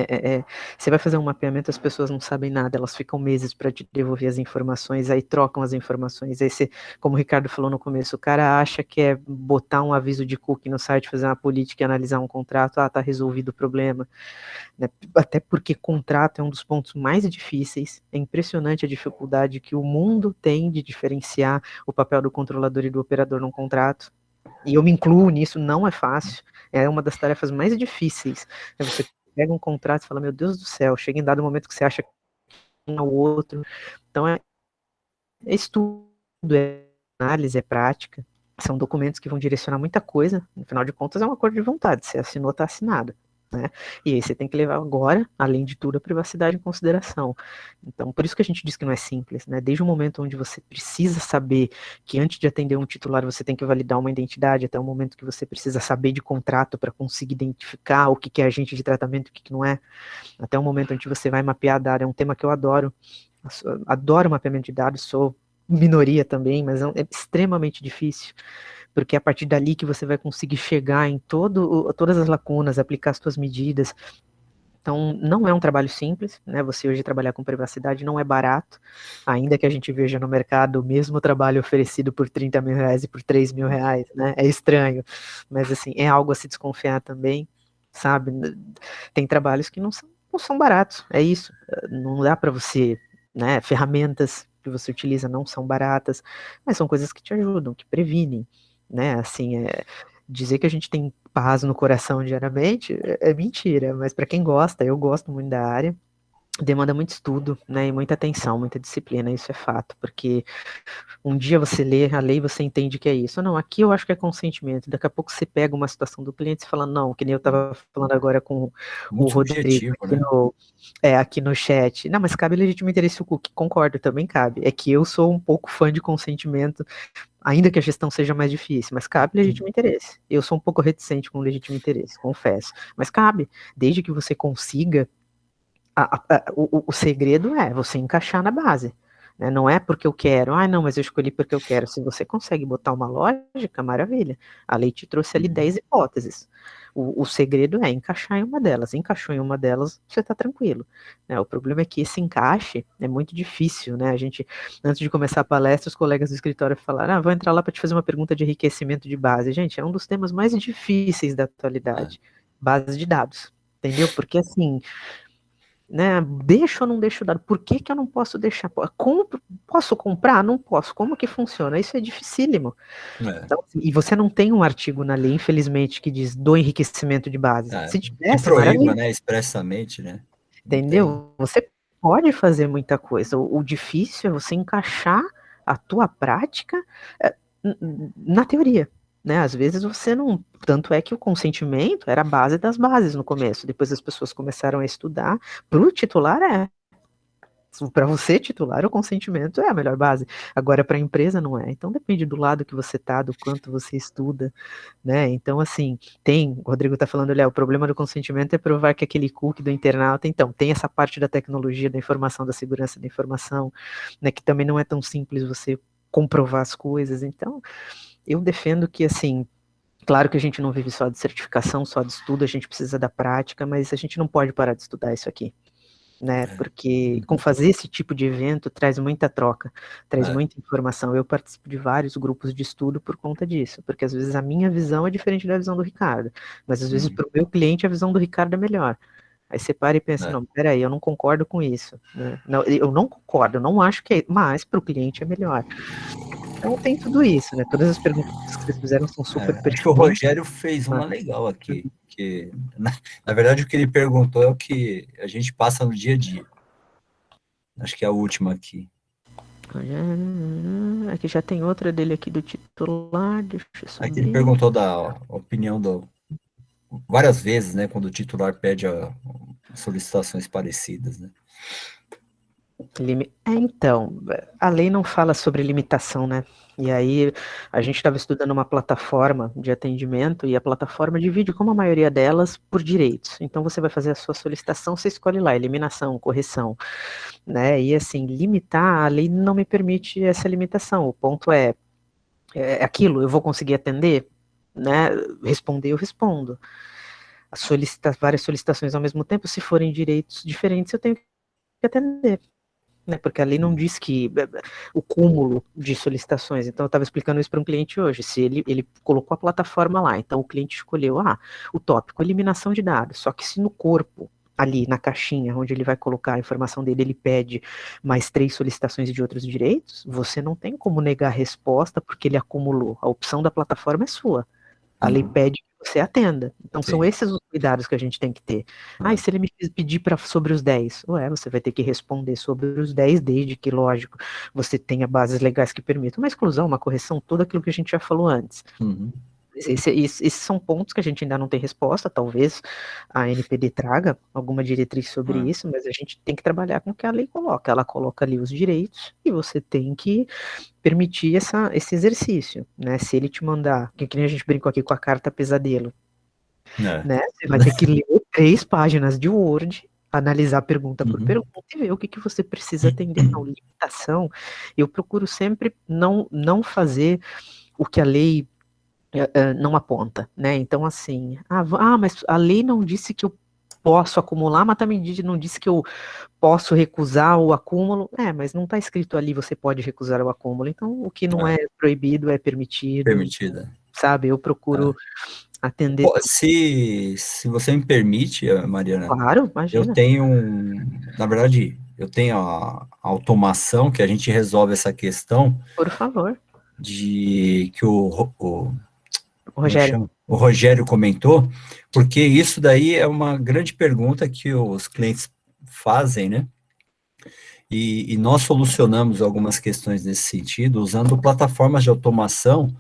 você vai fazer um mapeamento, as pessoas não sabem nada, elas ficam meses para te devolver as informações, aí trocam as informações, aí você, como o Ricardo falou no começo, o cara acha que é botar um aviso de cookie no site, fazer uma política e analisar um contrato, tá resolvido o problema, né? Até porque contrato é um dos pontos mais difíceis, é impressionante a dificuldade que o mundo tem de diferenciar o papel do controlador e do operador num contrato, e eu me incluo nisso, não é fácil, é uma das tarefas mais difíceis, é você pega um contrato e fala, meu Deus do céu, chega em dado momento que você acha que um ao outro. Então é estudo, é análise, é prática. São documentos que vão direcionar muita coisa. No final de contas, é um acordo de vontade. Você assinou, está assinado. Né? E aí você tem que levar agora, além de tudo, a privacidade em consideração. Então, por isso que a gente diz que não é simples, né? Desde o momento onde você precisa saber que antes de atender um titular você tem que validar uma identidade, até o momento que você precisa saber de contrato para conseguir identificar o que é agente de tratamento e o que não é, até o momento onde você vai mapear dados, é um tema que eu adoro. Adoro mapeamento de dados, sou minoria também, mas é extremamente difícil, porque é a partir dali que você vai conseguir chegar em todas as lacunas, aplicar as suas medidas. Então, não é um trabalho simples, né? Você hoje trabalhar com privacidade não é barato, ainda que a gente veja no mercado o mesmo trabalho oferecido por 30 mil reais e por 3 mil reais, né? É estranho, mas assim, é algo a se desconfiar também, sabe? Tem trabalhos que não são baratos, é isso. Não dá para você, né? Ferramentas que você utiliza não são baratas, mas são coisas que te ajudam, que previnem, né? Assim, dizer que a gente tem paz no coração diariamente é mentira, mas para quem gosta, eu gosto muito da área, demanda muito estudo, né, e muita atenção, muita disciplina, isso é fato, porque um dia você lê a lei, você entende que é isso. Não, aqui eu acho que é consentimento, daqui a pouco você pega uma situação do cliente e fala, não, que nem eu estava falando agora com Muito o Rodrigo, subjetivo, aqui, né? aqui no chat. Não, mas cabe legítimo interesse o cookie, concordo, também cabe. É que eu sou um pouco fã de consentimento, ainda que a gestão seja mais difícil, mas cabe legítimo interesse. Eu sou um pouco reticente com legítimo interesse, confesso, mas cabe, desde que você consiga, o segredo é você encaixar na base, né? Não é porque eu quero, não, mas eu escolhi porque eu quero. Se você consegue botar uma lógica, maravilha. A lei te trouxe ali 10 hipóteses. O segredo é encaixar em uma delas. Encaixou em uma delas, você está tranquilo. Né? O problema é que esse encaixe é muito difícil, né? A gente, antes de começar a palestra, os colegas do escritório falaram, vou entrar lá para te fazer uma pergunta de enriquecimento de base. Gente, é um dos temas mais difíceis da atualidade. Base de dados. Entendeu? Porque assim, né, deixo ou não deixo dado? Por que eu não posso deixar? Posso comprar? Não posso. Como que funciona? Isso é dificílimo. Então, assim, e você não tem um artigo na lei, infelizmente, que diz do enriquecimento de base. Se tivesse, que proíba, maravilha. né, expressamente, né? Entendeu? Você pode fazer muita coisa. O difícil é você encaixar a tua prática na teoria. Né? Às vezes você não... Tanto é que o consentimento era a base das bases no começo. Depois as pessoas começaram a estudar. Para o titular para você titular, o consentimento é a melhor base. Agora, para a empresa, não é. Então, depende do lado que você está, do quanto você estuda, né? Então, assim, o Rodrigo está falando, o problema do consentimento é provar que aquele cookie do internauta, então, tem essa parte da tecnologia, da informação, da segurança da informação, né, que também não é tão simples você comprovar as coisas. Então, eu defendo que, assim, claro que a gente não vive só de certificação, só de estudo, a gente precisa da prática, mas a gente não pode parar de estudar isso aqui. Né, porque com fazer esse tipo de evento traz muita troca, traz muita informação. Eu participo de vários grupos de estudo por conta disso, porque às vezes a minha visão é diferente da visão do Ricardo, mas às vezes para o meu cliente a visão do Ricardo é melhor, Aí você para e pensa, não, peraí, eu não concordo com isso, né? Não, eu não concordo, eu não acho que é, mas para o cliente é melhor. Então tem tudo isso, né? Todas as perguntas que vocês fizeram são super pertinentes. Acho que o Rogério fez uma legal aqui, que na verdade o que ele perguntou é o que a gente passa no dia a dia. Acho que é a última aqui. Aqui já tem outra dele aqui do titular, deixa eu subir. Aqui ele perguntou da opinião várias vezes, né, quando o titular pede solicitações parecidas, né? Então, a lei não fala sobre limitação, né? E aí, a gente estava estudando uma plataforma de atendimento e a plataforma divide, como a maioria delas, por direitos. Então, você vai fazer a sua solicitação, você escolhe lá, eliminação, correção, né? E assim, limitar, a lei não me permite essa limitação. O ponto é aquilo, eu vou conseguir atender, né? Responder, eu respondo. Várias solicitações ao mesmo tempo, se forem direitos diferentes, eu tenho que atender. Né, porque a lei não diz que o cúmulo de solicitações. Então, eu estava explicando isso para um cliente hoje. Se ele colocou a plataforma lá, então o cliente escolheu o tópico, eliminação de dados. Só que se no corpo, ali na caixinha, onde ele vai colocar a informação dele, ele pede mais 3 solicitações de outros direitos, você não tem como negar a resposta porque ele acumulou. A opção da plataforma é sua. A lei pede que você atenda. Então, são esses os cuidados que a gente tem que ter. E se ele me pedir sobre os 10? Você vai ter que responder sobre os 10, desde que, lógico, você tenha bases legais que permitam uma exclusão, uma correção, tudo aquilo que a gente já falou antes. Esses são pontos que a gente ainda não tem resposta, talvez a NPD traga alguma diretriz sobre isso, mas a gente tem que trabalhar com o que a lei coloca. Ela coloca ali os direitos e você tem que permitir esse exercício, né? Se ele te mandar, que nem a gente brincou aqui com a carta pesadelo, né? Você vai ter que ler 3 páginas de Word, analisar pergunta por pergunta e ver o que você precisa atender. Não, limitação, eu procuro sempre não fazer o que a lei não aponta, né? Então, assim, mas a lei não disse que eu posso acumular, mas também não disse que eu posso recusar o acúmulo. Mas não está escrito ali, você pode recusar o acúmulo. Então, o que não é proibido é permitido. Permitida. Sabe? Eu procuro atender. Se você me permite, Mariana. Claro, imagina. Eu tenho na verdade, eu tenho a automação que a gente resolve essa questão. Por favor. De que o Rogério. O Rogério comentou, porque isso daí é uma grande pergunta que os clientes fazem, né? E nós solucionamos algumas questões nesse sentido, usando plataformas de automação,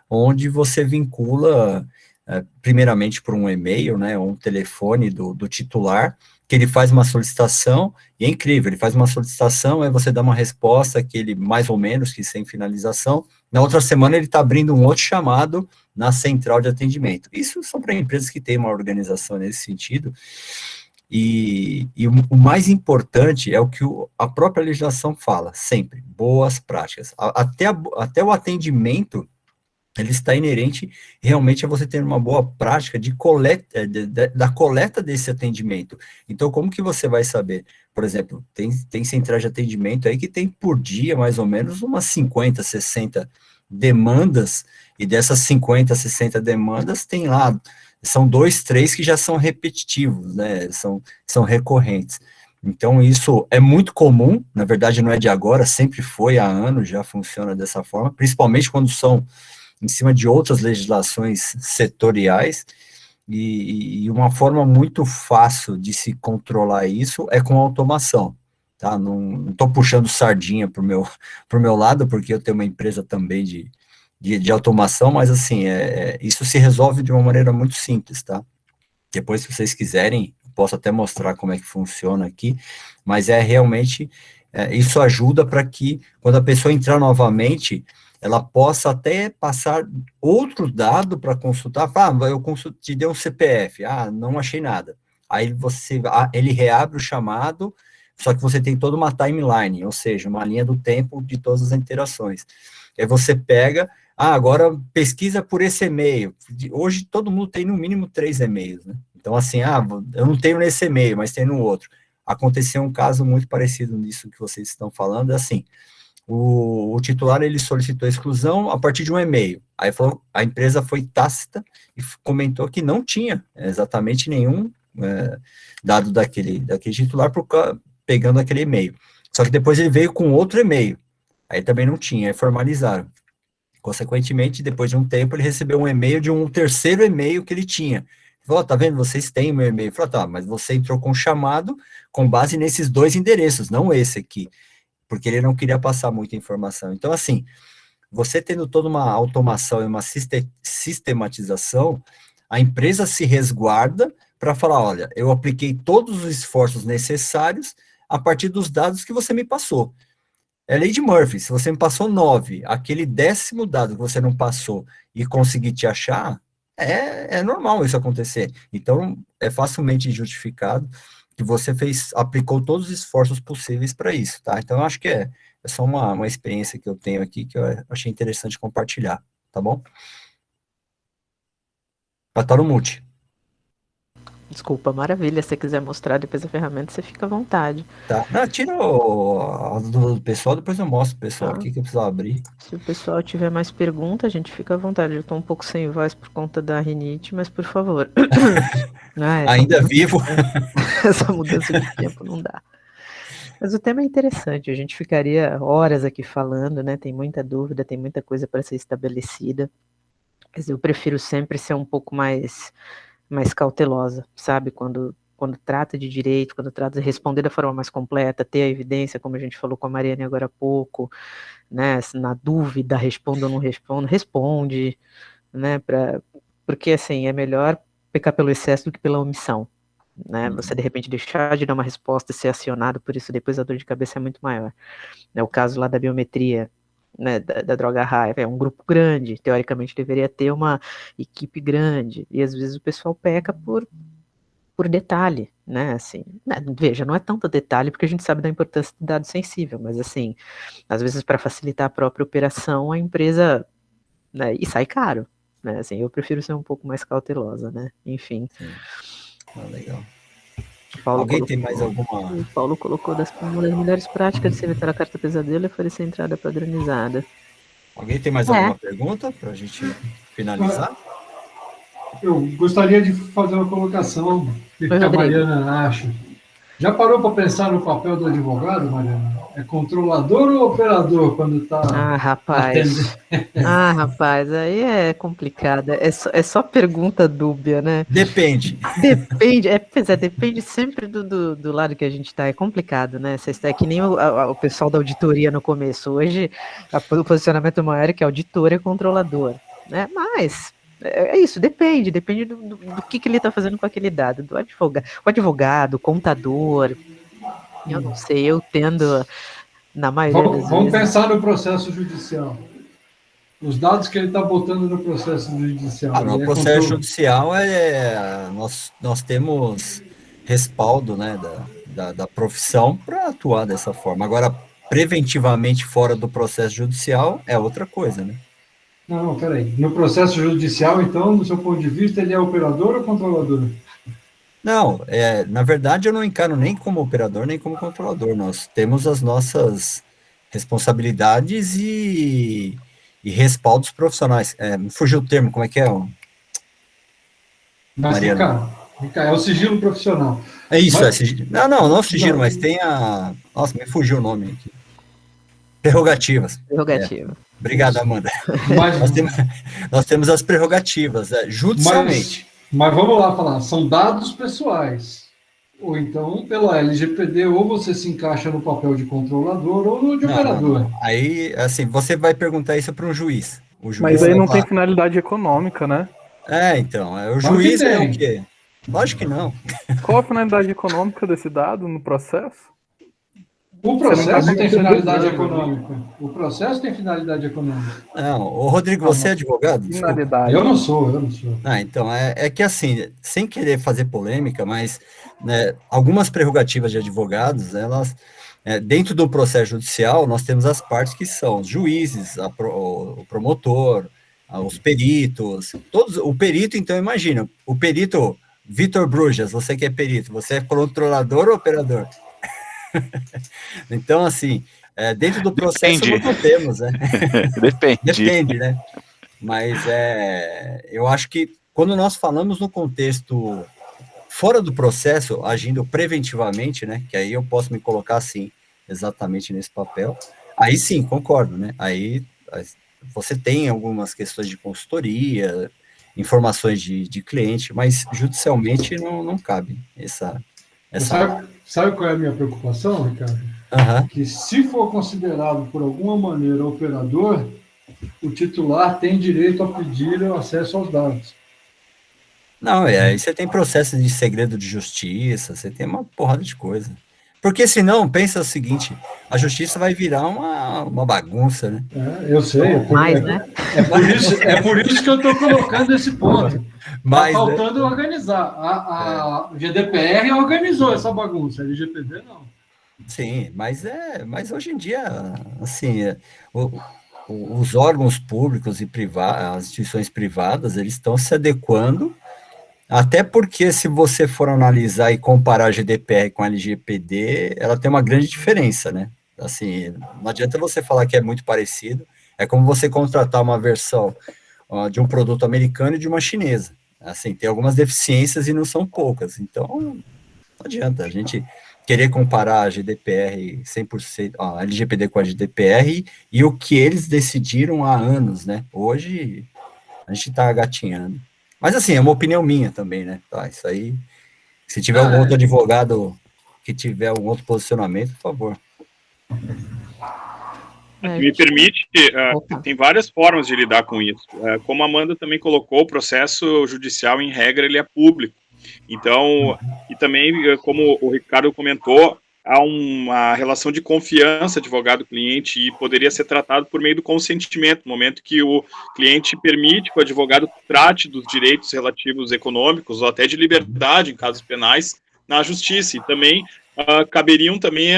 onde você vincula, primeiramente por um e-mail, né, ou um telefone do titular, que ele faz uma solicitação, e é incrível, ele faz uma solicitação, aí você dá uma resposta, que ele, mais ou menos, que sem finalização, na outra semana ele está abrindo um outro chamado na central de atendimento. Isso são para empresas que têm uma organização nesse sentido, e o mais importante é o que a própria legislação fala, sempre, boas práticas. Até o atendimento, ele está inerente realmente a você ter uma boa prática de coleta, da coleta desse atendimento. Então, como que você vai saber? Por exemplo, tem centrais de atendimento aí que tem por dia, mais ou menos, umas 50, 60 demandas, e dessas 50, 60 demandas, tem lá, são 2, 3 que já são repetitivos, né, são recorrentes. Então, isso é muito comum, na verdade não é de agora, sempre foi, há anos já funciona dessa forma, principalmente quando são em cima de outras legislações setoriais, e uma forma muito fácil de se controlar isso é com automação, tá? Não estou puxando sardinha para o meu lado, porque eu tenho uma empresa também de automação, mas assim, isso se resolve de uma maneira muito simples, tá? Depois, se vocês quiserem, posso até mostrar como é que funciona aqui, mas realmente, isso ajuda para que, quando a pessoa entrar novamente, ela possa até passar outro dado para consultar, eu te dei um CPF, não achei nada. Aí ele reabre o chamado, só que você tem toda uma timeline, ou seja, uma linha do tempo de todas as interações. Aí você pega, agora pesquisa por esse e-mail. Hoje todo mundo tem no mínimo 3 e-mails, né? Então assim, eu não tenho nesse e-mail, mas tem no outro. Aconteceu um caso muito parecido nisso que vocês estão falando, assim, o titular, ele solicitou a exclusão a partir de um e-mail, aí a empresa foi tácita e comentou que não tinha exatamente nenhum dado daquele titular, pegando aquele e-mail. Só que depois ele veio com outro e-mail, aí também não tinha, aí formalizaram. Consequentemente, depois de um tempo, ele recebeu um e-mail de um terceiro e-mail que ele tinha. Ele falou, tá vendo, vocês têm o meu e-mail. Ele falou, tá, mas você entrou com um chamado com base nesses 2 endereços, não esse aqui, porque ele não queria passar muita informação. Então, assim, você tendo toda uma automação e uma sistematização, a empresa se resguarda para falar, olha, eu apliquei todos os esforços necessários a partir dos dados que você me passou. É lei de Murphy, se você me passou 9, aquele 10º dado que você não passou e conseguir te achar, é normal isso acontecer. Então, é facilmente justificado que você aplicou todos os esforços possíveis para isso, tá? Então, eu acho que é só uma experiência que eu tenho aqui que eu achei interessante compartilhar, tá bom? Vai estar no mute. Desculpa, maravilha. Se você quiser mostrar depois a ferramenta, você fica à vontade. Tá. Não, tira a do pessoal, depois eu mostro pro pessoal aqui que eu preciso abrir. Se o pessoal tiver mais perguntas, a gente fica à vontade. Eu estou um pouco sem voz por conta da rinite, mas por favor. Ainda vivo. Essa mudança de tempo não dá. Mas o tema é interessante, a gente ficaria horas aqui falando, né? Tem muita dúvida, tem muita coisa para ser estabelecida. Mas eu prefiro sempre ser um pouco mais cautelosa, sabe? Quando trata de direito, quando trata de responder da forma mais completa, ter a evidência, como a gente falou com a Mariane agora há pouco, né? Na dúvida, respondo ou não respondo, responde, né? Porque, assim, é melhor pecar pelo excesso do que pela omissão, né? Você, de repente, deixar de dar uma resposta e ser acionado por isso, depois a dor de cabeça é muito maior. É o caso lá da biometria, né, da droga raiva, é um grupo grande, teoricamente deveria ter uma equipe grande, e às vezes o pessoal peca por detalhe, né, assim, né, veja, não é tanto detalhe, porque a gente sabe da importância do dado sensível, mas assim, às vezes para facilitar a própria operação, a empresa, né, e sai caro, né, assim, eu prefiro ser um pouco mais cautelosa, né, enfim. Legal. Paulo Alguém colocou, tem mais alguma? O Paulo colocou uma das melhores práticas de se evitar a carta pesadelo é oferecer entrada padronizada. Alguém tem mais alguma pergunta para a gente finalizar? Eu gostaria de fazer uma colocação que a Mariana acha. Já parou para pensar no papel do advogado, Mariana? É controlador ou operador quando está rapaz. Rapaz, aí é complicado. É só pergunta dúbia, né? Depende. Depende sempre do lado que a gente está. É complicado, né? É que nem o pessoal da auditoria no começo. Hoje, o posicionamento maior é que auditor é controlador, né? Mas é isso, depende do que ele está fazendo com aquele dado. O advogado, contador, eu não sei, eu tendo, na maioria das vezes... Vamos pensar no processo judicial. Os dados que ele está botando no processo judicial. No processo judicial, nós temos respaldo, né, da profissão para atuar dessa forma. Agora, preventivamente fora do processo judicial é outra coisa, né? Não, peraí. No processo judicial, então, do seu ponto de vista, ele é operador ou controlador? Não, na verdade, eu não encaro nem como operador, nem como controlador. Nós temos as nossas responsabilidades e respaldos profissionais. Me fugiu o termo, como é que é? Mariana. É o sigilo profissional. É isso, é sigilo. Não sigilo, mas tem a... Nossa, me fugiu o nome aqui. Prerrogativas. Obrigado, Amanda. Nós temos as prerrogativas, judicialmente. Mas vamos lá falar, são dados pessoais. Ou então, pela LGPD, ou você se encaixa no papel de controlador ou no de operador. Não. Aí, assim, você vai perguntar isso para um juiz. Mas aí não tem finalidade econômica, né? Então, o juiz é o quê? Lógico que não. Qual a finalidade econômica desse dado no processo? O processo tem finalidade econômica. O processo tem finalidade econômica. Não, Rodrigo, você é advogado? Finalidade. Eu não sou. Então, é que assim, sem querer fazer polêmica, mas né, algumas prerrogativas de advogados, elas, dentro do processo judicial, nós temos as partes que são os juízes, o promotor, os peritos, todos. O perito, então, imagina, o perito Vitor Brujas, você que é perito, você é controlador ou operador? Então, assim, dentro do processo nós não temos, né? Depende, né? Mas eu acho que quando nós falamos no contexto fora do processo, agindo preventivamente, né, que aí eu posso me colocar assim, exatamente nesse papel, aí sim, concordo, né, aí você tem algumas questões de consultoria, informações de cliente, mas judicialmente não cabe essa Sabe qual é a minha preocupação, Ricardo? Uhum. Que se for considerado por alguma maneira operador, o titular tem direito a pedir o acesso aos dados. Não, aí você tem processo de segredo de justiça, você tem uma porrada de coisa. Porque senão, pensa o seguinte, a justiça vai virar uma bagunça, né? Eu sei. Né? É por isso que eu estou colocando esse ponto. Mas, está faltando organizar. A GDPR organizou essa bagunça, a LGPD não. Sim, mas hoje em dia, assim, os órgãos públicos e as instituições privadas, eles estão se adequando, até porque se você for analisar e comparar a GDPR com a LGPD, ela tem uma grande diferença, né? Assim, não adianta você falar que é muito parecido, é como você contratar uma versão de um produto americano e de uma chinesa. Assim, tem algumas deficiências e não são poucas, então não adianta a gente querer comparar a GDPR 100%, a LGPD com a GDPR e o que eles decidiram há anos, né? Hoje a gente está gatinhando. Mas assim, é uma opinião minha também, né? Tá, isso aí, se tiver algum outro advogado que tiver algum outro posicionamento, por favor. Me permite, tem várias formas de lidar com isso. Como a Amanda também colocou, o processo judicial, em regra, ele é público. Então, e também, como o Ricardo comentou, há uma relação de confiança advogado-cliente e poderia ser tratado por meio do consentimento, no momento que o cliente permite que o advogado trate dos direitos relativos econômicos ou até de liberdade em casos penais na justiça. E também caberiam também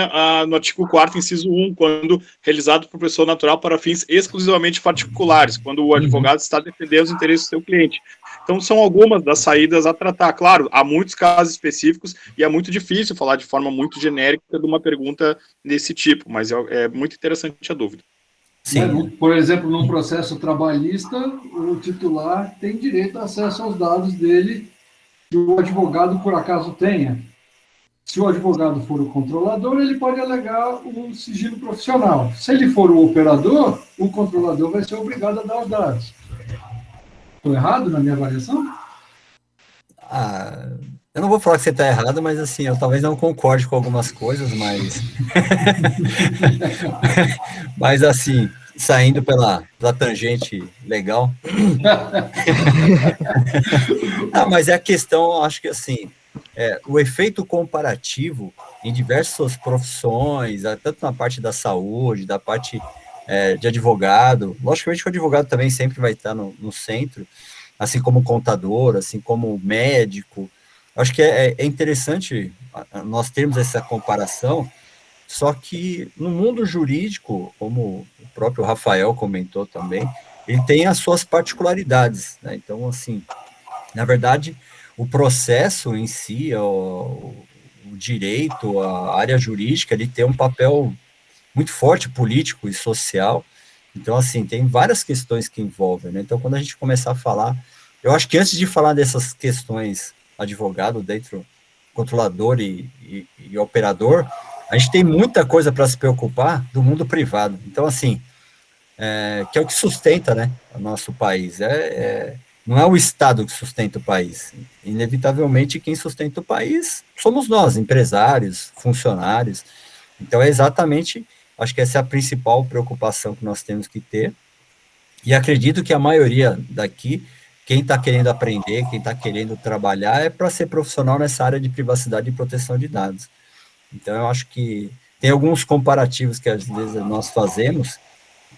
no artigo 4º, inciso 1, quando realizado por pessoa natural para fins exclusivamente particulares, quando o advogado está defendendo os interesses do seu cliente. Então, são algumas das saídas a tratar. Claro, há muitos casos específicos e é muito difícil falar de forma muito genérica de uma pergunta desse tipo, mas é muito interessante a dúvida. Sim. Por exemplo, num processo trabalhista, o titular tem direito a acesso aos dados dele que o advogado, por acaso, tenha. Se o advogado for o controlador, ele pode alegar um sigilo profissional. Se ele for o operador, o controlador vai ser obrigado a dar os dados. Estou errado na minha avaliação? Eu não vou falar que você está errado, mas assim, eu talvez não concorde com algumas coisas, mas... mas assim, saindo pela tangente legal... mas é a questão, acho que assim... o efeito comparativo em diversas profissões, tanto na parte da saúde, da parte de advogado, logicamente que o advogado também sempre vai estar no centro, assim como contador, assim como médico. Acho que é interessante nós termos essa comparação, só que no mundo jurídico, como o próprio Rafael comentou também, ele tem as suas particularidades, né? Então, assim, na verdade... o processo em si, o direito, a área jurídica, ele tem um papel muito forte, político e social. Então, assim, tem várias questões que envolvem, né? Então, quando a gente começar a falar, eu acho que antes de falar dessas questões, advogado dentro, controlador e operador, a gente tem muita coisa para se preocupar do mundo privado. Então, assim, que é o que sustenta, né, o nosso país. Não é o Estado que sustenta o país. Inevitavelmente, quem sustenta o país somos nós, empresários, funcionários. Então, é exatamente, acho que essa é a principal preocupação que nós temos que ter. E acredito que a maioria daqui, quem está querendo aprender, quem está querendo trabalhar, é para ser profissional nessa área de privacidade e proteção de dados. Então, eu acho que tem alguns comparativos que, às vezes, nós fazemos,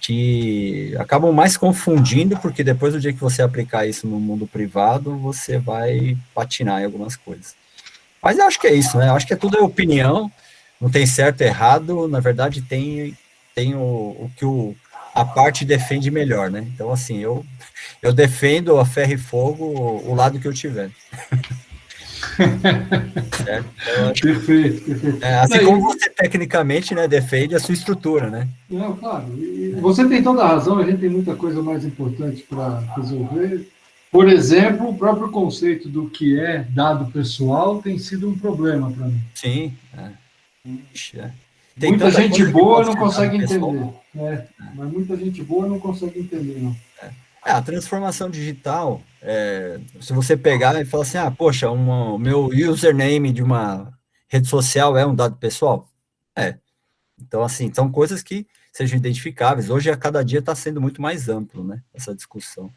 que acabam mais confundindo, porque depois do dia que você aplicar isso no mundo privado, você vai patinar em algumas coisas. Mas eu acho que é isso, né? Eu acho que tudo é opinião, não tem certo e errado, na verdade tem o que a parte defende melhor, né? Então, assim, eu defendo a ferro e fogo o lado que eu tiver. Certo? Perfeito. Assim como você tecnicamente, né, defende a sua estrutura, né? Não, claro. E você tem toda a razão, a gente tem muita coisa mais importante para resolver. Por exemplo, o próprio conceito do que é dado pessoal tem sido um problema para mim. Sim. Ixi, Tem muita tanta gente coisa que boa pode não ser consegue dado pessoal. entender. Mas muita gente boa não consegue entender, não. A transformação digital, se você pegar e falar assim, poxa, o meu username de uma rede social é um dado pessoal? Então, assim, são coisas que sejam identificáveis. Hoje, a cada dia, está sendo muito mais amplo, né, essa discussão.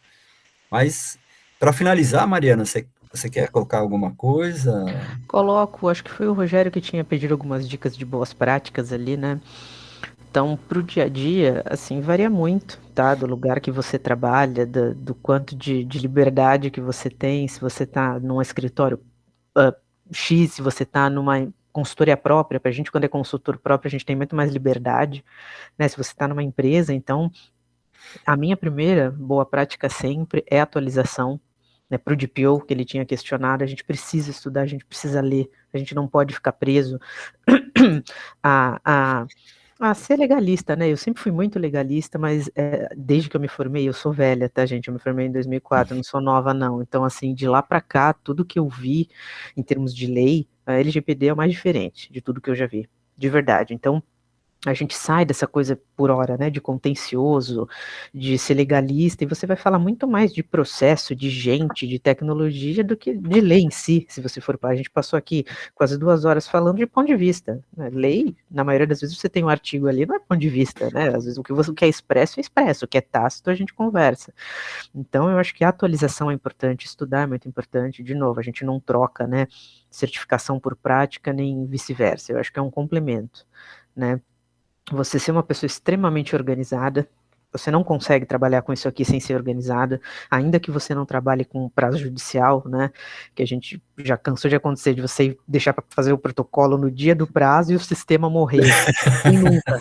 Mas, para finalizar, Mariana, você quer colocar alguma coisa? Coloco, acho que foi o Rogério que tinha pedido algumas dicas de boas práticas ali, né? Então, para o dia a dia, assim, varia muito, tá? Do lugar que você trabalha, do quanto de liberdade que você tem, se você está num escritório X, se você está numa consultoria própria. Para a gente, quando é consultor próprio, a gente tem muito mais liberdade, né? Se você está numa empresa, então, a minha primeira boa prática sempre é atualização, né? Para o DPO, que ele tinha questionado, a gente precisa estudar, a gente precisa ler, a gente não pode ficar preso a ser legalista, né? Eu sempre fui muito legalista, mas desde que eu me formei, eu sou velha, tá, gente? Eu me formei em 2004, não sou nova, não. Então, assim, de lá para cá, tudo que eu vi em termos de lei, a LGPD é o mais diferente de tudo que eu já vi, de verdade. Então, a gente sai dessa coisa por hora, né, de contencioso, de ser legalista, e você vai falar muito mais de processo, de gente, de tecnologia, do que de lei em si, se você for para. A gente passou aqui quase 2 horas falando de ponto de vista, né? Lei, na maioria das vezes você tem um artigo ali, não é ponto de vista, né, às vezes o que é expresso, o que é tácito a gente conversa. Então eu acho que a atualização é importante, estudar é muito importante, de novo, a gente não troca, né, certificação por prática, nem vice-versa, eu acho que é um complemento, né. Você ser uma pessoa extremamente organizada, você não consegue trabalhar com isso aqui sem ser organizada, ainda que você não trabalhe com prazo judicial, né, que a gente já cansou de acontecer, de você deixar para fazer o protocolo no dia do prazo e o sistema morrer, e nunca,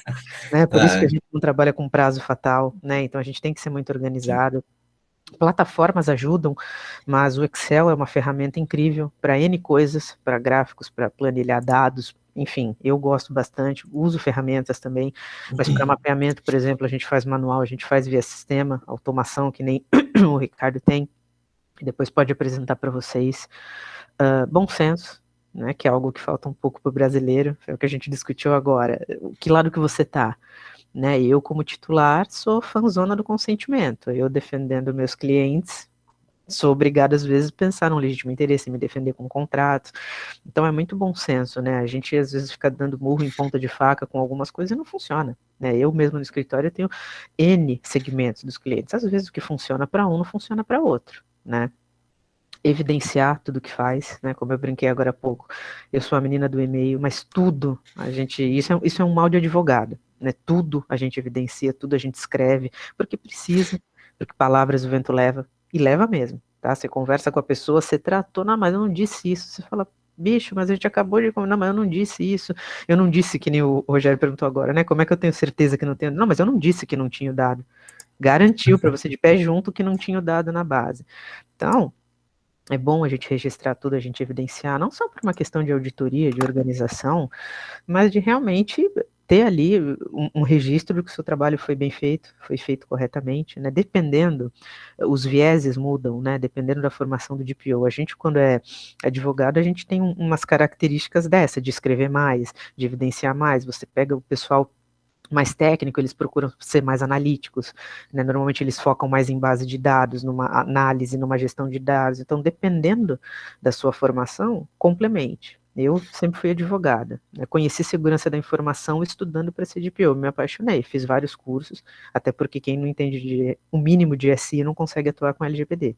né, por isso que a gente não trabalha com prazo fatal, né, então a gente tem que ser muito organizado. Plataformas ajudam, mas o Excel é uma ferramenta incrível para N coisas, para gráficos, para planilhar dados, enfim, eu gosto bastante, uso ferramentas também, mas para mapeamento, por exemplo, a gente faz manual, a gente faz via sistema, automação, que nem o Ricardo tem, e depois pode apresentar para vocês. Bom senso, né, que é algo que falta um pouco para o brasileiro, é o que a gente discutiu agora. Que lado que você está? Né, eu, como titular, sou fãzona do consentimento, eu defendendo meus clientes, sou obrigado às vezes a pensar no legítimo interesse, me defender com contratos, então é muito bom senso, né, a gente às vezes fica dando murro em ponta de faca com algumas coisas e não funciona, né, eu mesmo no escritório eu tenho N segmentos dos clientes, às vezes o que funciona para um não funciona para outro, né, evidenciar tudo que faz, né, como eu brinquei agora há pouco, eu sou a menina do e-mail, mas tudo, isso é um mal de advogado, né, tudo a gente evidencia, tudo a gente escreve, porque precisa, porque palavras o vento leva, e leva mesmo, tá, você conversa com a pessoa, você tratou, não, mas eu não disse isso, você fala, bicho, mas a gente acabou de, não, mas eu não disse isso, eu não disse, que nem o Rogério perguntou agora, né, como é que eu tenho certeza que não tenho, não, mas eu não disse que não tinha dado, garantiu para você de pé junto que não tinha dado na base, então, é bom a gente registrar tudo, a gente evidenciar, não só por uma questão de auditoria, de organização, mas de realmente ter ali um registro de que o seu trabalho foi bem feito, foi feito corretamente, né? Dependendo, os vieses mudam, né? Dependendo da formação do DPO. A gente, quando é advogado, a gente tem umas características dessa, de escrever mais, de evidenciar mais. Você pega o pessoal mais técnico, eles procuram ser mais analíticos, né? Normalmente eles focam mais em base de dados, numa análise, numa gestão de dados, então dependendo da sua formação, complemente. Eu sempre fui advogada, né? Conheci segurança da informação estudando para ser DPO, me apaixonei, fiz vários cursos, até porque quem não entende o mínimo de SI não consegue atuar com LGPD.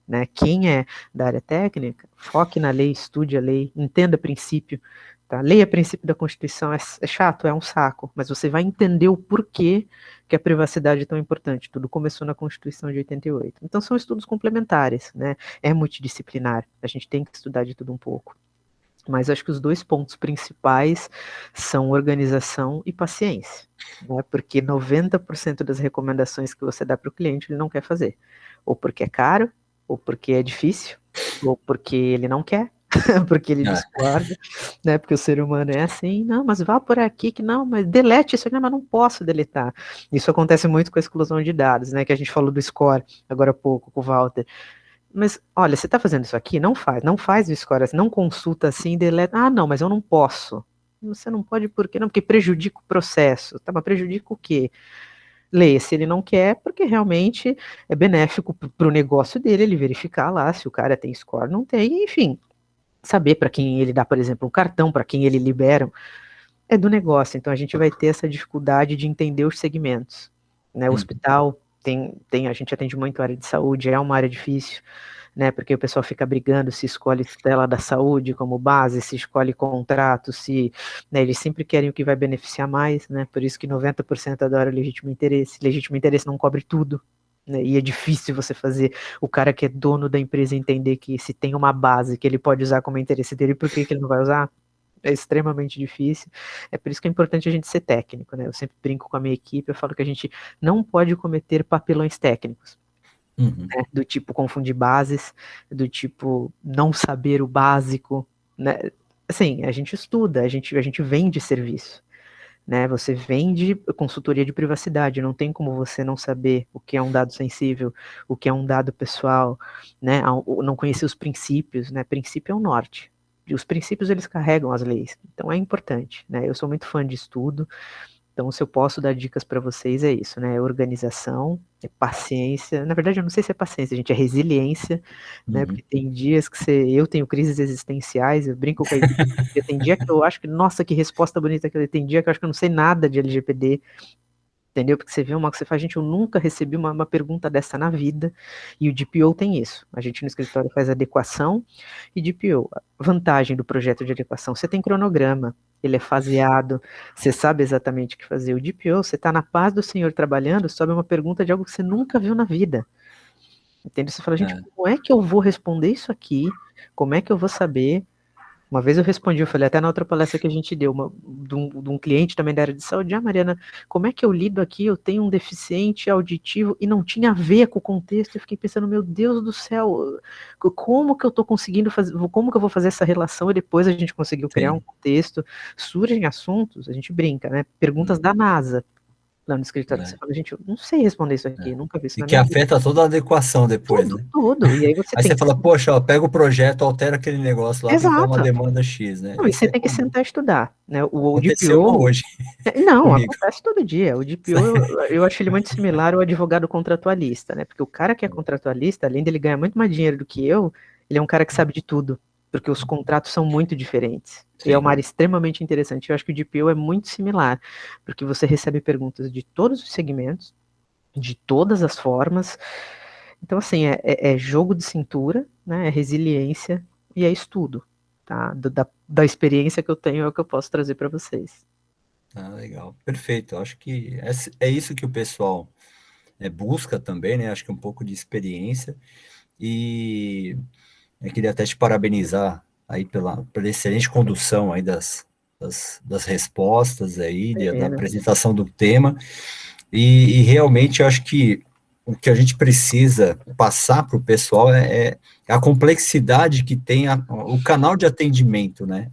Né? Quem é da área técnica, foque na lei, estude a lei, entenda princípio, tá? Leia princípio da Constituição, é chato, é um saco, mas você vai entender o porquê que a privacidade é tão importante. Tudo começou na Constituição de 88. Então são estudos complementares, né? É multidisciplinar, a gente tem que estudar de tudo um pouco. Mas acho que os 2 pontos principais são organização e paciência, né? Porque 90% das recomendações que você dá para o cliente ele não quer fazer, ou porque é caro, ou porque é difícil, ou porque ele não quer, porque ele discorda, né, porque o ser humano é assim, não, mas vá por aqui, que não, mas delete isso aqui, mas não posso deletar. Isso acontece muito com a exclusão de dados, né, que a gente falou do score agora há pouco com o Walter. mas olha, você está fazendo isso aqui? Não faz o score assim, não consulta assim, deleta. Ah, não, mas eu não posso. Você não pode por quê? Não, porque prejudica o processo. Tá, mas prejudica o quê? Leia, se ele não quer, porque realmente é benéfico para o negócio dele, ele verificar lá se o cara tem score, não tem, enfim, saber para quem ele dá, por exemplo, um cartão, para quem ele libera, é do negócio. Então a gente vai ter essa dificuldade de entender os segmentos, né? O hospital a gente atende muito a área de saúde, é uma área difícil, né? Porque o pessoal fica brigando se escolhe tutela da saúde como base, se escolhe contrato, né, eles sempre querem o que vai beneficiar mais, né? Por isso que 90% adora legítimo interesse. Legítimo interesse não cobre tudo, né? E é difícil você fazer o cara que é dono da empresa entender que se tem uma base que ele pode usar como interesse dele, por que ele não vai usar? É extremamente difícil, é por isso que é importante a gente ser técnico, né? Eu sempre brinco com a minha equipe, eu falo que a gente não pode cometer papelões técnicos, né? Do tipo confundir bases, do tipo não saber o básico, né? Assim, a gente estuda, a gente vende serviço, né? Você vende consultoria de privacidade, não tem como você não saber o que é um dado sensível, o que é um dado pessoal, né? Não conhecer os princípios, né? Princípio é o norte. E os princípios, eles carregam as leis. Então, é importante, né? Eu sou muito fã de estudo. Então, se eu posso dar dicas para vocês, é isso, né? É organização, é paciência. Na verdade, eu não sei se é paciência, gente, é resiliência, né? Porque tem dias que eu tenho crises existenciais, eu brinco com a equipe, porque tem dia que eu acho que, nossa, que resposta bonita que eu tem dia que eu acho que eu não sei nada de LGPD, entendeu? Porque você vê uma que você faz, gente, eu nunca recebi uma pergunta dessa na vida, e o DPO tem isso. A gente no escritório faz adequação e DPO. A vantagem do projeto de adequação, você tem cronograma, ele é faseado, você sabe exatamente o que fazer. O DPO, você está na paz do Senhor trabalhando, sobe uma pergunta de algo que você nunca viu na vida. Entendeu? Você fala, gente, como é que eu vou responder isso aqui? Como é que eu vou saber? Uma vez eu respondi, eu falei até na outra palestra que a gente deu, de um cliente também da área de saúde, Mariana, como é que eu lido aqui, eu tenho um deficiente auditivo e não tinha a ver com o contexto, eu fiquei pensando, meu Deus do céu, como que eu tô conseguindo fazer, como que eu vou fazer essa relação, e depois a gente conseguiu criar um contexto, surgem assuntos, a gente brinca, né, perguntas da NASA, lá no escritório, você fala, gente, eu não sei responder isso aqui, nunca vi isso E na que minha vida. afeta toda a adequação depois, né? Tudo, e aí você Aí tem você fala, poxa, ó, pega o projeto, altera aquele negócio lá, tem que dar uma Exato. demanda X, né? Não, e você tem que sentar e estudar, né? O Aconteceu DPO... hoje. Não, comigo. acontece todo dia. O DPO, eu acho ele muito similar ao advogado contratualista, né? Porque o cara que é contratualista, além dele ganhar muito mais dinheiro do que eu, ele é um cara que sabe de tudo, porque os contratos são muito diferentes. E é uma área extremamente interessante. Eu acho que o DPO é muito similar, porque você recebe perguntas de todos os segmentos, de todas as formas. Então, assim, é jogo de cintura, né? É resiliência e é estudo, tá? Da experiência que eu tenho é o que eu posso trazer para vocês. Ah, legal, perfeito. Eu acho que é isso que o pessoal busca também, né? Acho que um pouco de experiência. E eu queria até te parabenizar aí pela excelente condução aí das respostas aí, da apresentação do tema. E realmente eu acho que o que a gente precisa passar para o pessoal é a complexidade que tem o canal de atendimento, né,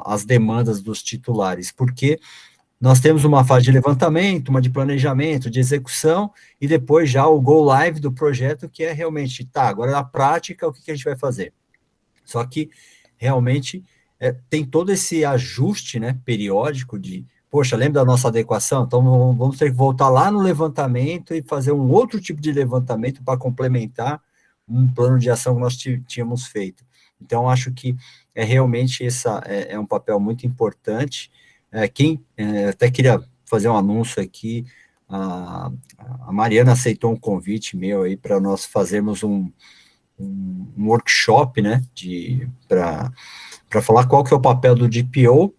às demandas dos titulares, porque nós temos uma fase de levantamento, uma de planejamento, de execução, e depois já o go live do projeto, que é realmente, tá, agora na prática, o que a gente vai fazer? Só que, realmente, tem todo esse ajuste, né, periódico de, poxa, lembra da nossa adequação? Então, vamos ter que voltar lá no levantamento e fazer um outro tipo de levantamento para complementar um plano de ação que nós tínhamos feito. Então, acho que realmente é um papel muito importante. Até queria fazer um anúncio aqui, a Mariana aceitou um convite meu aí para nós fazermos um workshop, né, para falar qual que é o papel do DPO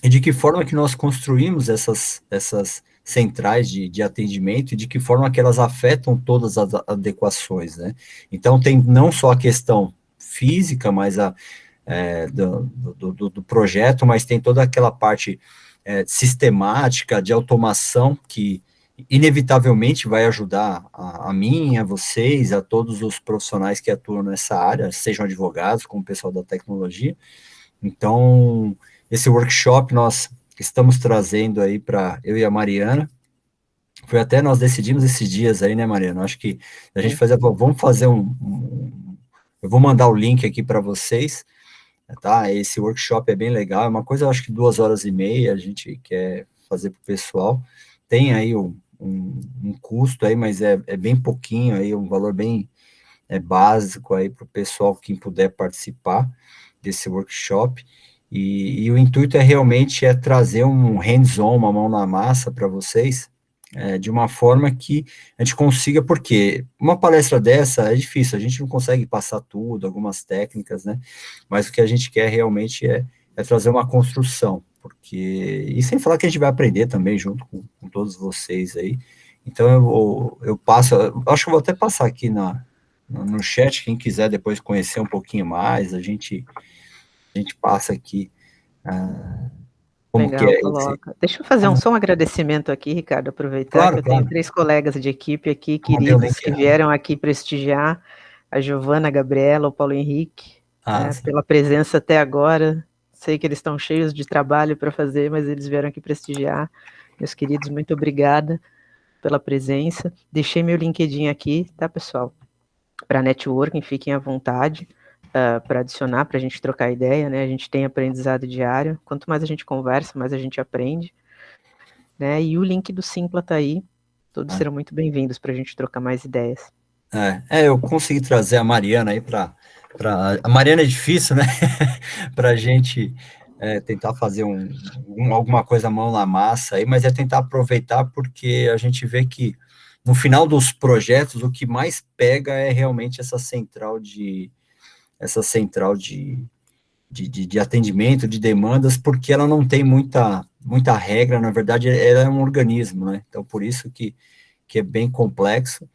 e de que forma que nós construímos essas centrais de atendimento e de que forma que elas afetam todas as adequações, né. Então, tem não só a questão física, mas do projeto, mas tem toda aquela parte sistemática de automação que inevitavelmente vai ajudar a mim, a vocês, a todos os profissionais que atuam nessa área, sejam advogados, como o pessoal da tecnologia. Então, esse workshop nós estamos trazendo aí para eu e a Mariana, Foi até nós decidimos esses dias aí, né, Mariana? Acho que a gente vamos fazer eu vou mandar o link aqui para vocês, tá? Esse workshop é bem legal, é uma coisa, eu acho que 2 horas e meia a gente quer fazer para o pessoal. Tem aí um custo aí, mas é bem pouquinho aí, um valor bem básico aí para o pessoal que puder participar desse workshop. E o intuito realmente trazer um hands-on, uma mão na massa para vocês, de uma forma que a gente consiga, porque uma palestra dessa é difícil, a gente não consegue passar tudo, algumas técnicas, né, mas o que a gente quer realmente é trazer uma construção, e sem falar que a gente vai aprender também junto com todos vocês aí. Então eu passo, acho que eu vou até passar aqui no chat, quem quiser depois conhecer um pouquinho mais, a gente passa aqui como Legal, que é coloca. Deixa eu fazer só um agradecimento aqui, Ricardo, aproveitar Claro, que eu tenho claro. 3 colegas de equipe aqui, Mandei o queridos, link que errado. vieram aqui prestigiar, a Giovana, a Gabriela, o Paulo Henrique, Sim. pela presença até agora. Sei que eles estão cheios de trabalho para fazer, mas eles vieram aqui prestigiar. Meus queridos, muito obrigada pela presença. Deixei meu LinkedIn aqui, tá, pessoal? Para networking, fiquem à vontade. Para adicionar, para a gente trocar ideia, né? A gente tem aprendizado diário. Quanto mais a gente conversa, mais a gente aprende, né? E o link do Simpla tá aí. Todos serão muito bem-vindos para a gente trocar mais ideias. Eu consegui trazer a Mariana aí a Mariana é difícil, né? Para a gente tentar fazer alguma coisa mão na massa aí, mas tentar aproveitar, porque a gente vê que no final dos projetos o que mais pega é realmente essa central de atendimento, de demandas, porque ela não tem muita regra, na verdade, ela é um organismo, né? Então, por isso que é bem complexo,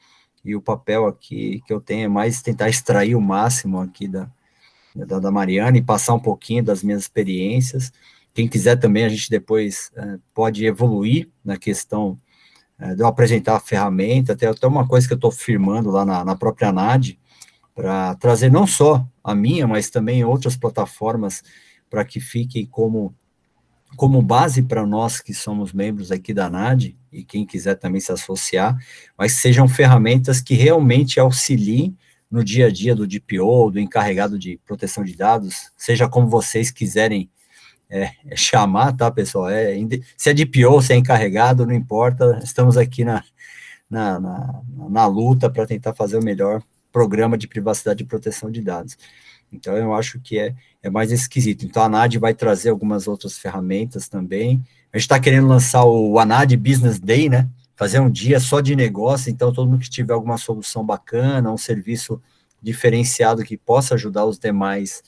e o papel aqui que eu tenho é mais tentar extrair o máximo aqui da Mariana e passar um pouquinho das minhas experiências. Quem quiser também, a gente depois pode evoluir na questão de eu apresentar a ferramenta, até uma coisa que eu estou firmando lá na própria NAD, para trazer não só a minha, mas também outras plataformas, para que fiquem como base para nós que somos membros aqui da NAD, e quem quiser também se associar, mas sejam ferramentas que realmente auxiliem no dia a dia do DPO, do encarregado de proteção de dados, seja como vocês quiserem chamar, tá, pessoal? Se é DPO, se é encarregado, não importa, estamos aqui na luta para tentar fazer o melhor programa de privacidade e proteção de dados. Então, eu acho que é mais esquisito. Então, a NAD vai trazer algumas outras ferramentas também. A gente está querendo lançar o ANAD Business Day, né? Fazer um dia só de negócio, então todo mundo que tiver alguma solução bacana, um serviço diferenciado que possa ajudar os demais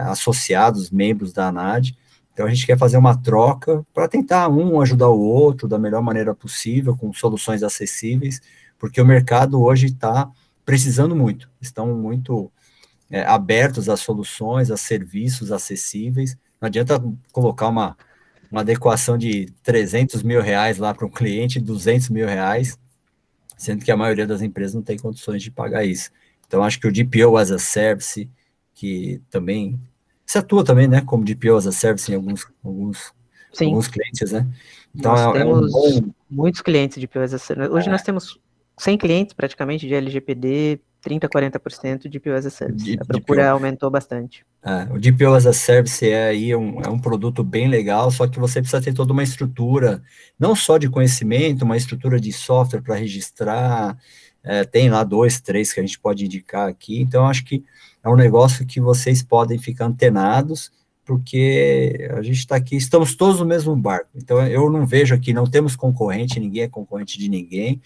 associados, membros da ANAD. Então, a gente quer fazer uma troca para tentar ajudar o outro da melhor maneira possível, com soluções acessíveis, porque o mercado hoje está precisando muito, estão muito abertos a soluções, a serviços acessíveis. Não adianta colocar uma adequação de 300 mil reais lá para um cliente, 200 mil reais, sendo que a maioria das empresas não tem condições de pagar isso. Então, acho que o DPO as a Service, que também, você atua também, né, como DPO as a Service em alguns clientes, né? Então, nós temos bom... muitos clientes de DPO as a Service. Hoje nós temos 100 clientes, praticamente, de LGPD, 30% a 40% de DPO as a Service. A procura aumentou bastante. O DPO as a Service é um produto bem legal, só que você precisa ter toda uma estrutura, não só de conhecimento, uma estrutura de software para registrar, tem lá 2, 3 que a gente pode indicar aqui, então acho que é um negócio que vocês podem ficar antenados, porque a gente está aqui, estamos todos no mesmo barco, então eu não vejo aqui, não temos concorrente, ninguém é concorrente de ninguém,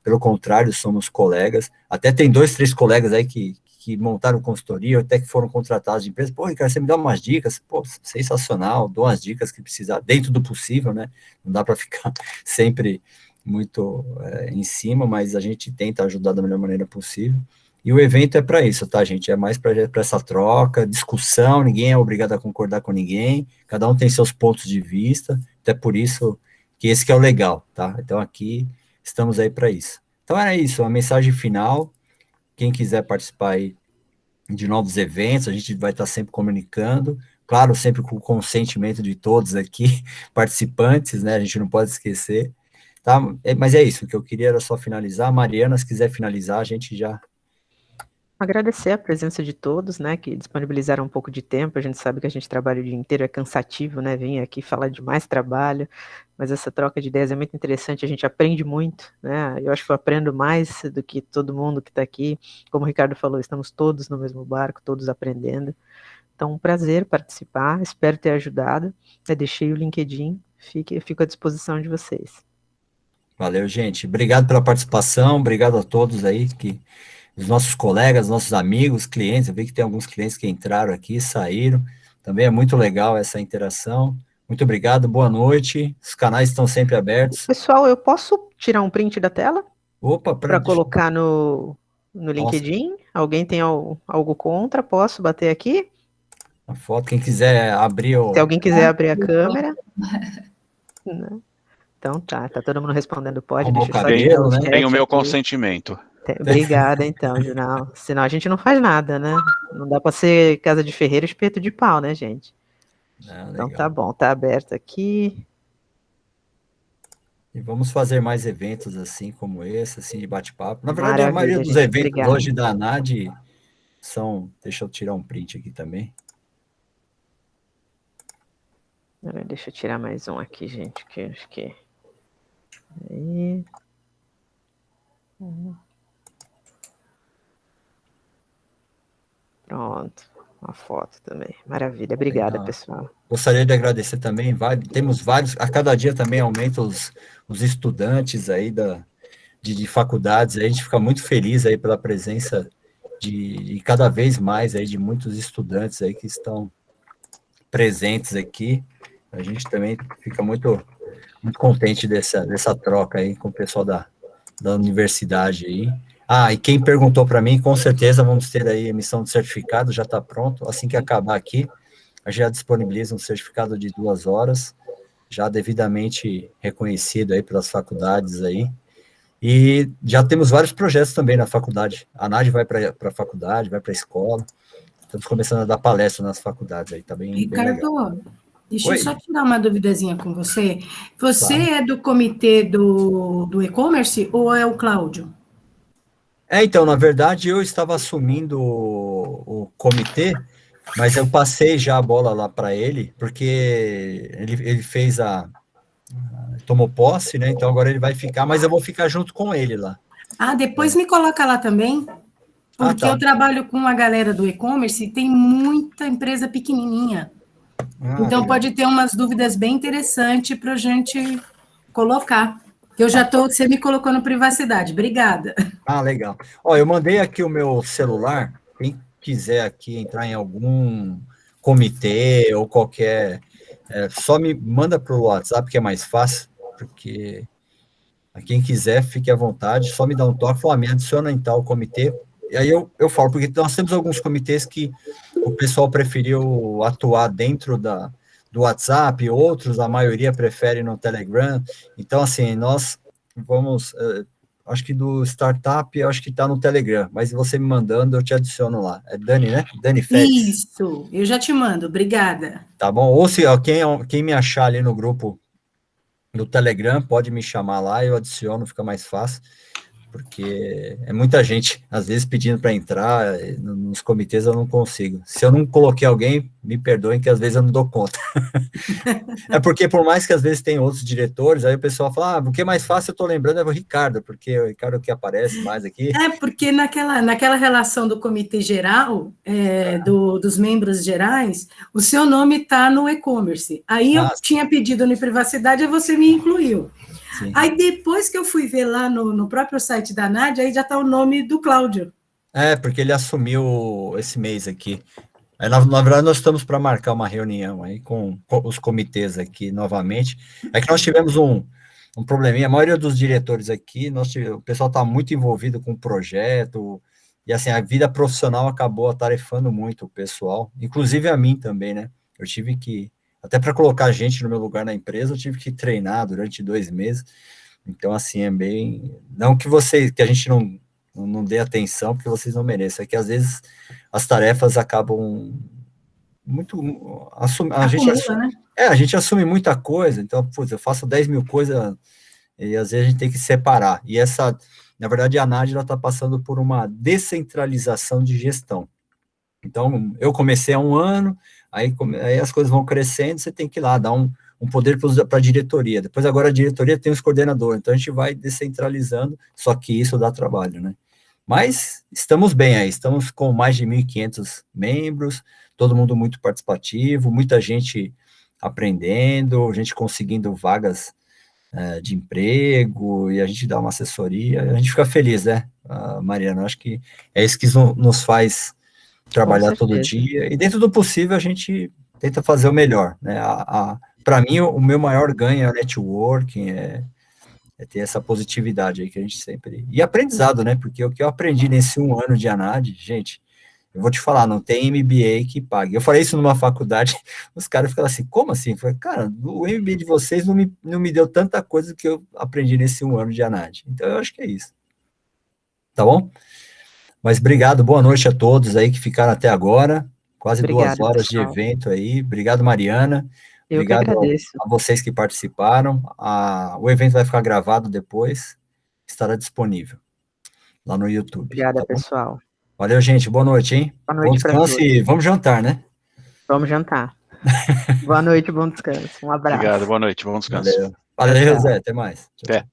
pelo contrário, somos colegas, até tem 2, 3 colegas aí que montaram consultoria, até que foram contratados de empresa, Ricardo, você me dá umas dicas, sensacional, dou umas dicas que precisar, dentro do possível, né, não dá para ficar sempre muito em cima, mas a gente tenta ajudar da melhor maneira possível, e o evento é para isso, tá, gente, é mais para essa troca, discussão, ninguém é obrigado a concordar com ninguém, cada um tem seus pontos de vista, até por isso que esse que é o legal, tá, então aqui estamos aí para isso. Então era isso, a mensagem final, quem quiser participar aí de novos eventos, a gente vai estar sempre comunicando, claro, sempre com o consentimento de todos aqui, participantes, né, a gente não pode esquecer. tá? Mas é isso, o que eu queria era só finalizar. Mariana, se quiser finalizar, a gente já... Agradecer a presença de todos, né, que disponibilizaram um pouco de tempo. A gente sabe que a gente trabalha o dia inteiro, é cansativo, né, vir aqui falar de mais trabalho, mas essa troca de ideias é muito interessante, a gente aprende muito, né, eu acho que eu aprendo mais do que todo mundo que está aqui. Como o Ricardo falou, estamos todos no mesmo barco, todos aprendendo. Então, um prazer participar, espero ter ajudado. Eu deixei o LinkedIn, fico à disposição de vocês. Valeu, gente. Obrigado pela participação, obrigado a todos aí, os nossos colegas, nossos amigos, clientes. Eu vi que tem alguns clientes que entraram aqui, saíram. Também é muito legal essa interação. Muito obrigado, boa noite. Os canais estão sempre abertos. Pessoal, eu posso tirar um print da tela? Opa, para colocar no LinkedIn? Nossa. Alguém tem algo contra? Posso bater aqui? A foto, quem quiser abrir o... Se alguém quiser abrir a câmera. Então tá todo mundo respondendo, pode. Deixa eu só cabelo, né? Tem o meu consentimento. Obrigada, então, Junal. Senão a gente não faz nada, né? Não dá para ser casa de ferreiro e espeto de pau, né, gente? Então tá bom, tá aberto aqui. E vamos fazer mais eventos assim como esse, assim, de bate-papo. Na verdade, a maioria dos eventos hoje da ANAD são... Deixa eu tirar um print aqui também. Deixa eu tirar mais um aqui, gente, que acho que... Aí... Pronto, uma foto também. Maravilha, obrigada, pessoal. Gostaria de agradecer também, temos vários, a cada dia também aumenta os estudantes aí de faculdades, aí a gente fica muito feliz aí pela presença de cada vez mais aí de muitos estudantes aí que estão presentes aqui. A gente também fica muito contente dessa troca aí com o pessoal da universidade aí. E quem perguntou para mim, com certeza vamos ter aí emissão de certificado, já está pronto. Assim que acabar aqui, a gente já disponibiliza um certificado de 2 horas, já devidamente reconhecido aí pelas faculdades aí. E já temos vários projetos também na faculdade. A ANAD vai para a faculdade, vai para a escola. Estamos começando a dar palestra nas faculdades aí, tá bem, Ricardo, bem legal. Deixa eu só tirar uma duvidazinha com você. Você é do comitê do e-commerce ou é o Cláudio? Então, na verdade, eu estava assumindo o comitê, mas eu passei já a bola lá para ele, porque ele fez tomou posse, né? Então agora ele vai ficar, mas eu vou ficar junto com ele lá. Depois me coloca lá também, porque eu trabalho com a galera do e-commerce e tem muita empresa pequenininha. Então legal. Pode ter umas dúvidas bem interessantes para a gente colocar. Você me colocou no privacidade. Obrigada. Legal. Eu mandei aqui o meu celular. Quem quiser aqui entrar em algum comitê ou qualquer... só me manda para o WhatsApp, que é mais fácil, porque quem quiser, fique à vontade, só me dá um toque, me adiciona em tal comitê. E aí eu falo, porque nós temos alguns comitês que o pessoal preferiu atuar dentro do WhatsApp, outros, a maioria prefere no Telegram. Então, assim, nós vamos... acho que do startup, acho que está no Telegram, mas você me mandando, eu te adiciono lá. É Dani, né? Dani Félix. Isso, eu já te mando, obrigada. Tá bom? Ou se quem me achar ali no grupo do Telegram, pode me chamar lá, eu adiciono, fica mais fácil, porque é muita gente, às vezes, pedindo para entrar, nos comitês eu não consigo. Se eu não coloquei alguém, me perdoem, que às vezes eu não dou conta. É porque, por mais que às vezes tem outros diretores, aí o pessoal fala, o que é mais fácil, eu estou lembrando, é o Ricardo, porque o Ricardo que aparece mais aqui. Porque naquela relação do comitê geral, dos membros gerais, o seu nome está no e-commerce. Aí eu tinha pedido no privacidade e você me incluiu. Sim. Aí depois que eu fui ver lá no próprio site da ANAD, aí já está o nome do Cláudio. Porque ele assumiu esse mês aqui. Na verdade, nós estamos para marcar uma reunião aí com os comitês aqui novamente. É que nós tivemos um probleminha, a maioria dos diretores aqui, o pessoal está muito envolvido com o projeto, e assim, a vida profissional acabou atarefando muito o pessoal, inclusive a mim também, né? Eu tive que, até para colocar gente no meu lugar na empresa, eu tive que treinar durante 2 meses. Então, assim, é bem... Não que a gente não dê atenção, porque vocês não merecem. É que, às vezes, as tarefas acabam muito... A gente assume muita coisa. Então, eu faço 10 mil coisas e às vezes a gente tem que separar. E essa, na verdade, a ANAD está passando por uma descentralização de gestão. Então, eu comecei há um ano, aí as coisas vão crescendo, você tem que ir lá, dar um poder para a diretoria. Depois, agora, a diretoria tem os coordenadores, então a gente vai descentralizando, só que isso dá trabalho, né? Mas estamos bem aí, estamos com mais de 1.500 membros, todo mundo muito participativo, muita gente aprendendo, gente conseguindo vagas de emprego, e a gente dá uma assessoria, a gente fica feliz, né, Mariana? Acho que é isso que nos faz trabalhar todo dia, e dentro do possível a gente tenta fazer o melhor, né? Para mim, o meu maior ganho é o networking, é ter essa positividade aí que a gente sempre... E aprendizado, né? Porque o que eu aprendi nesse 1 ano de ANAD, gente, eu vou te falar, não tem MBA que pague. Eu falei isso numa faculdade, os caras ficaram assim, como assim? Eu falei, cara, o MBA de vocês não me deu tanta coisa que eu aprendi nesse 1 ano de ANAD. Então, eu acho que é isso. Tá bom? Mas obrigado, boa noite a todos aí que ficaram até agora, quase 2 horas de evento aí. Obrigado, Mariana. Eu Obrigado que agradeço. a vocês que participaram. O evento vai ficar gravado depois, estará disponível lá no YouTube. Obrigada, tá pessoal. Valeu, gente. Boa noite, hein? Boa noite para todos. E vamos jantar, né? Vamos jantar. Boa noite, bom descanso. Um abraço. Obrigado, boa noite, bom descanso. Valeu, Zé. Até mais. Até.